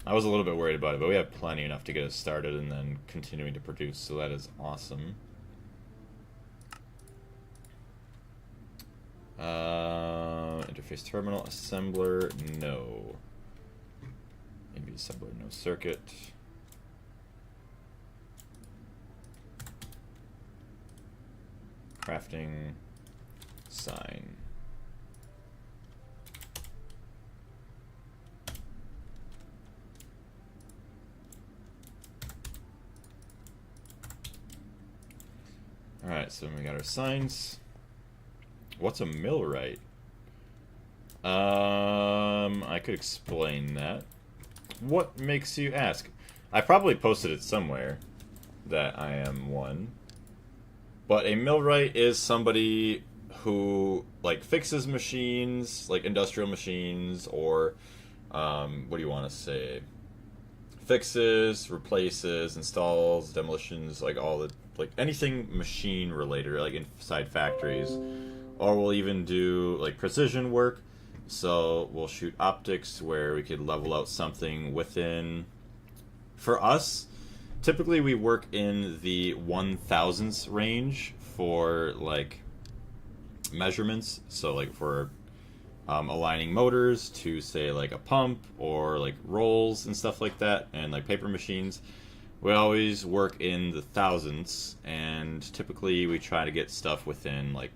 I was a little bit worried about it, but we have plenty enough to get us started and then continuing to produce, so that is awesome. Interface terminal, assembler, no. Maybe assembler, no circuit. Crafting, sign. Alright, so we got our signs. What's a millwright? I could explain that. What makes you ask? I probably posted it somewhere that I am one. But a millwright is somebody who like fixes machines, like industrial machines, or what do you want to say? Fixes, replaces, installs, demolitions, like all the like anything machine related, or like inside factories. Or we'll even do like precision work. So we'll shoot optics where we could level out something within. For us, typically we work in the 1,000ths range for like measurements. So like for aligning motors to say like a pump or like rolls and stuff like that, and like paper machines. We always work in the thousandths, and typically we try to get stuff within like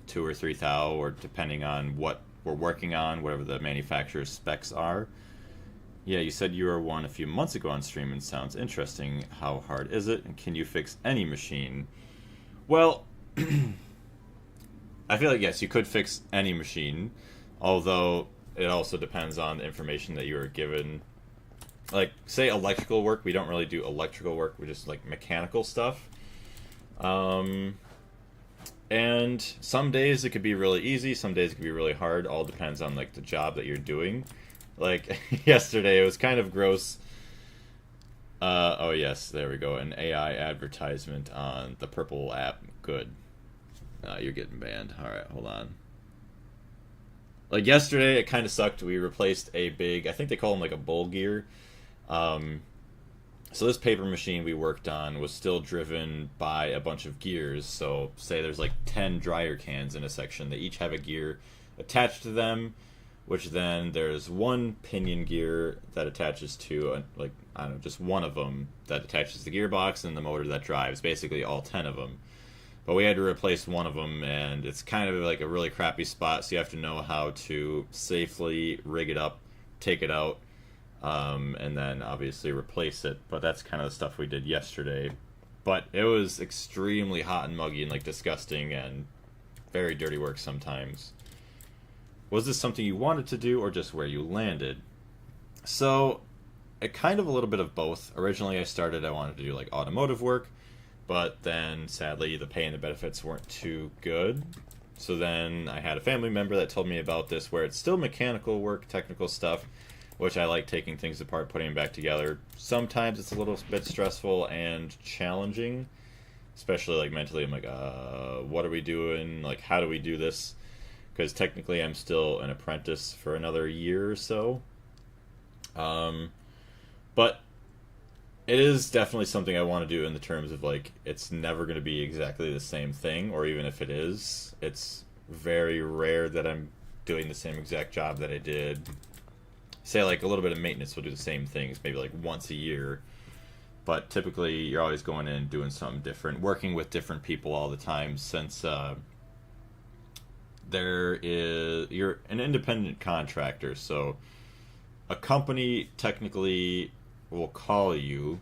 2 or 3 thou, or depending on what we're working on, whatever the manufacturer's specs are. Yeah, you said you were one a few months ago on stream, and sounds interesting. How hard is it, and can you fix any machine? Well, I feel like yes, you could fix any machine, although it also depends on the information that you are given. Like, say electrical work, we don't really do electrical work, we just like mechanical stuff. And some days it could be really easy, some days it could be really hard. All depends on like the job that you're doing. Like yesterday, it was kind of gross. Oh yes, there we go. An AI advertisement on the Purple app. Good. You're getting banned. All right, hold on. Like yesterday, it kind of sucked. We replaced a big, I think they call them like a bowl gear. So this paper machine we worked on was still driven by a bunch of gears. So say there's like 10 dryer cans in a section. They each have a gear attached to them, which then there's one pinion gear that attaches to, like, I don't know, just one of them that attaches to the gearbox and the motor that drives, basically all 10 of them. But we had to replace one of them, and it's kind of like a really crappy spot, so you have to know how to safely rig it up, take it out, and then obviously replace it. But that's kind of the stuff we did yesterday. But it was extremely hot and muggy and like disgusting and very dirty work sometimes. Was this something you wanted to do or just where you landed? So, it kind of a little bit of both. Originally I wanted to do like automotive work, but then sadly the pay and the benefits weren't too good. So then I had a family member that told me about this where it's still mechanical work, technical stuff, which I like taking things apart, putting them back together. Sometimes it's a little bit stressful and challenging, especially like mentally. I'm like, what are we doing? Like, how do we do this? Because technically I'm still an apprentice for another year or so. But it is definitely something I want to do in the terms of like, it's never going to be exactly the same thing, or even if it is, it's very rare that I'm doing the same exact job that I did. Say like a little bit of maintenance will do the same things, maybe like once a year. But typically you're always going in and doing something different, working with different people all the time, since you're an independent contractor, so a company technically will call you,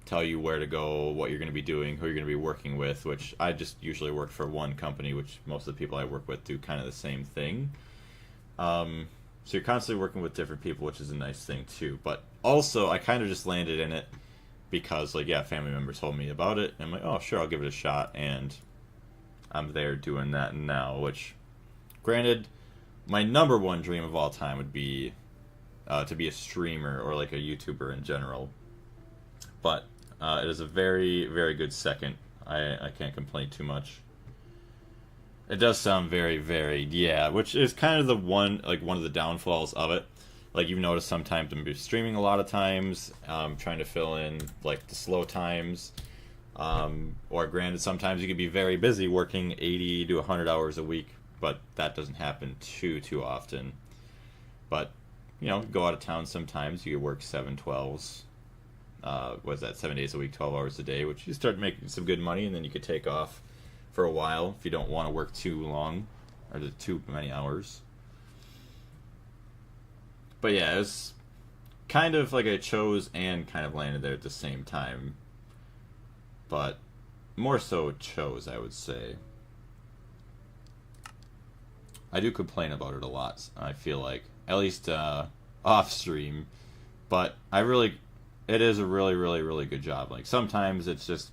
tell you where to go, what you're going to be doing, who you're going to be working with, which I just usually work for one company, which most of the people I work with do kind of the same thing. So you're constantly working with different people, which is a nice thing too. But also, I kind of just landed in it because, like, yeah, family members told me about it, and I'm like, oh, sure, I'll give it a shot, and I'm there doing that now, which, granted, my number one dream of all time would be to be a streamer or like a YouTuber in general. But it is a very, very good second. I can't complain too much. It does sound very varied, yeah, which is kind of one of the downfalls of it. Like, you've noticed sometimes I'm streaming a lot of times, trying to fill in like the slow times. Or granted, sometimes you can be very busy working 80 to 100 hours a week, but that doesn't happen too often. But, you know, go out of town sometimes, you could work 7/12s. What's that, 7 days a week, 12 hours a day, which you start making some good money, and then you could take off for a while if you don't want to work too long or too many hours. But yeah, it was kind of like I chose and kind of landed there at the same time. But more so chose, I would say. I do complain about it a lot, I feel like. At least off stream. But it is a really, really, really good job. Like, sometimes it's just,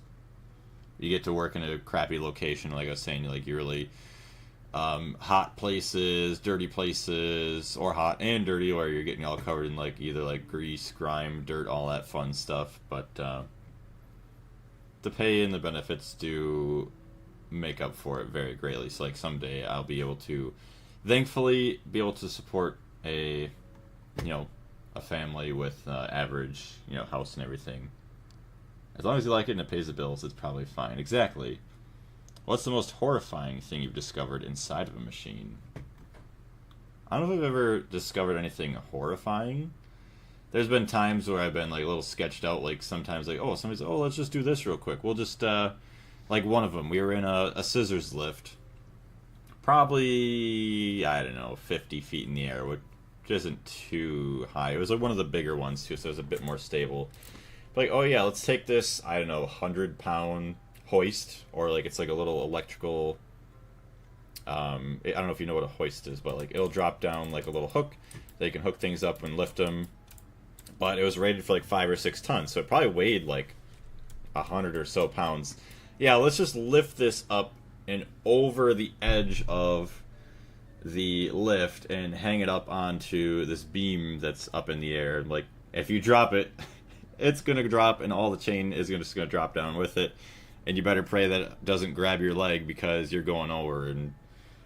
you get to work in a crappy location, like I was saying, like, you really hot places, dirty places, or hot and dirty, where you're getting all covered in like either like grease, grime, dirt, all that fun stuff. But the pay and the benefits do make up for it very greatly. So like someday I'll be able to, thankfully, be able to support a family with average, house and everything. As long as you like it and it pays the bills, it's probably fine. Exactly. What's the most horrifying thing you've discovered inside of a machine? I don't know if I've ever discovered anything horrifying. There's been times where I've been like a little sketched out, like sometimes like, oh, somebody's like, oh, let's just do this real quick. We'll just, like one of them, we were in a scissors lift. Probably, I don't know, 50 feet in the air, which isn't too high. It was like one of the bigger ones too, so it was a bit more stable. But like, oh yeah, let's take this, I don't know, 100-pound hoist, or like it's like a little electrical, I don't know if you know what a hoist is, but like it'll drop down like a little hook that you can hook things up and lift them. But it was rated for like 5 or 6 tons, so it probably weighed like 100 or so pounds. Yeah, let's just lift this up and over the edge of the lift and hang it up onto this beam that's up in the air. Like, if you drop it, it's gonna drop, and all the chain is just gonna drop down with it. And you better pray that it doesn't grab your leg because you're going over. And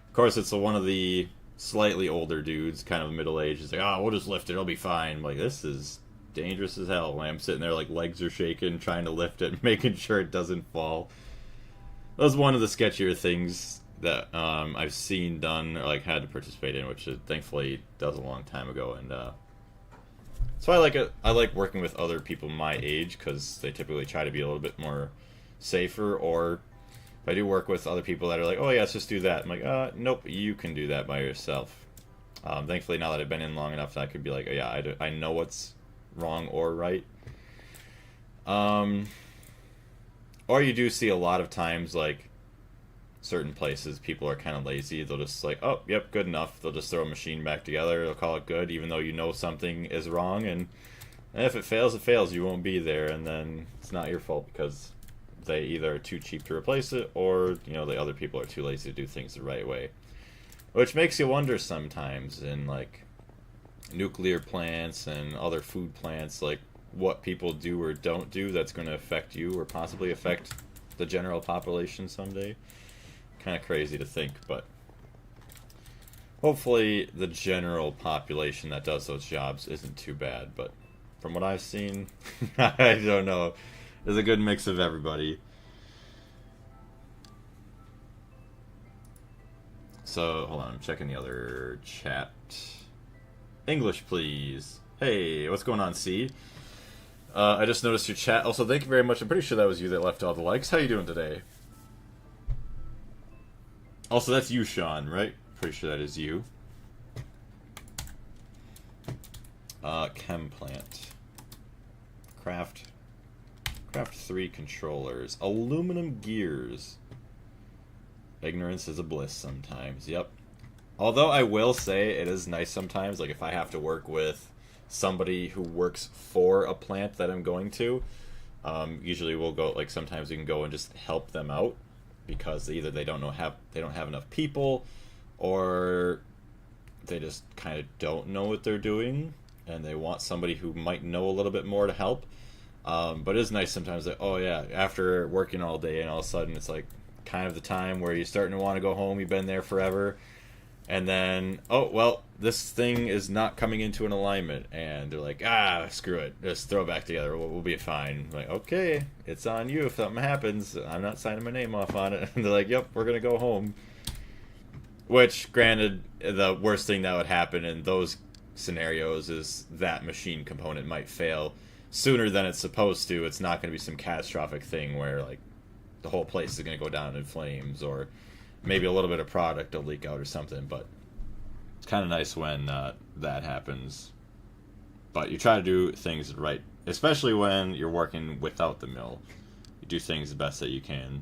of course, it's one of the slightly older dudes, kind of middle aged. It's like, oh, we'll just lift it, it'll be fine. I'm like, this is dangerous as hell. When I'm sitting there, like, legs are shaking, trying to lift it, making sure it doesn't fall. That was one of the sketchier things that I've seen done, or like had to participate in, which thankfully does a long time ago. And so I like it. I like working with other people my age because they typically try to be a little bit more safer. Or if I do work with other people that are like, oh yeah, let's just do that, I'm like, nope, you can do that by yourself. Thankfully, now that I've been in long enough, that I could be like, oh yeah, I know what's wrong or right. Or you do see a lot of times, like, certain places, people are kind of lazy. They'll just like, oh, yep, good enough. They'll just throw a machine back together. They'll call it good, even though you know something is wrong. And if it fails, it fails. You won't be there, and then it's not your fault because they either are too cheap to replace it, or, you know, the other people are too lazy to do things the right way. Which makes you wonder sometimes in, like, nuclear plants and other food plants, like, what people do or don't do that's going to affect you or possibly affect the general population someday. Kind of crazy to think, but hopefully the general population that does those jobs isn't too bad. But from what I've seen, I don't know. There's a good mix of everybody. So, hold on, I'm checking the other chat. English, please. Hey, what's going on, C? I just noticed your chat. Also, thank you very much. I'm pretty sure that was you that left all the likes. How you doing today? Also, that's you, Sean, right? Pretty sure that is you. Chem plant. Craft 3 controllers. Aluminum gears. Ignorance is a bliss sometimes. Yep. Although I will say it is nice sometimes, like if I have to work with somebody who works for a plant that I'm going to, usually we'll go, like, sometimes we can go and just help them out because either they don't have enough people, or they just kind of don't know what they're doing and they want somebody who might know a little bit more to help. But it is nice sometimes that, oh yeah, after working all day and all of a sudden it's like kind of the time where you're starting to want to go home, you've been there forever, and then, oh, well, this thing is not coming into an alignment, and they're like, screw it, just throw it back together, we'll be fine. I'm like, okay, it's on you if something happens, I'm not signing my name off on it. And they're like, yep, we're gonna go home. Which, granted, the worst thing that would happen in those scenarios is that machine component might fail sooner than it's supposed to. It's not going to be some catastrophic thing where, like, the whole place is going to go down in flames, or maybe a little bit of product will leak out or something. But it's kind of nice when that happens. But you try to do things right, especially when you're working without the mill. You do things the best that you can.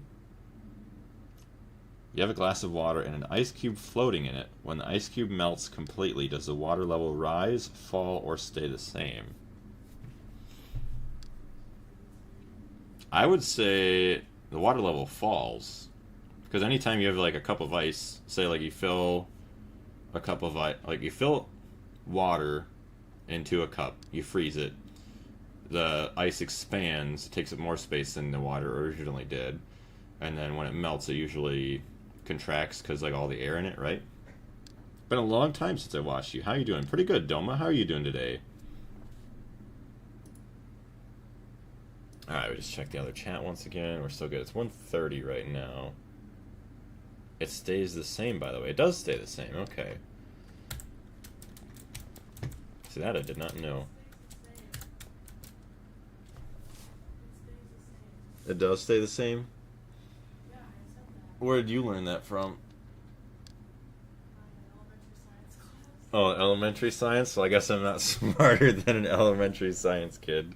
You have a glass of water and an ice cube floating in it. When the ice cube melts completely, does the water level rise, fall, or stay the same? I would say the water level falls. Because anytime you have, like, a cup of ice, say, like, you fill a cup of ice, like, you fill water into a cup, you freeze it, the ice expands, takes up more space than the water originally did, and then when it melts, it usually contracts because, like, all the air in it, right? Been a long time since I watched you. How you doing? Pretty good, Doma. How are you doing today? Alright, we just check the other chat once again. We're still good. It's 1:30 right now. It stays the same, by the way. It does stay the same. Okay. See, that I did not know. It does stay the same? Where did you learn that from? Oh, elementary science? Well, I guess I'm not smarter than an elementary science kid.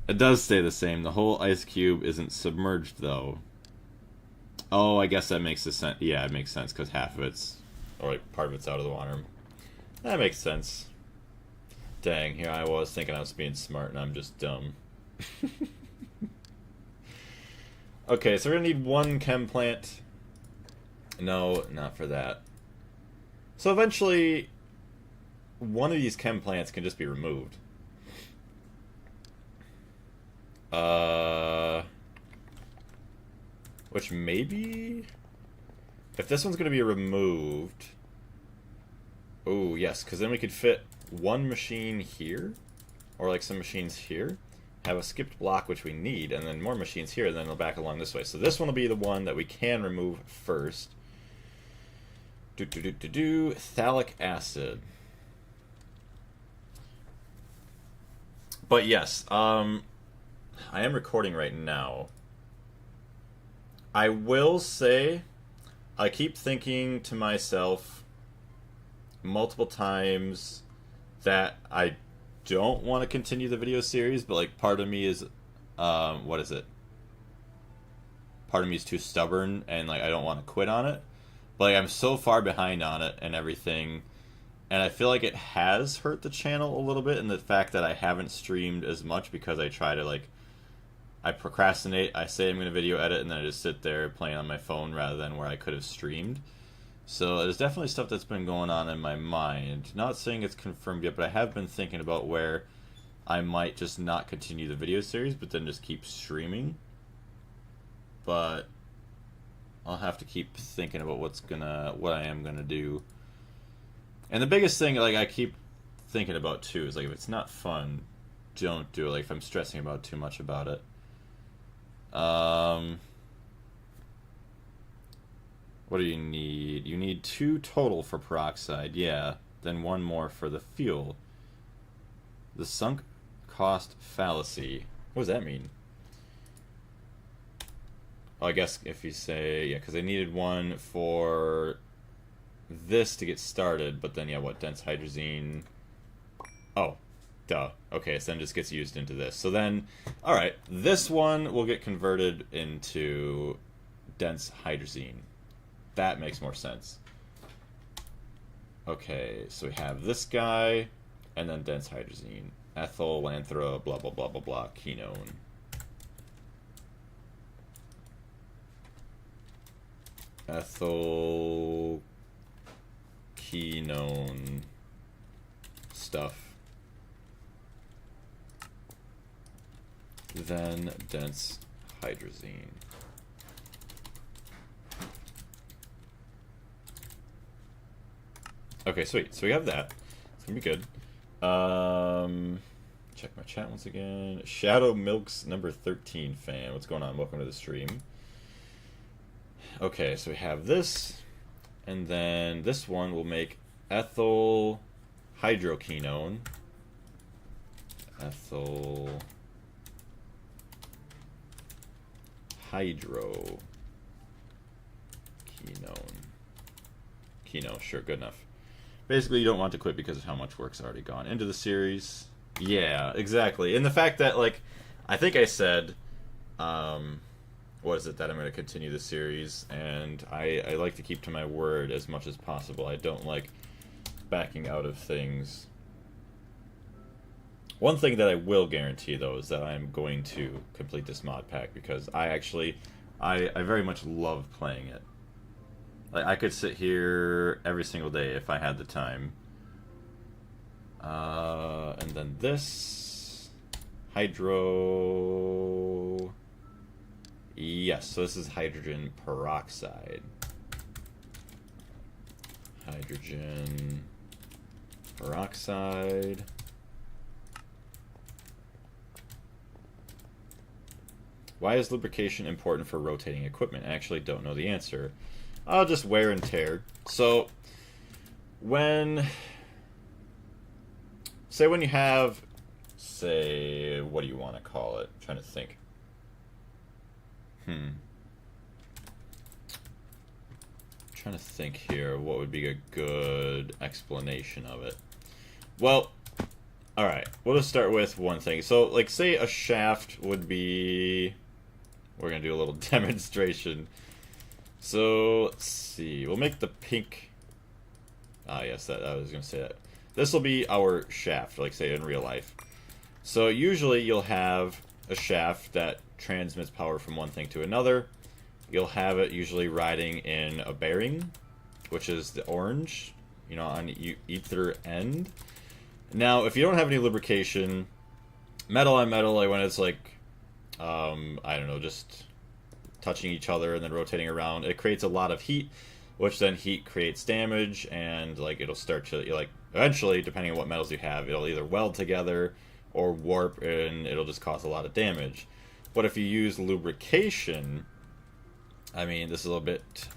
It does stay the same. The whole ice cube isn't submerged, though. Oh, I guess that makes sense. Yeah, it makes sense, because half of it's, or like part of it's out of the water. That makes sense. Dang, here I was thinking I was being smart, and I'm just dumb. Okay, so we're going to need one chem plant No, not for that. So eventually, one of these chem plants can just be removed. Which maybe... If this one's going to be removed... Oh, yes, because then we could fit one machine here, or like some machines here, have a skipped block, which we need, and then more machines here, and then it'll back along this way. So this one will be the one that we can remove first. Phthalic acid. But yes, I am recording right now. I will say, I keep thinking to myself multiple times that I don't want to continue the video series, but like part of me is, what is it? Part of me is too stubborn and like I don't want to quit on it. But like, I'm so far behind on it and everything, and I feel like it has hurt the channel a little bit in the fact that I haven't streamed as much because I try to like, I procrastinate, I say I'm going to video edit, and then I just sit there playing on my phone rather than where I could have streamed. So there's definitely stuff that's been going on in my mind. Not saying it's confirmed yet, but I have been thinking about where I might just not continue the video series, but then just keep streaming. But I'll have to keep thinking about what I am gonna do. And the biggest thing, like, I keep thinking about too is like, if it's not fun, don't do it. Like, if I'm stressing about too much about it. What do you need? You need 2 total for peroxide, yeah. Then 1 more for the fuel. The sunk cost fallacy. What does that mean? Oh, I guess if you say, yeah, because I needed 1 for this to get started, but then, yeah, what, dense hydrazine? Oh, duh. Okay, so then it just gets used into this. So then, alright, this one will get converted into dense hydrazine. That makes more sense. Okay, so we have this guy, and then dense hydrazine. Ethyl, lanthra, blah, blah, blah, blah, blah, quinone. Ethyl, quinone stuff. Then dense hydrazine. Okay, sweet. So we have that. It's gonna be good. Check my chat once again. Shadow Milks number 13 fan. What's going on? Welcome to the stream. Okay, so we have this, and then this one will make ethyl hydroquinone. Ethyl hydroquinone. Quinone, sure, good enough. Basically, you don't want to quit because of how much work's already gone into the series. Yeah, exactly. And the fact that, like, I think I said, what is it, that I'm going to continue the series, and I like to keep to my word as much as possible. I don't like backing out of things. One thing that I will guarantee, though, is that I'm going to complete this mod pack, because I very much love playing it. Like, I could sit here every single day if I had the time. And then this hydro. Yes, so this is hydrogen peroxide. Hydrogen peroxide. Why is lubrication important for rotating equipment? I actually don't know the answer. I'll just wear and tear. So, say when you have, say, what do you want to call it? I'm trying to think. Trying to think here, what would be a good explanation of it? Well, alright, we'll just start with one thing. So, like, say a shaft would be... We're going to do a little demonstration. So, let's see. We'll make the pink... Ah, yes, I was going to say that. This will be our shaft, like, say, in real life. So, usually you'll have a shaft that transmits power from one thing to another. you'll have it usually riding in a bearing, which is the orange, you know, on either end. Now, if you don't have any lubrication, metal on metal, like when it's like, I don't know, just touching each other and then rotating around, it creates a lot of heat, which then heat creates damage, and like it'll start to, like, eventually, depending on what metals you have, it'll either weld together or warp, and it'll just cause a lot of damage. But if you use lubrication, I mean, this is a little bit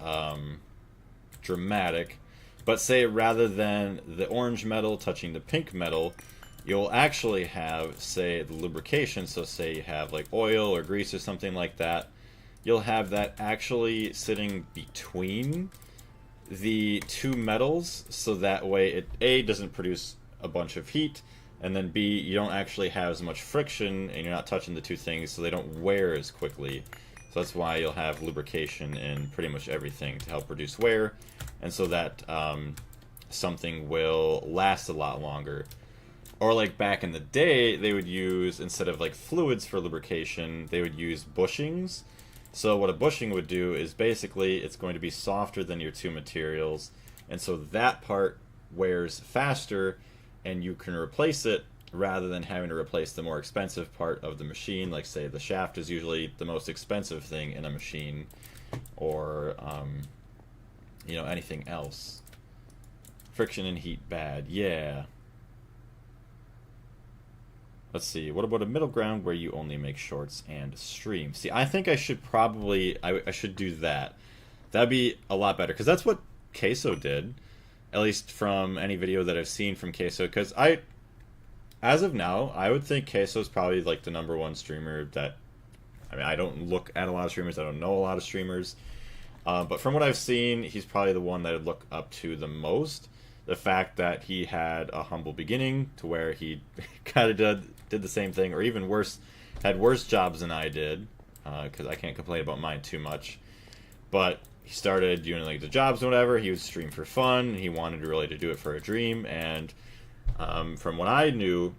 dramatic, but say rather than the orange metal touching the pink metal, you'll actually have, say, the lubrication, so say you have like oil or grease or something like that, you'll have that actually sitting between the two metals, so that way it A, doesn't produce a bunch of heat, and then B, you don't actually have as much friction, and you're not touching the two things, so they don't wear as quickly. So that's why you'll have lubrication in pretty much everything to help reduce wear, and so that something will last a lot longer. Or like back in the day, they would use, instead of like fluids for lubrication, they would use bushings. So what a bushing would do is basically it's going to be softer than your two materials, and so that part wears faster, and you can replace it rather than having to replace the more expensive part of the machine. Like say the shaft is usually the most expensive thing in a machine, or you know, anything else. Friction and heat bad, yeah. Let's see, what about a middle ground where you only make shorts and streams? See, I think I should probably, I should do that. That'd be a lot better, because that's what Queso did, at least from any video that I've seen from Queso, because as of now, I would think Queso is probably like the #1 streamer that, I mean, I don't look at a lot of streamers, I don't know a lot of streamers, but from what I've seen, he's probably the one that I'd look up to the most. The fact that he had a humble beginning to where he kind of did the same thing, or even worse, had worse jobs than I did, because I can't complain about mine too much. But he started doing like the jobs and whatever. He would stream for fun. He wanted really to do it for a dream. And from what I knew,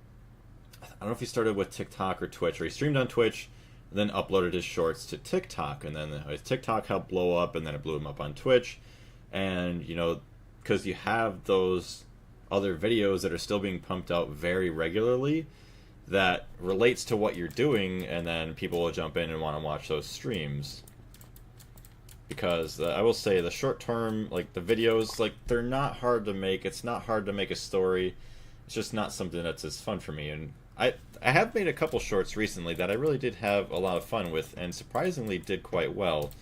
I don't know if he started with TikTok or Twitch, or he streamed on Twitch, and then uploaded his shorts to TikTok, and then his TikTok helped blow up, and then it blew him up on Twitch. And you know, because you have those other videos that are still being pumped out very regularly that relates to what you're doing, and then people will jump in and want to watch those streams. Because I will say the short term, like the videos, like they're not hard to make. It's not hard to make a story. It's just not something that's as fun for me. And I have made a couple shorts recently that I really did have a lot of fun with, and surprisingly did quite well.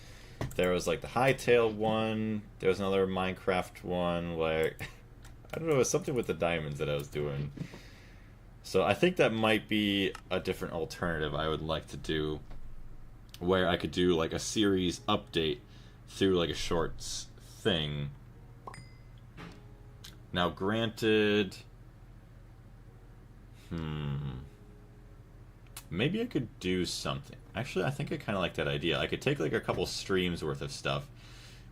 There was like the hightail one, there was another Minecraft one, like, I don't know, it was something with the diamonds that I was doing. So I think that might be a different alternative I would like to do, where I could do like a series update through like a shorts thing. Now granted, maybe I could do something. Actually, I think I kind of like that idea. I could take like a couple streams worth of stuff,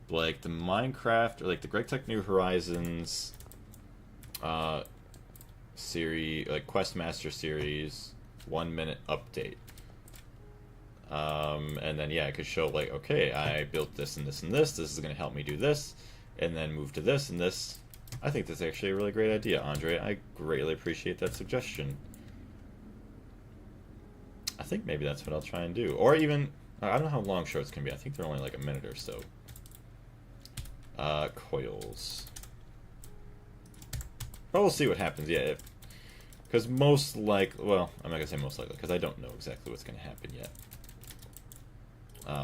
like the Minecraft, or like the Greg Tech New Horizons series, like Questmaster series, 1 minute update. And then yeah, I could show like, okay, I built this and this and this. This is going to help me do this, and then move to this and this. I think that's actually a really great idea, Andre. I greatly appreciate that suggestion. I think maybe that's what I'll try and do. Or even, I don't know how long shorts can be. I think they're only like a minute or so. Coils. But we'll see what happens, yeah. Because most likely, well, I'm not going to say most likely, because I don't know exactly what's going to happen yet.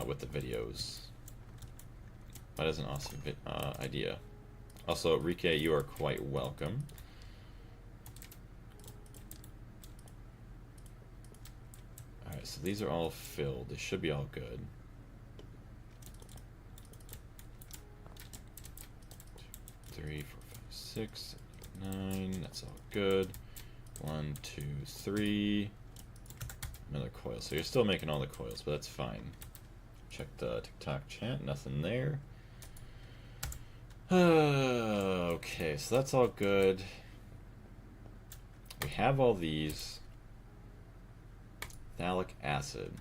With the videos. That is an awesome idea. Also, Rike, you are quite welcome. Alright, so these are all filled. They should be all good. 2, 3, 4, 5, 6, 7, 8, 9. That's all good. 1, 2, 3. Another coil. So you're still making all the coils, but that's fine. Check the TikTok chat. Nothing there. Okay, so that's all good. We have all these. Phthalic acid.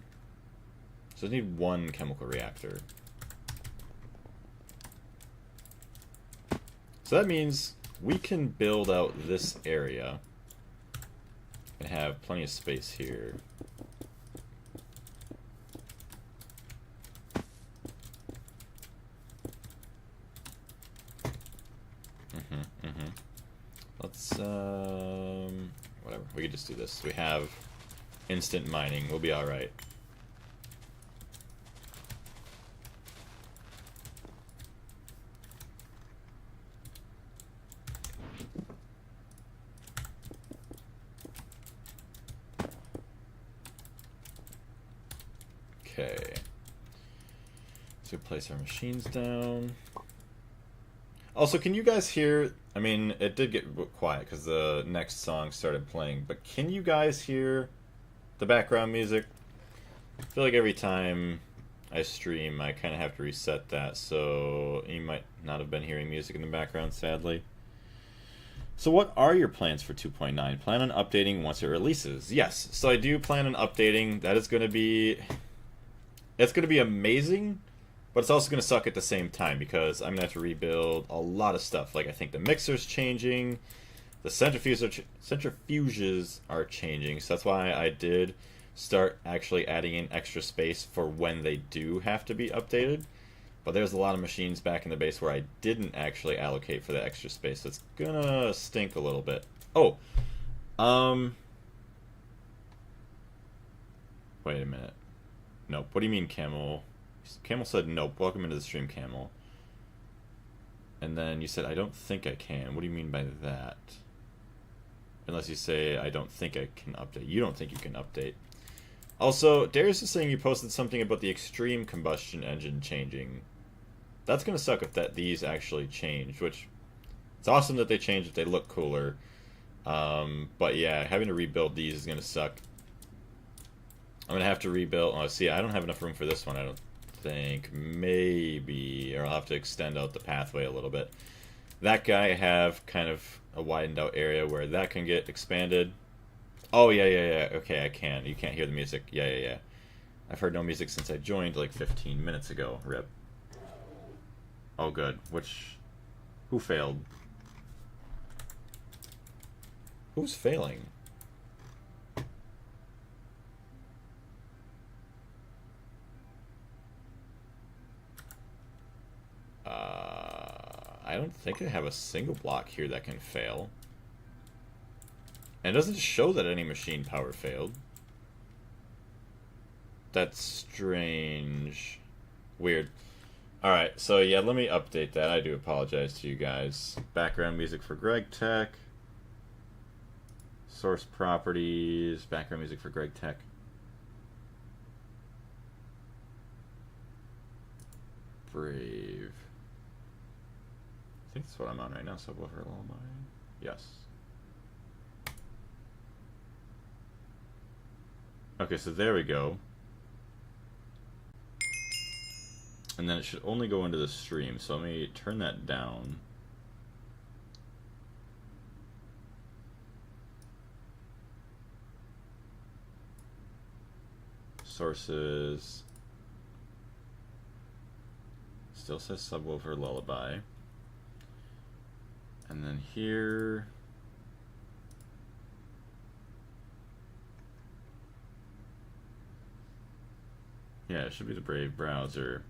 So I need one chemical reactor. So that means we can build out this area and have plenty of space here. Let's, whatever. We could just do this. We have instant mining. We'll be alright. Okay. So place our machines down. Also, can you guys hear... I mean, it did get quiet because the next song started playing, but can you guys hear the background music? I feel like every time I stream, I kind of have to reset that, so you might not have been hearing music in the background, sadly. So what are your plans for 2.9? Plan on updating once it releases. Yes, so I do plan on updating. That is going to be... It's going to be amazing, but it's also going to suck at the same time because I'm going to have to rebuild a lot of stuff. Like, I think the mixer's changing, the centrifuges are changing, so that's why I did start actually adding in extra space for when they do have to be updated. But there's a lot of machines back in the base where I didn't actually allocate for the extra space, so it's gonna stink a little bit. Oh, wait a minute. Nope. What do you mean, Camel? Camel said nope. Welcome into the stream, Camel. And then you said, I don't think I can. What do you mean by that? Unless you say, I don't think I can update. You don't think you can update. Also, Darius is saying you posted something about the extreme combustion engine changing. That's going to suck if these actually change, which... It's awesome that they change if they look cooler. But yeah, having to rebuild these is going to suck. I'm going to have to rebuild... Oh, see, I don't have enough room for this one, I don't think. Maybe. Or I'll have to extend out the pathway a little bit. That guy, I have kind of a widened out area where that can get expanded. Oh, yeah. Okay, I can. You can't hear the music. Yeah. I've heard no music since I joined like 15 minutes ago. Rip. Oh, good. Who failed? Who's failing? I don't think I have a single block here that can fail. And it doesn't show that any machine power failed. That's strange. Weird. Alright, so yeah, let me update that. I do apologize to you guys. Background music for Greg Tech. Source properties. Background music for Greg Tech. Brave. I think that's what I'm on right now, Subwoofer Lullaby. Yes. Okay, so there we go. And then it should only go into the stream, so let me turn that down. Sources. Still says Subwoofer Lullaby. And then here... Yeah, it should be the Brave browser.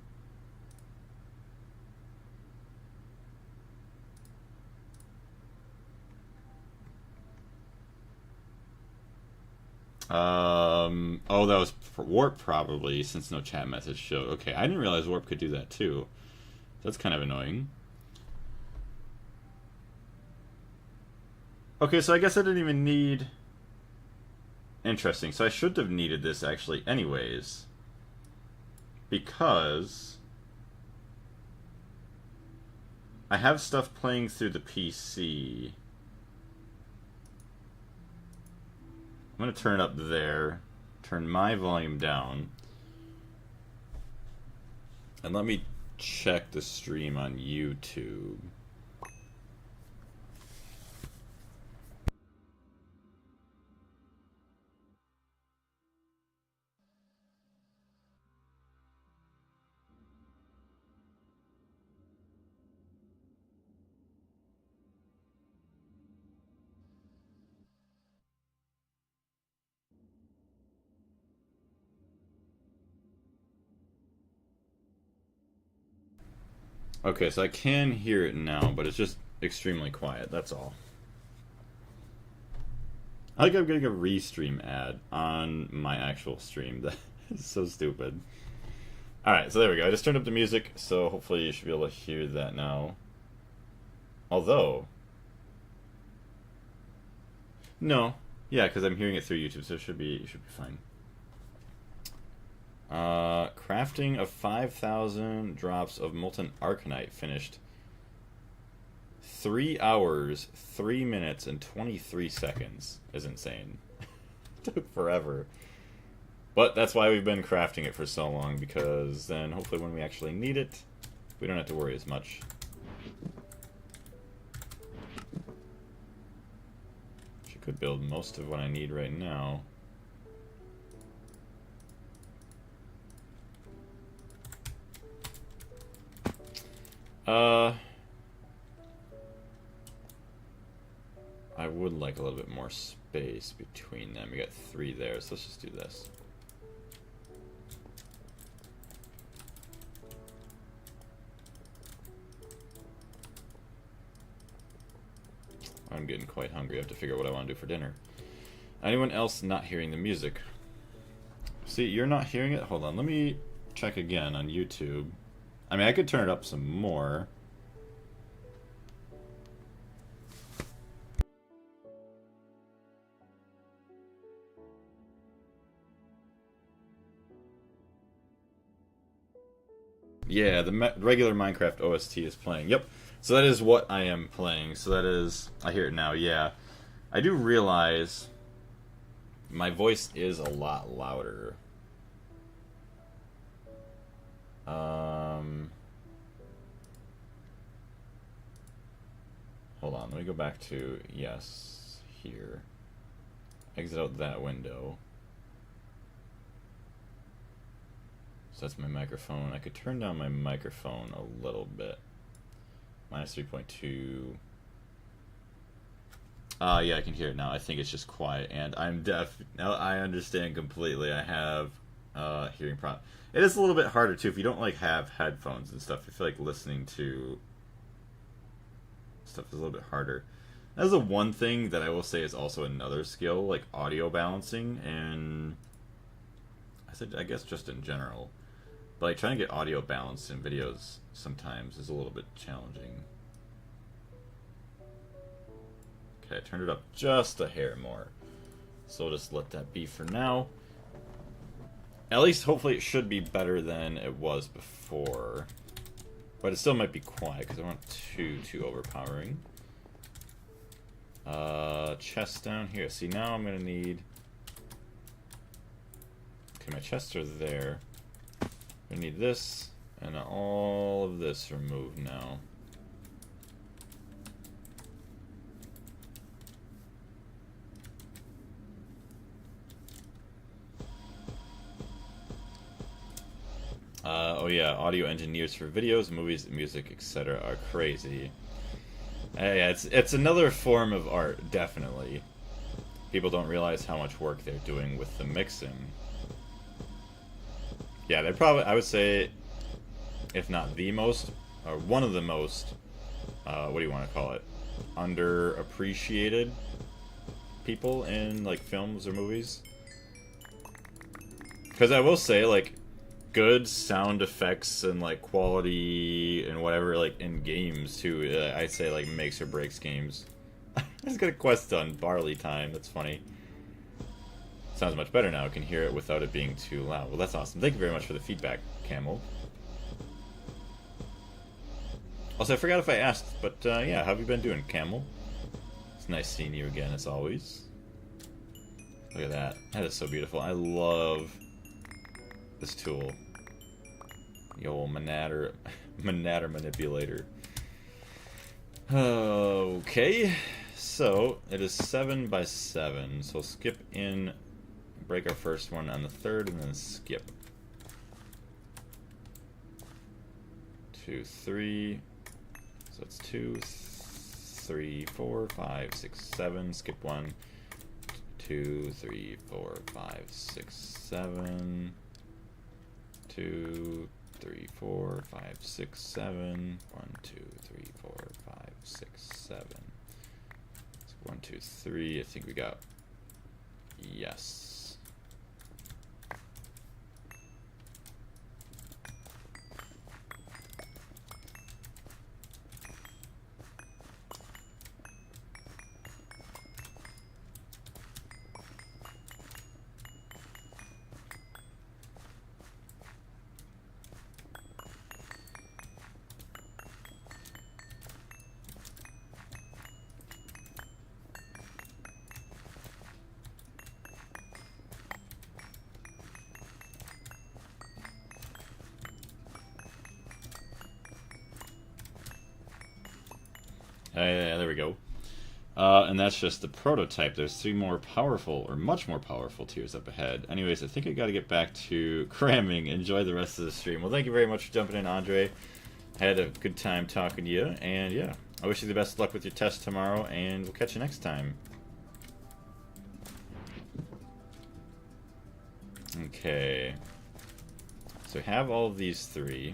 Oh, that was for Warp probably, since no chat message showed. Okay, I didn't realize Warp could do that too. That's kind of annoying. Okay, so I guess I didn't even need... Interesting, so I should have needed this actually anyways. Because... I have stuff playing through the PC. I'm going to turn it up there, turn my volume down, and let me check the stream on YouTube. Okay, so I can hear it now, but it's just extremely quiet, that's all. I think I'm getting a restream ad on my actual stream. That is so stupid. Alright, so there we go. I just turned up the music, so hopefully you should be able to hear that now. Although... No. Yeah, because I'm hearing it through YouTube, so it should be fine. Crafting of 5,000 drops of molten arcanite finished 3 hours, 3 minutes, and 23 seconds is insane. Took forever. But that's why we've been crafting it for so long, because then hopefully when we actually need it, we don't have to worry as much. She could build most of what I need right now. I would like a little bit more space between them. We got 3 there, so let's just do this. I'm getting quite hungry. I have to figure out what I want to do for dinner. Anyone else not hearing the music? See, you're not hearing it? Hold on, let me check again on YouTube. I mean, I could turn it up some more. Yeah, the regular Minecraft OST is playing. Yep. So that is what I am playing. So that is... I hear it now, yeah. I do realize my voice is a lot louder. Hold on, let me go back to... Yes, here. Exit out that window. So that's my microphone. I could turn down my microphone a little bit. Minus 3.2. Yeah, I can hear it now. I think it's just quiet, and I'm deaf. Now I understand completely. I have hearing problem. It is a little bit harder too if you don't like have headphones and stuff. I feel like listening to stuff is a little bit harder. That's the one thing that I will say is also another skill, like audio balancing, and I guess just in general. But like trying to get audio balanced in videos sometimes is a little bit challenging. Okay, I turned it up just a hair more. So we'll just let that be for now. At least hopefully it should be better than it was before. But it still might be quiet because I want too overpowering. Chest down here. See, now I'm gonna need... Okay, my chests are there. I need this, and all of this removed now. Oh yeah, audio engineers for videos, movies, music, etc. are crazy. Yeah, it's another form of art, definitely. People don't realize how much work they're doing with the mixing. Yeah, they're probably, I would say, if not the most, or one of the most, what do you want to call it, underappreciated people in, like, films or movies. Because I will say, like, good sound effects and, like, quality and whatever, like, in games, too, I'd say, like, makes or breaks games. I just got a quest done, barley time, that's funny. Sounds much better now. I can hear it without it being too loud. Well, that's awesome. Thank you very much for the feedback, Camel. Also, I forgot if I asked, but yeah, how have you been doing, Camel? It's nice seeing you again, as always. Look at that. That is so beautiful. I love this tool. The old Manatter manipulator. Okay, so it is 7 by 7. So we'll skip in, break our first one on the 3rd, and then skip. 2, 3. So that's 2, 3, 4, 5, 6, 7. Skip 1. 2, 3, 4, 5, 6, 7. 2, 3, 4, 5, 6, 7. 1, 2, 3, 4, 5, 6, 7. 1, 2, 3. I think we got. Yes. Yeah, there we go. And that's just the prototype. There's 3 more powerful, or much more powerful tiers up ahead. Anyways, I think I gotta get back to cramming. Enjoy the rest of the stream. Well, thank you very much for jumping in, Andre. Had a good time talking to you, and yeah, I wish you the best of luck with your test tomorrow, and we'll catch you next time. Okay. So we have all of these 3.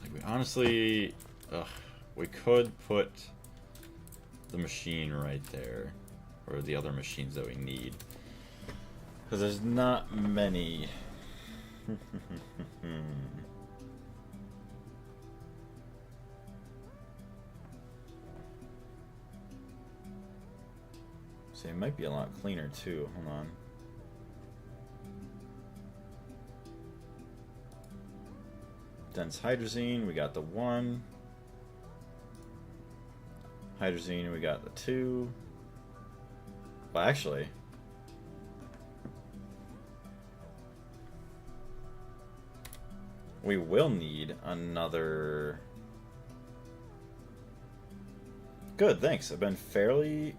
Like, we honestly... Ugh. We could put the machine right there, or the other machines that we need, because there's not many. So it might be a lot cleaner too. Hold on. Dense hydrazine, we got the 1. Hydrazine, we got the 2. Well, actually, we will need another. Good, thanks. I've been fairly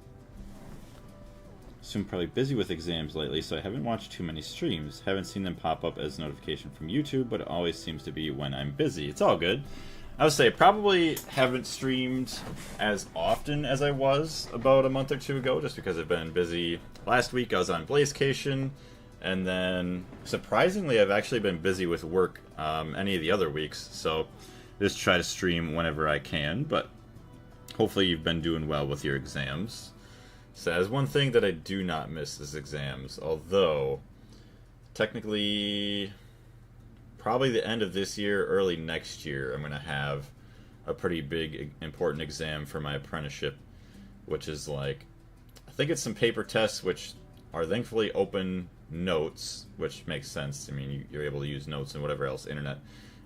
probably busy with exams lately, so I haven't watched too many streams. Haven't seen them pop up as notification from YouTube, but it always seems to be when I'm busy. It's all good. I would say probably haven't streamed as often as I was about a month or 2 ago, just because I've been busy. Last week I was on Blazecation, and then surprisingly I've actually been busy with work any of the other weeks, so just try to stream whenever I can, but hopefully you've been doing well with your exams. So that's one thing that I do not miss is exams, although technically probably the end of this year, early next year, I'm going to have a pretty big, important exam for my apprenticeship, which is like, I think it's some paper tests, which are thankfully open notes, which makes sense. I mean, you're able to use notes and whatever else, internet,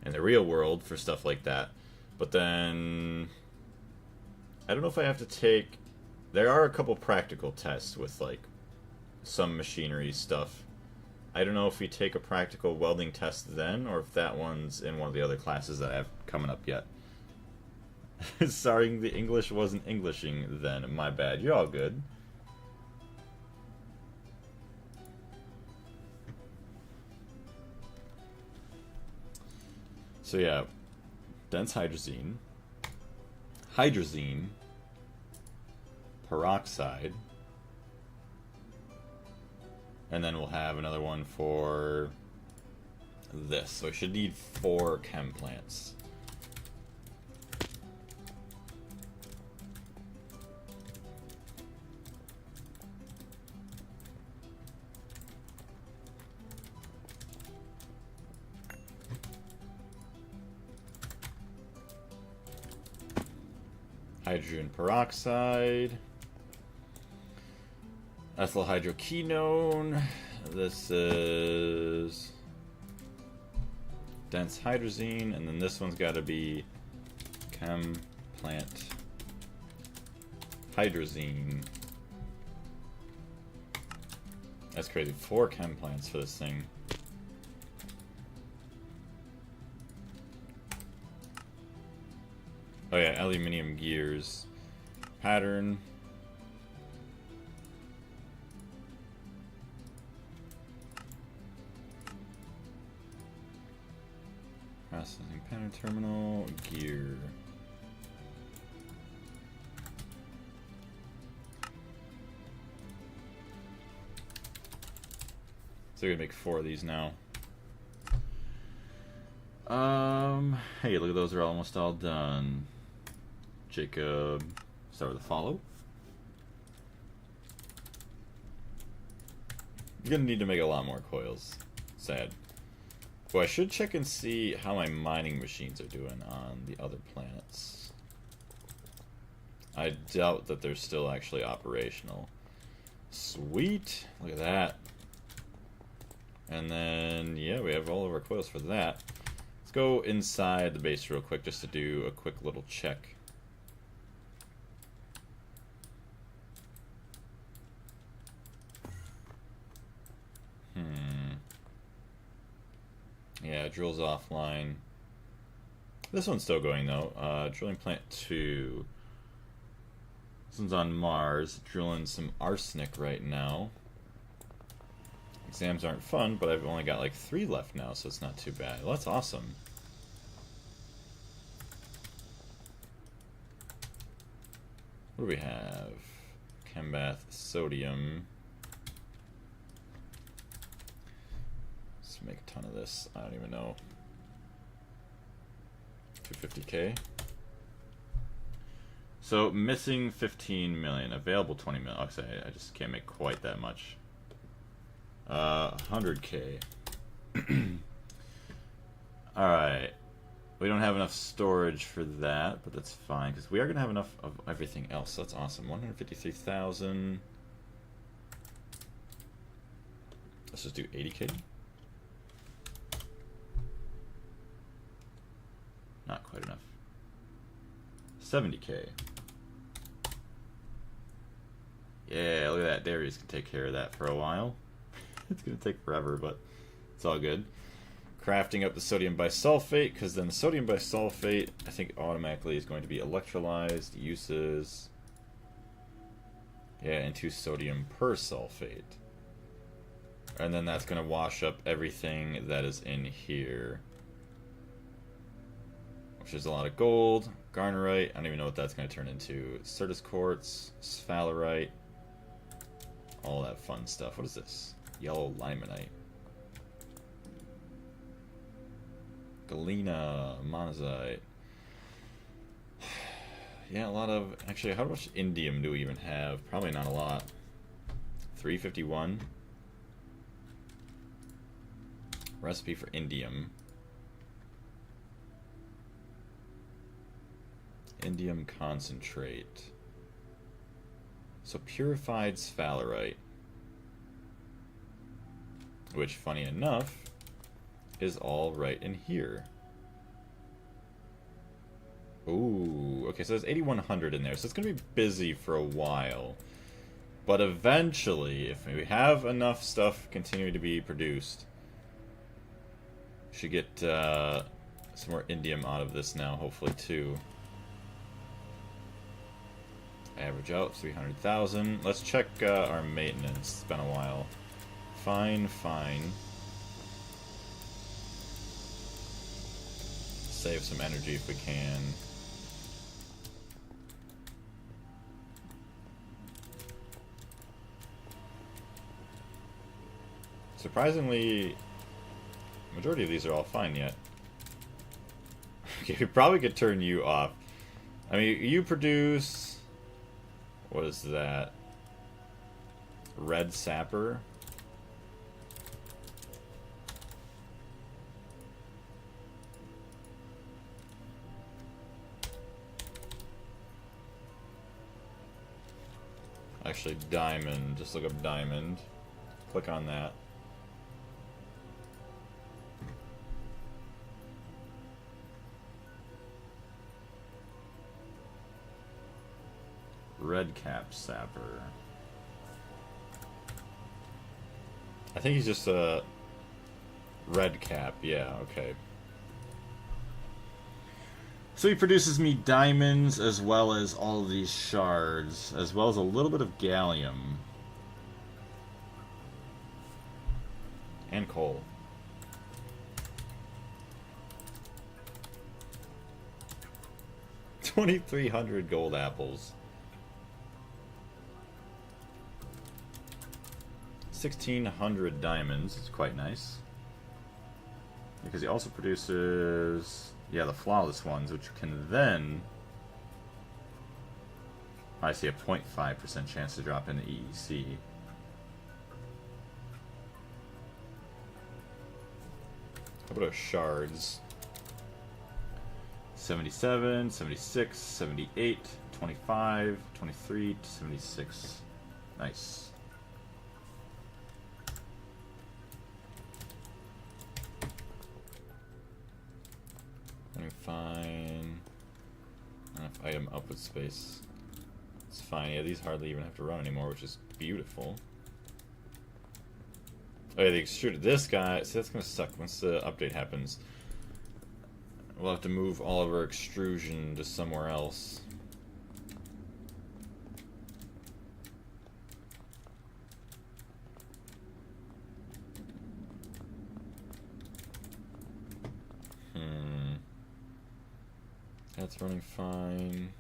in the real world for stuff like that. But then, I don't know if I have to take, there are a couple practical tests with like some machinery stuff. I don't know if we take a practical welding test then, or if that one's in one of the other classes that I have coming up yet. Sorry, the English wasn't Englishing then. My bad. You're all good. So yeah, dense hydrazine, peroxide, and then we'll have another one for this. So we should need 4 chem plants. Hydrogen peroxide, ethyl hydroquinone. This is dense hydrazine, and then this one's got to be chem plant hydrazine. That's crazy. 4 chem plants for this thing. Oh yeah, aluminium gears. Pattern. Processing pattern terminal, gear. So we're gonna make 4 of these now. Hey, look at those are almost all done. Jacob, start with a follow. I'm gonna need to make a lot more coils. Sad. Well, I should check and see how my mining machines are doing on the other planets. I doubt that they're still actually operational. Sweet! Look at that. And then, yeah, we have all of our coils for that. Let's go inside the base real quick just to do a quick little check. Yeah, drill's offline. This one's still going though. Drilling plant 2. This one's on Mars. Drilling some arsenic right now. Exams aren't fun, but I've only got like 3 left now, so it's not too bad. Well, that's awesome. What do we have? Chembath, sodium. Let's make a ton of this. I don't even know. 250k. So missing 15 million, available 20 million. Actually, I just can't make quite that much. 100k. Alright. We don't have enough storage for that, but that's fine, because we are going to have enough of everything else. So that's awesome. 153,000. Let's just do 80k. Not quite enough. 70k. Yeah, look at that. Darius can take care of that for a while. It's going to take forever, but it's all good. Crafting up the sodium bisulfate, because then the sodium bisulfate, I think, automatically is going to be electrolyzed. Uses. Yeah, into sodium persulfate. And then that's going to wash up everything that is in here. Which is a lot of gold, garnerite, I don't even know what that's going to turn into. Certus quartz, sphalerite, all that fun stuff. What is this? Yellow limonite. Galena, monazite. Yeah, a lot of... Actually, how much indium do we even have? Probably not a lot. 351. Recipe for indium. Indium concentrate. So purified sphalerite. Which, funny enough, is all right in here. Ooh, okay, so there's 8,100 in there, so it's going to be busy for a while. But eventually, if we have enough stuff continuing to be produced, we should get some more indium out of this now, hopefully, too. Average out 300,000. Let's check our maintenance. It's been a while. Fine, fine. Save some energy if we can. Surprisingly, majority of these are all fine yet. Okay, we probably could turn you off. I mean, you produce... What is that? Red sapper? Actually, diamond. Just look up diamond. Click on that. Red cap sapper. I think he's just a red cap. Yeah, okay. So he produces me diamonds as well as all of these shards, as well as a little bit of gallium. And coal. 2,300 gold apples. 1,600 diamonds. It's quite nice. Because he also produces, yeah, the flawless ones, which can then, I see a 0.5% chance to drop into EEC. How about our shards? 77, 76, 78, 25, 23 to 76. Nice. Running fine. Enough item output space. It's fine. Yeah, these hardly even have to run anymore, which is beautiful. Oh yeah, they extruded this guy. See, that's gonna suck once the update happens. We'll have to move all of our extrusion to somewhere else. That's running fine.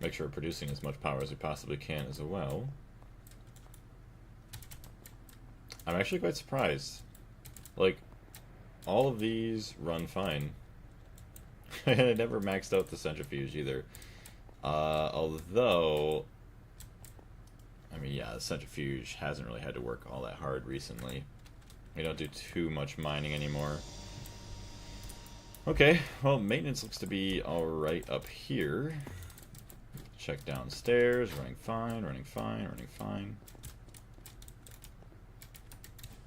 Make sure we're producing as much power as we possibly can as well. I'm actually quite surprised. Like, all of these run fine. And I never maxed out the centrifuge either. Although, I mean, yeah, the centrifuge hasn't really had to work all that hard recently. We don't do too much mining anymore. Okay, well, maintenance looks to be alright up here. Check downstairs, running fine, running fine, running fine.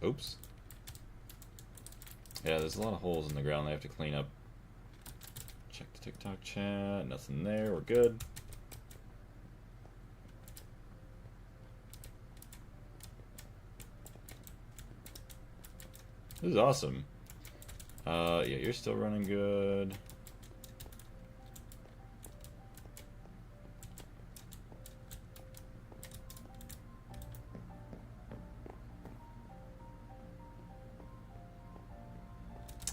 Oops. Yeah, there's a lot of holes in the ground they have to clean up. Check the TikTok chat, nothing there, we're good. This is awesome. Yeah, you're still running good.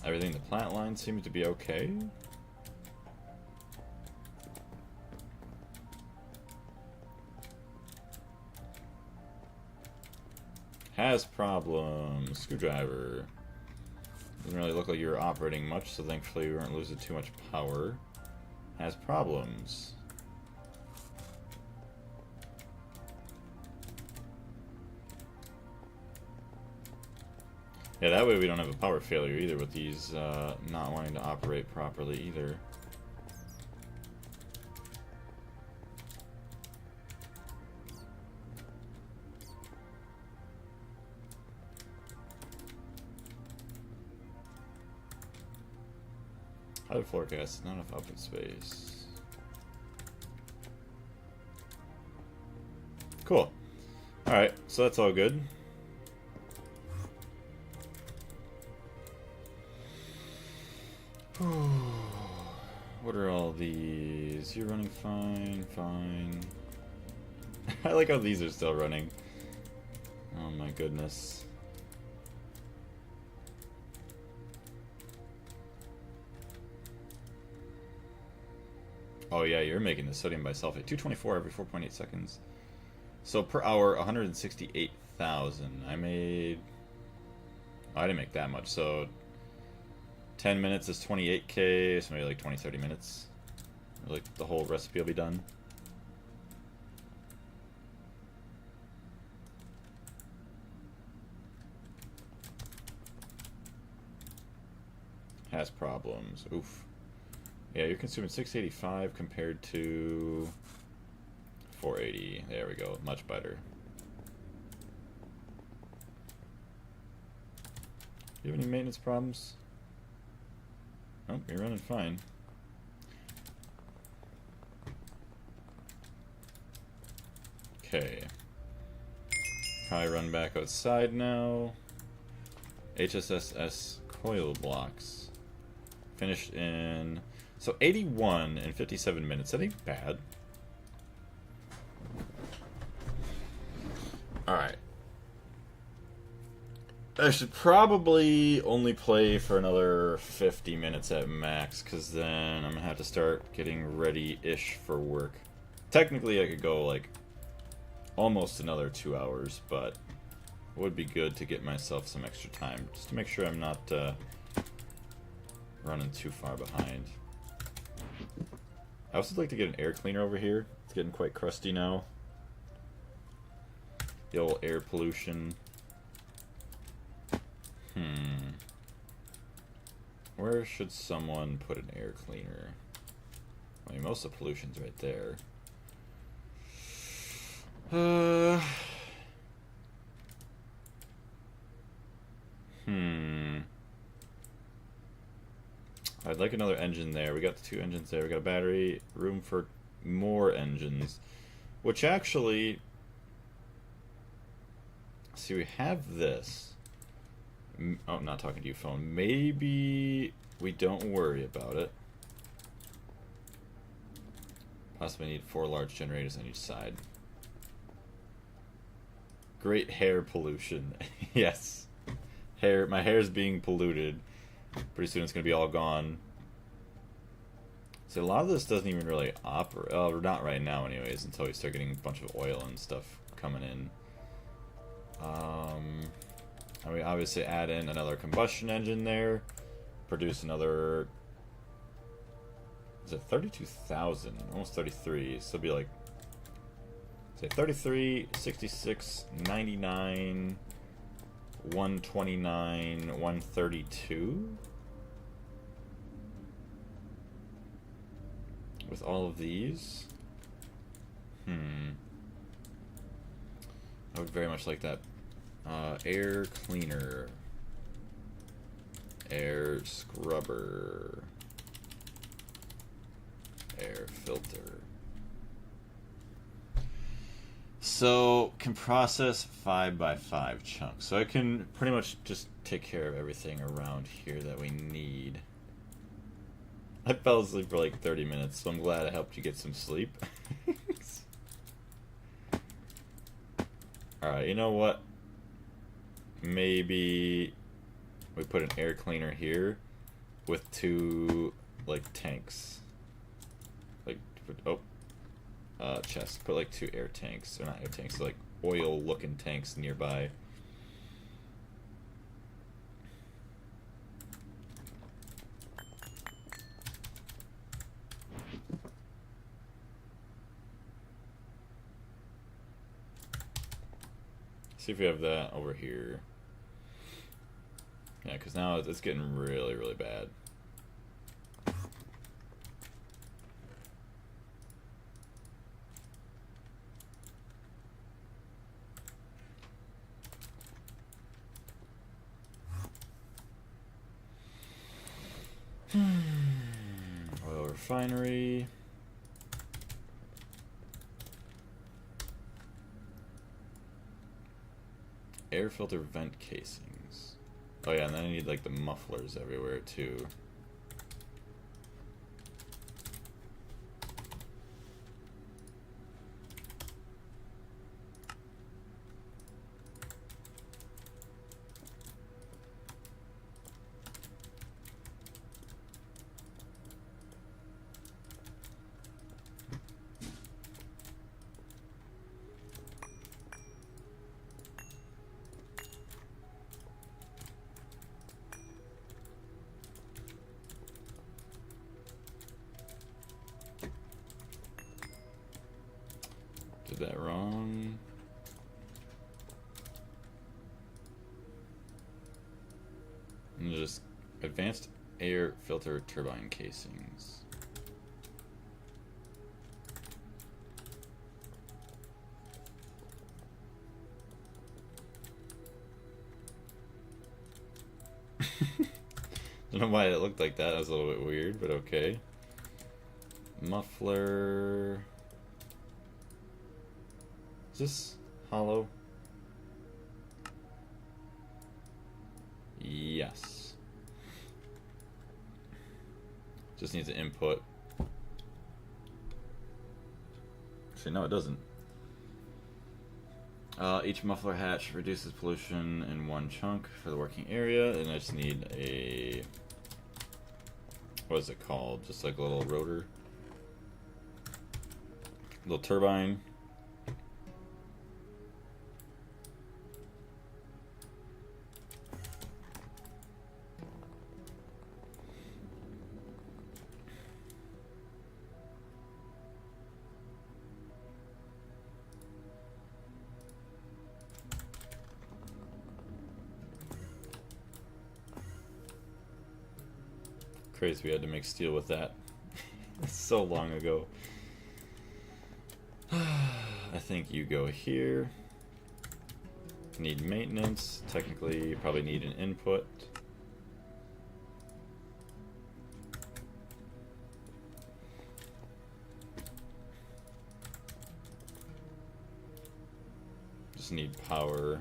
Everything in the plant line seems to be okay. Has problems. Screwdriver. Doesn't really look like you're operating much, so thankfully we weren't losing too much power. Has problems. Yeah, that way we don't have a power failure either with these not wanting to operate properly either. High forecast, not enough open space. Cool. Alright, so that's all good. What are all these? You're running fine, fine. I like how these are still running. Oh my goodness. Oh yeah, you're making the sodium bisulfate. 224 every 4.8 seconds. So per hour, 168,000. I made... Oh, I didn't make that much, so... 10 minutes is 28k, so maybe like 20-30 minutes. Like the whole recipe will be done. Has problems. Oof. Yeah, you're consuming 685 compared to 480. There we go. Much better. Do you have any maintenance problems? Oh, you're running fine. Okay. Probably run back outside now. HSSS coil blocks. Finished in... So 81 in 57 minutes. That ain't bad. Alright. I should probably only play for another 50 minutes at max, because then I'm going to have to start getting ready-ish for work. Technically, I could go, like, almost another 2 hours, but would be good to get myself some extra time, just to make sure I'm not running too far behind. I also like to get an air cleaner over here. It's getting quite crusty now. The old air pollution. Where should someone put an air cleaner? I mean, most of the pollution's right there. I'd like another engine there. We got the 2 engines there. We got a battery, room for more engines. Which actually... See, we have this. Oh, I'm not talking to you, phone. Maybe we don't worry about it. Possibly need 4 large generators on each side. Great hair pollution. Yes. My hair's being polluted. Pretty soon it's going to be all gone. So a lot of this doesn't even really operate. Oh, not right now anyways, until we start getting a bunch of oil and stuff coming in. And we obviously add in another combustion engine there. Produce another... Is it 32,000? Almost 33. So it'll be like... Say 33, 66, 99... 129, 132 with all of these. I would very much like that. Air cleaner, air scrubber, air filter. So, can process 5x5 chunks. So I can pretty much just take care of everything around here that we need. I fell asleep for like 30 minutes, so I'm glad I helped you get some sleep. Alright, you know what? Maybe we put an air cleaner here with 2, like, tanks. Like, chest. Put like 2 air tanks, or not air tanks, like oil looking tanks nearby. See if we have that over here. Yeah, because now it's getting really, really bad. Oil refinery. Air filter vent casings. Oh yeah, and then I need like the mufflers everywhere too. Did that wrong. And just advanced air filter turbine casings. Don't know why it looked like that. That was a little bit weird, but okay. Muffler. Is this hollow? Yes. Just needs an input. Actually, no, it doesn't. Each muffler hatch reduces pollution in 1 chunk for the working area, and I just need a... What is it called? Just like a little rotor. Little turbine. Crazy we had to make steel with that. So long ago. I think you go here. Need maintenance. Technically, you probably need an input. Just need power.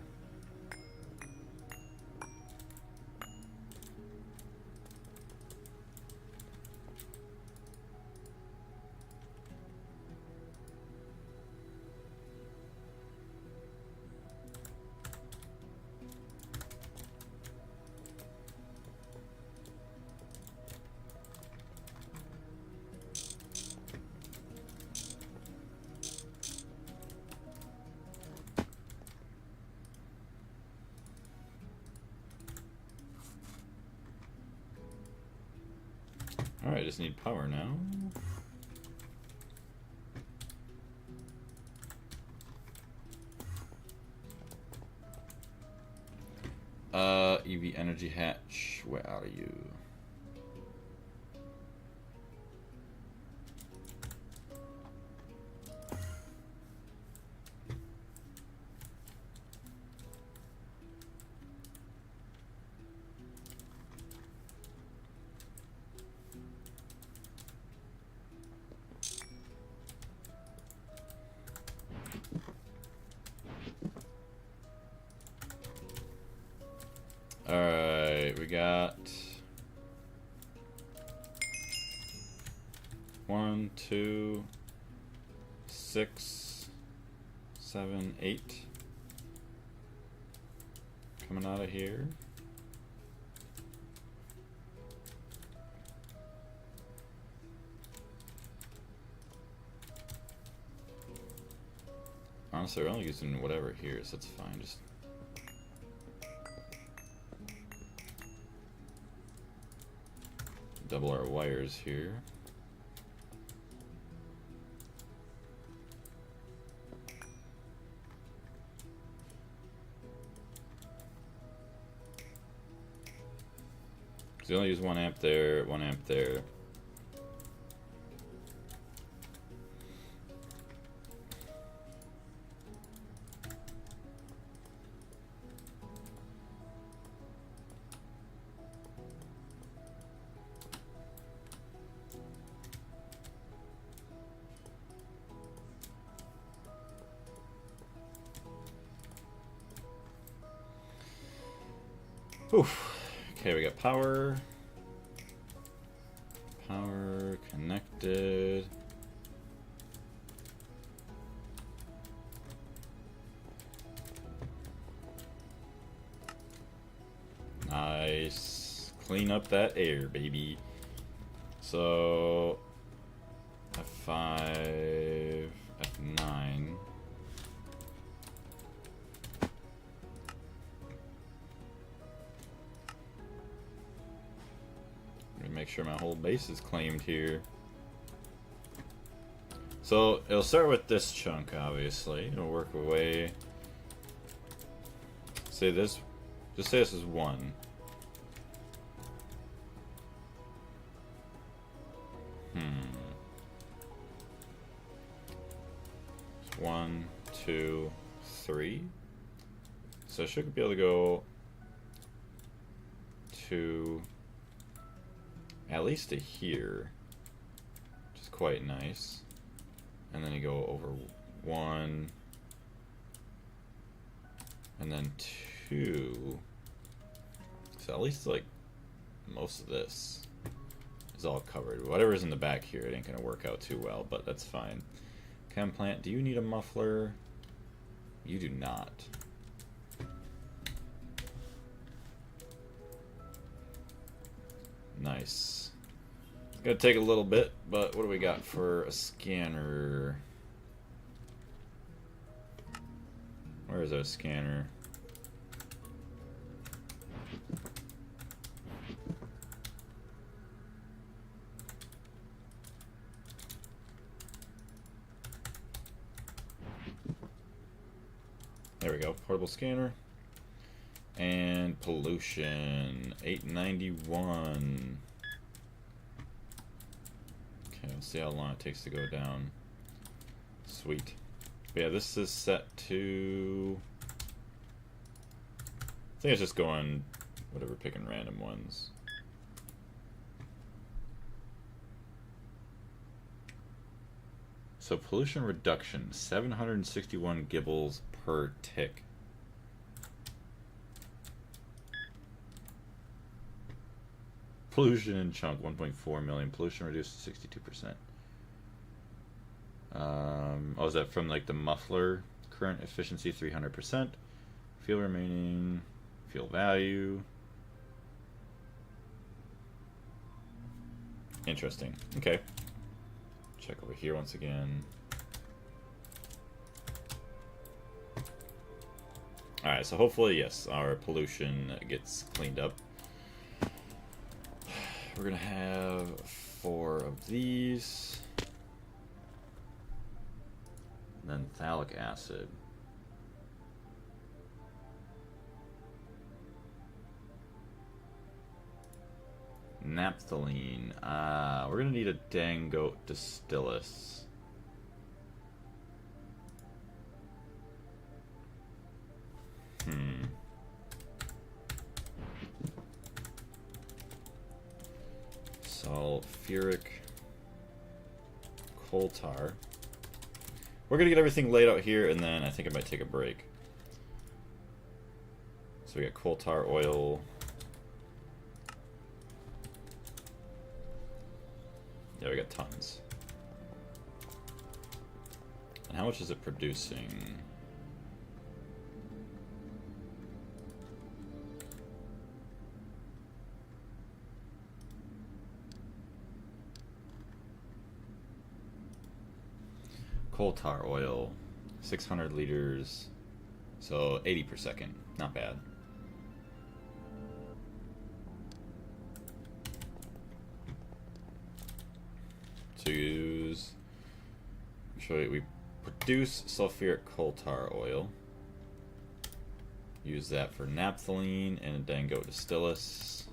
Alright, just need power now. EV energy hatch, where are you? Alright, we got 1, 2, 6, 7, 8 coming out of here. Honestly, we're only using whatever here, so that's fine. Just double our wires here. So you only use 1 amp there, 1 amp there. Oof. Okay, we got power. Power connected. Nice. Clean up that air, baby. So F5, F9. Make sure my whole base is claimed here. So it'll start with this chunk, obviously. It'll work away. Say this, just say this is 1. It's 1, 2, 3. So I should be able to go to at least to here, which is quite nice. And then you go over 1, and then 2. So at least like most of this is all covered. Whatever's in the back here, it ain't gonna work out too well, but that's fine. Chem plant, do you need a muffler? You do not. Nice. It's gonna take a little bit, but what do we got for a scanner? Where is our scanner? There we go, portable scanner. And pollution, 891. Okay, we'll see how long it takes to go down. Sweet. But yeah, this is set to... I think it's just going whatever, picking random ones. So pollution reduction, 761 gibbles per tick. Pollution in chunk, 1.4 million. Pollution reduced to 62%. Oh, is that from like the muffler? Current efficiency, 300%. Fuel remaining, fuel value. Interesting. Okay. Check over here once again. Alright, so hopefully, yes, our pollution gets cleaned up. We're gonna have 4 of these. And then phthalic acid. Naphthalene. We're gonna need a Dangote distillus. Sulfuric coal tar. We're gonna get everything laid out here, and then I think I might take a break. So we got coal tar oil. Yeah, we got tons. And how much is it producing? Coal tar oil, 600 liters, so 80 per second. Not bad. To use, actually, we produce sulfuric coal tar oil. Use that for naphthalene and a Dangote distillus.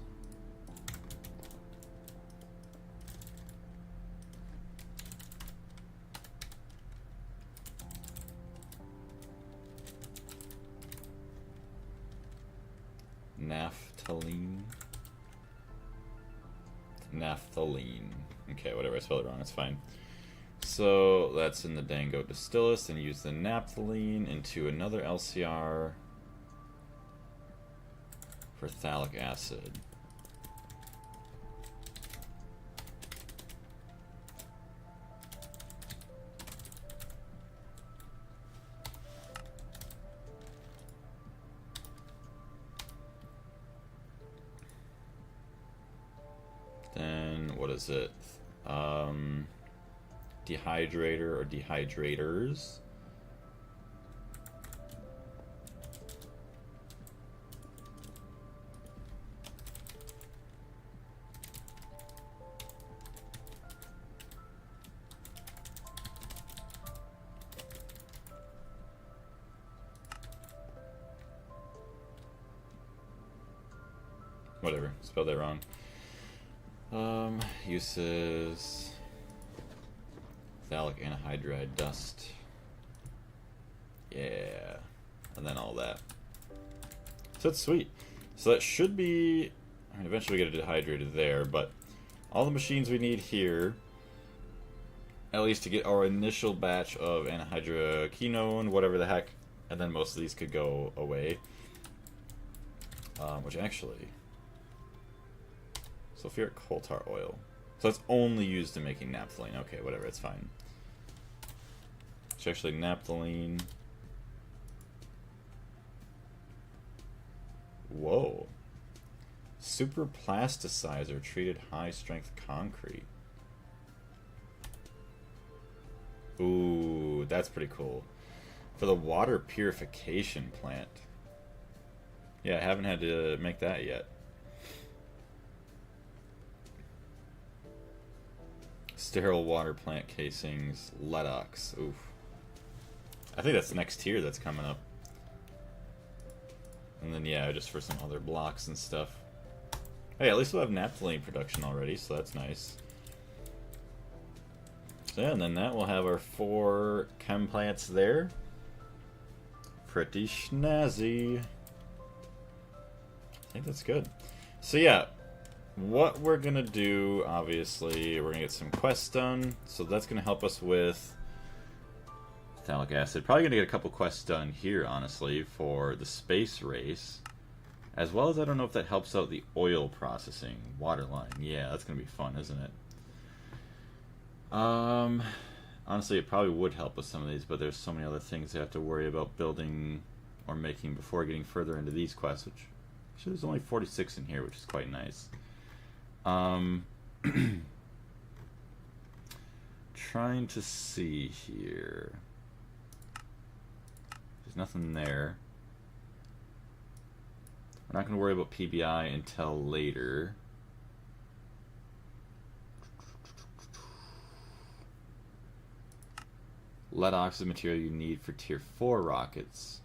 Naphthalene. Okay, whatever, I spelled it wrong, it's fine. So that's in the Dangote distillus, and use the naphthalene into another LCR for phthalic acid. Then what is it? Dehydrator or dehydrators. Whatever, spelled that wrong. Uses phthalic anhydride dust. Yeah. And then all that. So that's sweet. So that should be... I mean, eventually we get it dehydrated there, but all the machines we need here, at least to get our initial batch of anhydroquinone, whatever the heck, and then most of these could go away. Which actually... Sulfuric coal tar oil. So it's only used in making naphthalene. Okay, whatever, it's fine. It's actually naphthalene. Whoa. Super plasticizer treated high strength concrete. Ooh, that's pretty cool. For the water purification plant. Yeah, I haven't had to make that yet. Sterile water plant casings, Ledox. Oof. I think that's the next tier that's coming up. And then, yeah, just for some other blocks and stuff. Hey, at least we'll have naphthalene production already, so that's nice. So yeah, and then that will have our 4 chem plants there. Pretty snazzy. I think that's good. So yeah, what we're gonna do, obviously, we're gonna get some quests done. So that's gonna help us with phthalic acid. Probably gonna get a couple quests done here, honestly, for the space race. As well as, I don't know if that helps out the oil processing. Waterline. Yeah, that's gonna be fun, isn't it? Honestly, it probably would help with some of these, but there's so many other things I have to worry about building or making before getting further into these quests, which actually there's only 46 in here, which is quite nice. Trying to see here. There's nothing there. We're not going to worry about PBI until later. Lead oxide material you need for tier 4 rockets.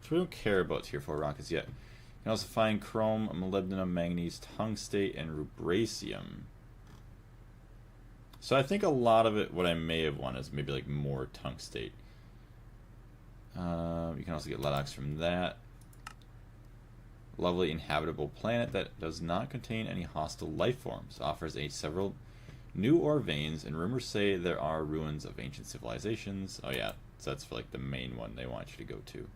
So we don't care about tier 4 rockets yet. You can also find chrome, molybdenum, manganese, tungstate, and rubracium. So I think a lot of it, what I may have wanted is maybe like more tungstate. You can also get lead oxide from that. Lovely inhabitable planet that does not contain any hostile life forms. Offers several new ore veins, and rumors say there are ruins of ancient civilizations. Oh yeah, so that's for like the main one they want you to go to.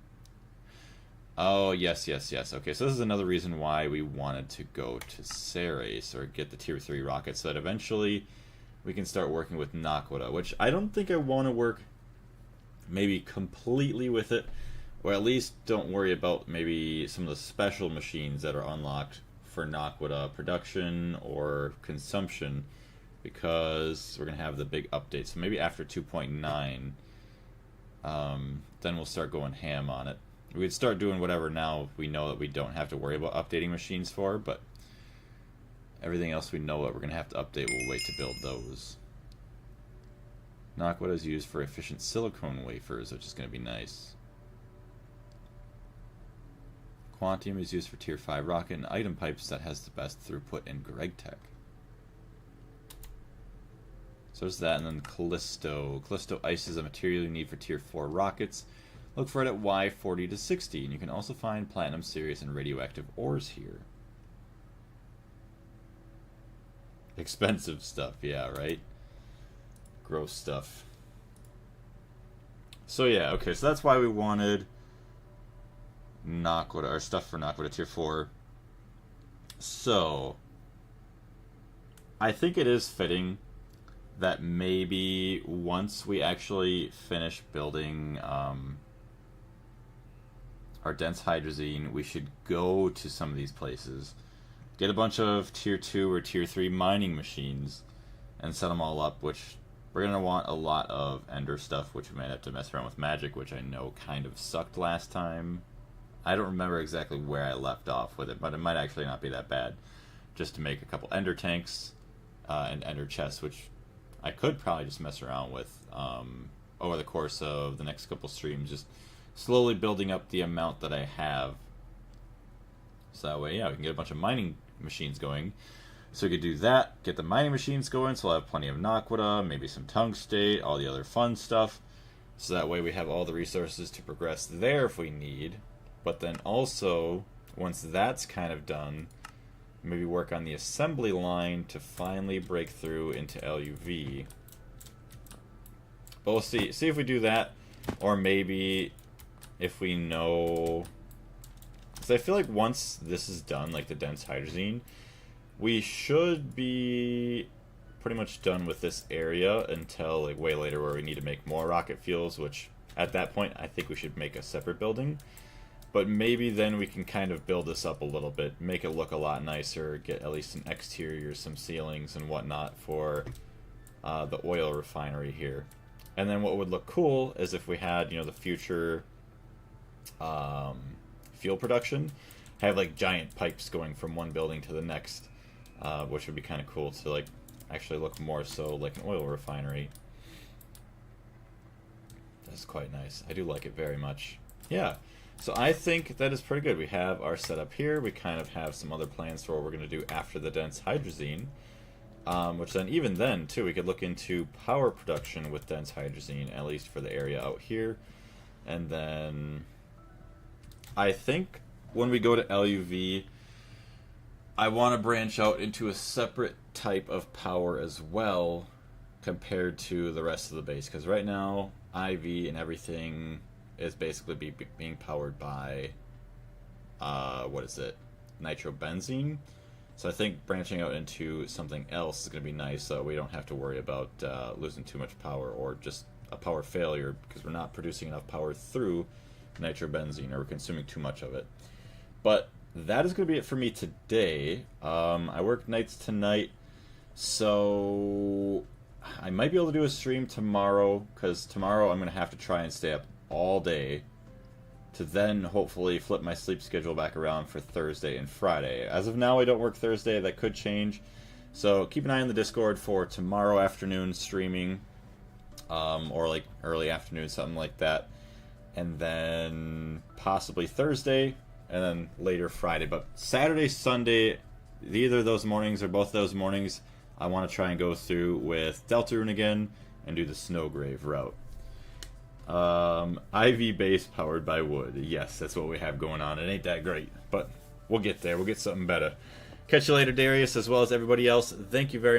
Oh, yes. Okay, so this is another reason why we wanted to go to Ceres, or get the tier 3 rockets, so that eventually we can start working with Naquadah, which I don't think I want to work maybe completely with it, or at least don't worry about maybe some of the special machines that are unlocked for Naquadah production or consumption, because we're going to have the big update. So maybe after 2.9, then we'll start going ham on it. We'd start doing whatever now we know that we don't have to worry about updating machines for, but everything else we know that we're going to have to update, we'll wait to build those. Naquadah is used for efficient silicone wafers, which is going to be nice. Quantium is used for tier 5 rocket and item pipes that has the best throughput in GregTech. So there's that, and then Callisto. Callisto ice is a material you need for tier 4 rockets. Look for it at Y40 to 60, and you can also find platinum, Sirius, and radioactive ores here. Expensive stuff, yeah, right? Gross stuff. So yeah, okay, so that's why we wanted Naquadah, or stuff for Naquadah tier 4. So I think it is fitting that maybe once we actually finish building our dense hydrazine, we should go to some of these places, get a bunch of tier 2 or tier 3 mining machines, and set them all up, which we're going to want a lot of ender stuff, which we might have to mess around with magic, which I know kind of sucked last time. I don't remember exactly where I left off with it, but it might actually not be that bad. Just to make a couple ender tanks and ender chests, which I could probably just mess around with over the course of the next couple streams, just slowly building up the amount that I have. So that way, yeah, we can get a bunch of mining machines going. So we could do that, get the mining machines going, so we'll have plenty of Naquadah, maybe some tungstate, all the other fun stuff. So that way we have all the resources to progress there if we need. But then also, once that's kind of done, maybe work on the assembly line to finally break through into LUV. But we'll see if we do that, or maybe if we know, because I feel like once this is done, like the dense hydrazine, we should be pretty much done with this area until like way later, where we need to make more rocket fuels, which at that point I think we should make a separate building. But maybe then we can kind of build this up a little bit, make it look a lot nicer, get at least an exterior, some ceilings and whatnot for the oil refinery here. And then what would look cool is if we had, you know, the future fuel production, have like giant pipes going from one building to the next, which would be kind of cool to like actually look more so like an oil refinery. That's quite nice. I do like it very much. Yeah. So I think that is pretty good. We have our setup here. We kind of have some other plans for what we're going to do after the dense hydrazine. Which then, even then, too, we could look into power production with dense hydrazine, at least for the area out here. And then I think when we go to LUV, I want to branch out into a separate type of power as well compared to the rest of the base. Because right now, IV and everything is basically being powered by, what is it? Nitrobenzene. So I think branching out into something else is going to be nice, so we don't have to worry about losing too much power or just a power failure because we're not producing enough power through nitrobenzene or we're consuming too much of it. But that is going to be it for me today. I work nights tonight, so I might be able to do a stream tomorrow because tomorrow I'm going to have to try and stay up all day to then hopefully flip my sleep schedule back around for Thursday and Friday. As of now, I don't work Thursday. That could change. So keep an eye on the Discord for tomorrow afternoon streaming, or like early afternoon, something like that. And then possibly Thursday, and then later Friday. But Saturday, Sunday, either of those mornings or both of those mornings, I want to try and go through with Deltarune again and do the Snowgrave route. IV base powered by wood. Yes, that's what we have going on. It ain't that great, but we'll get there. We'll get something better. Catch you later, Darius, as well as everybody else. Thank you very much.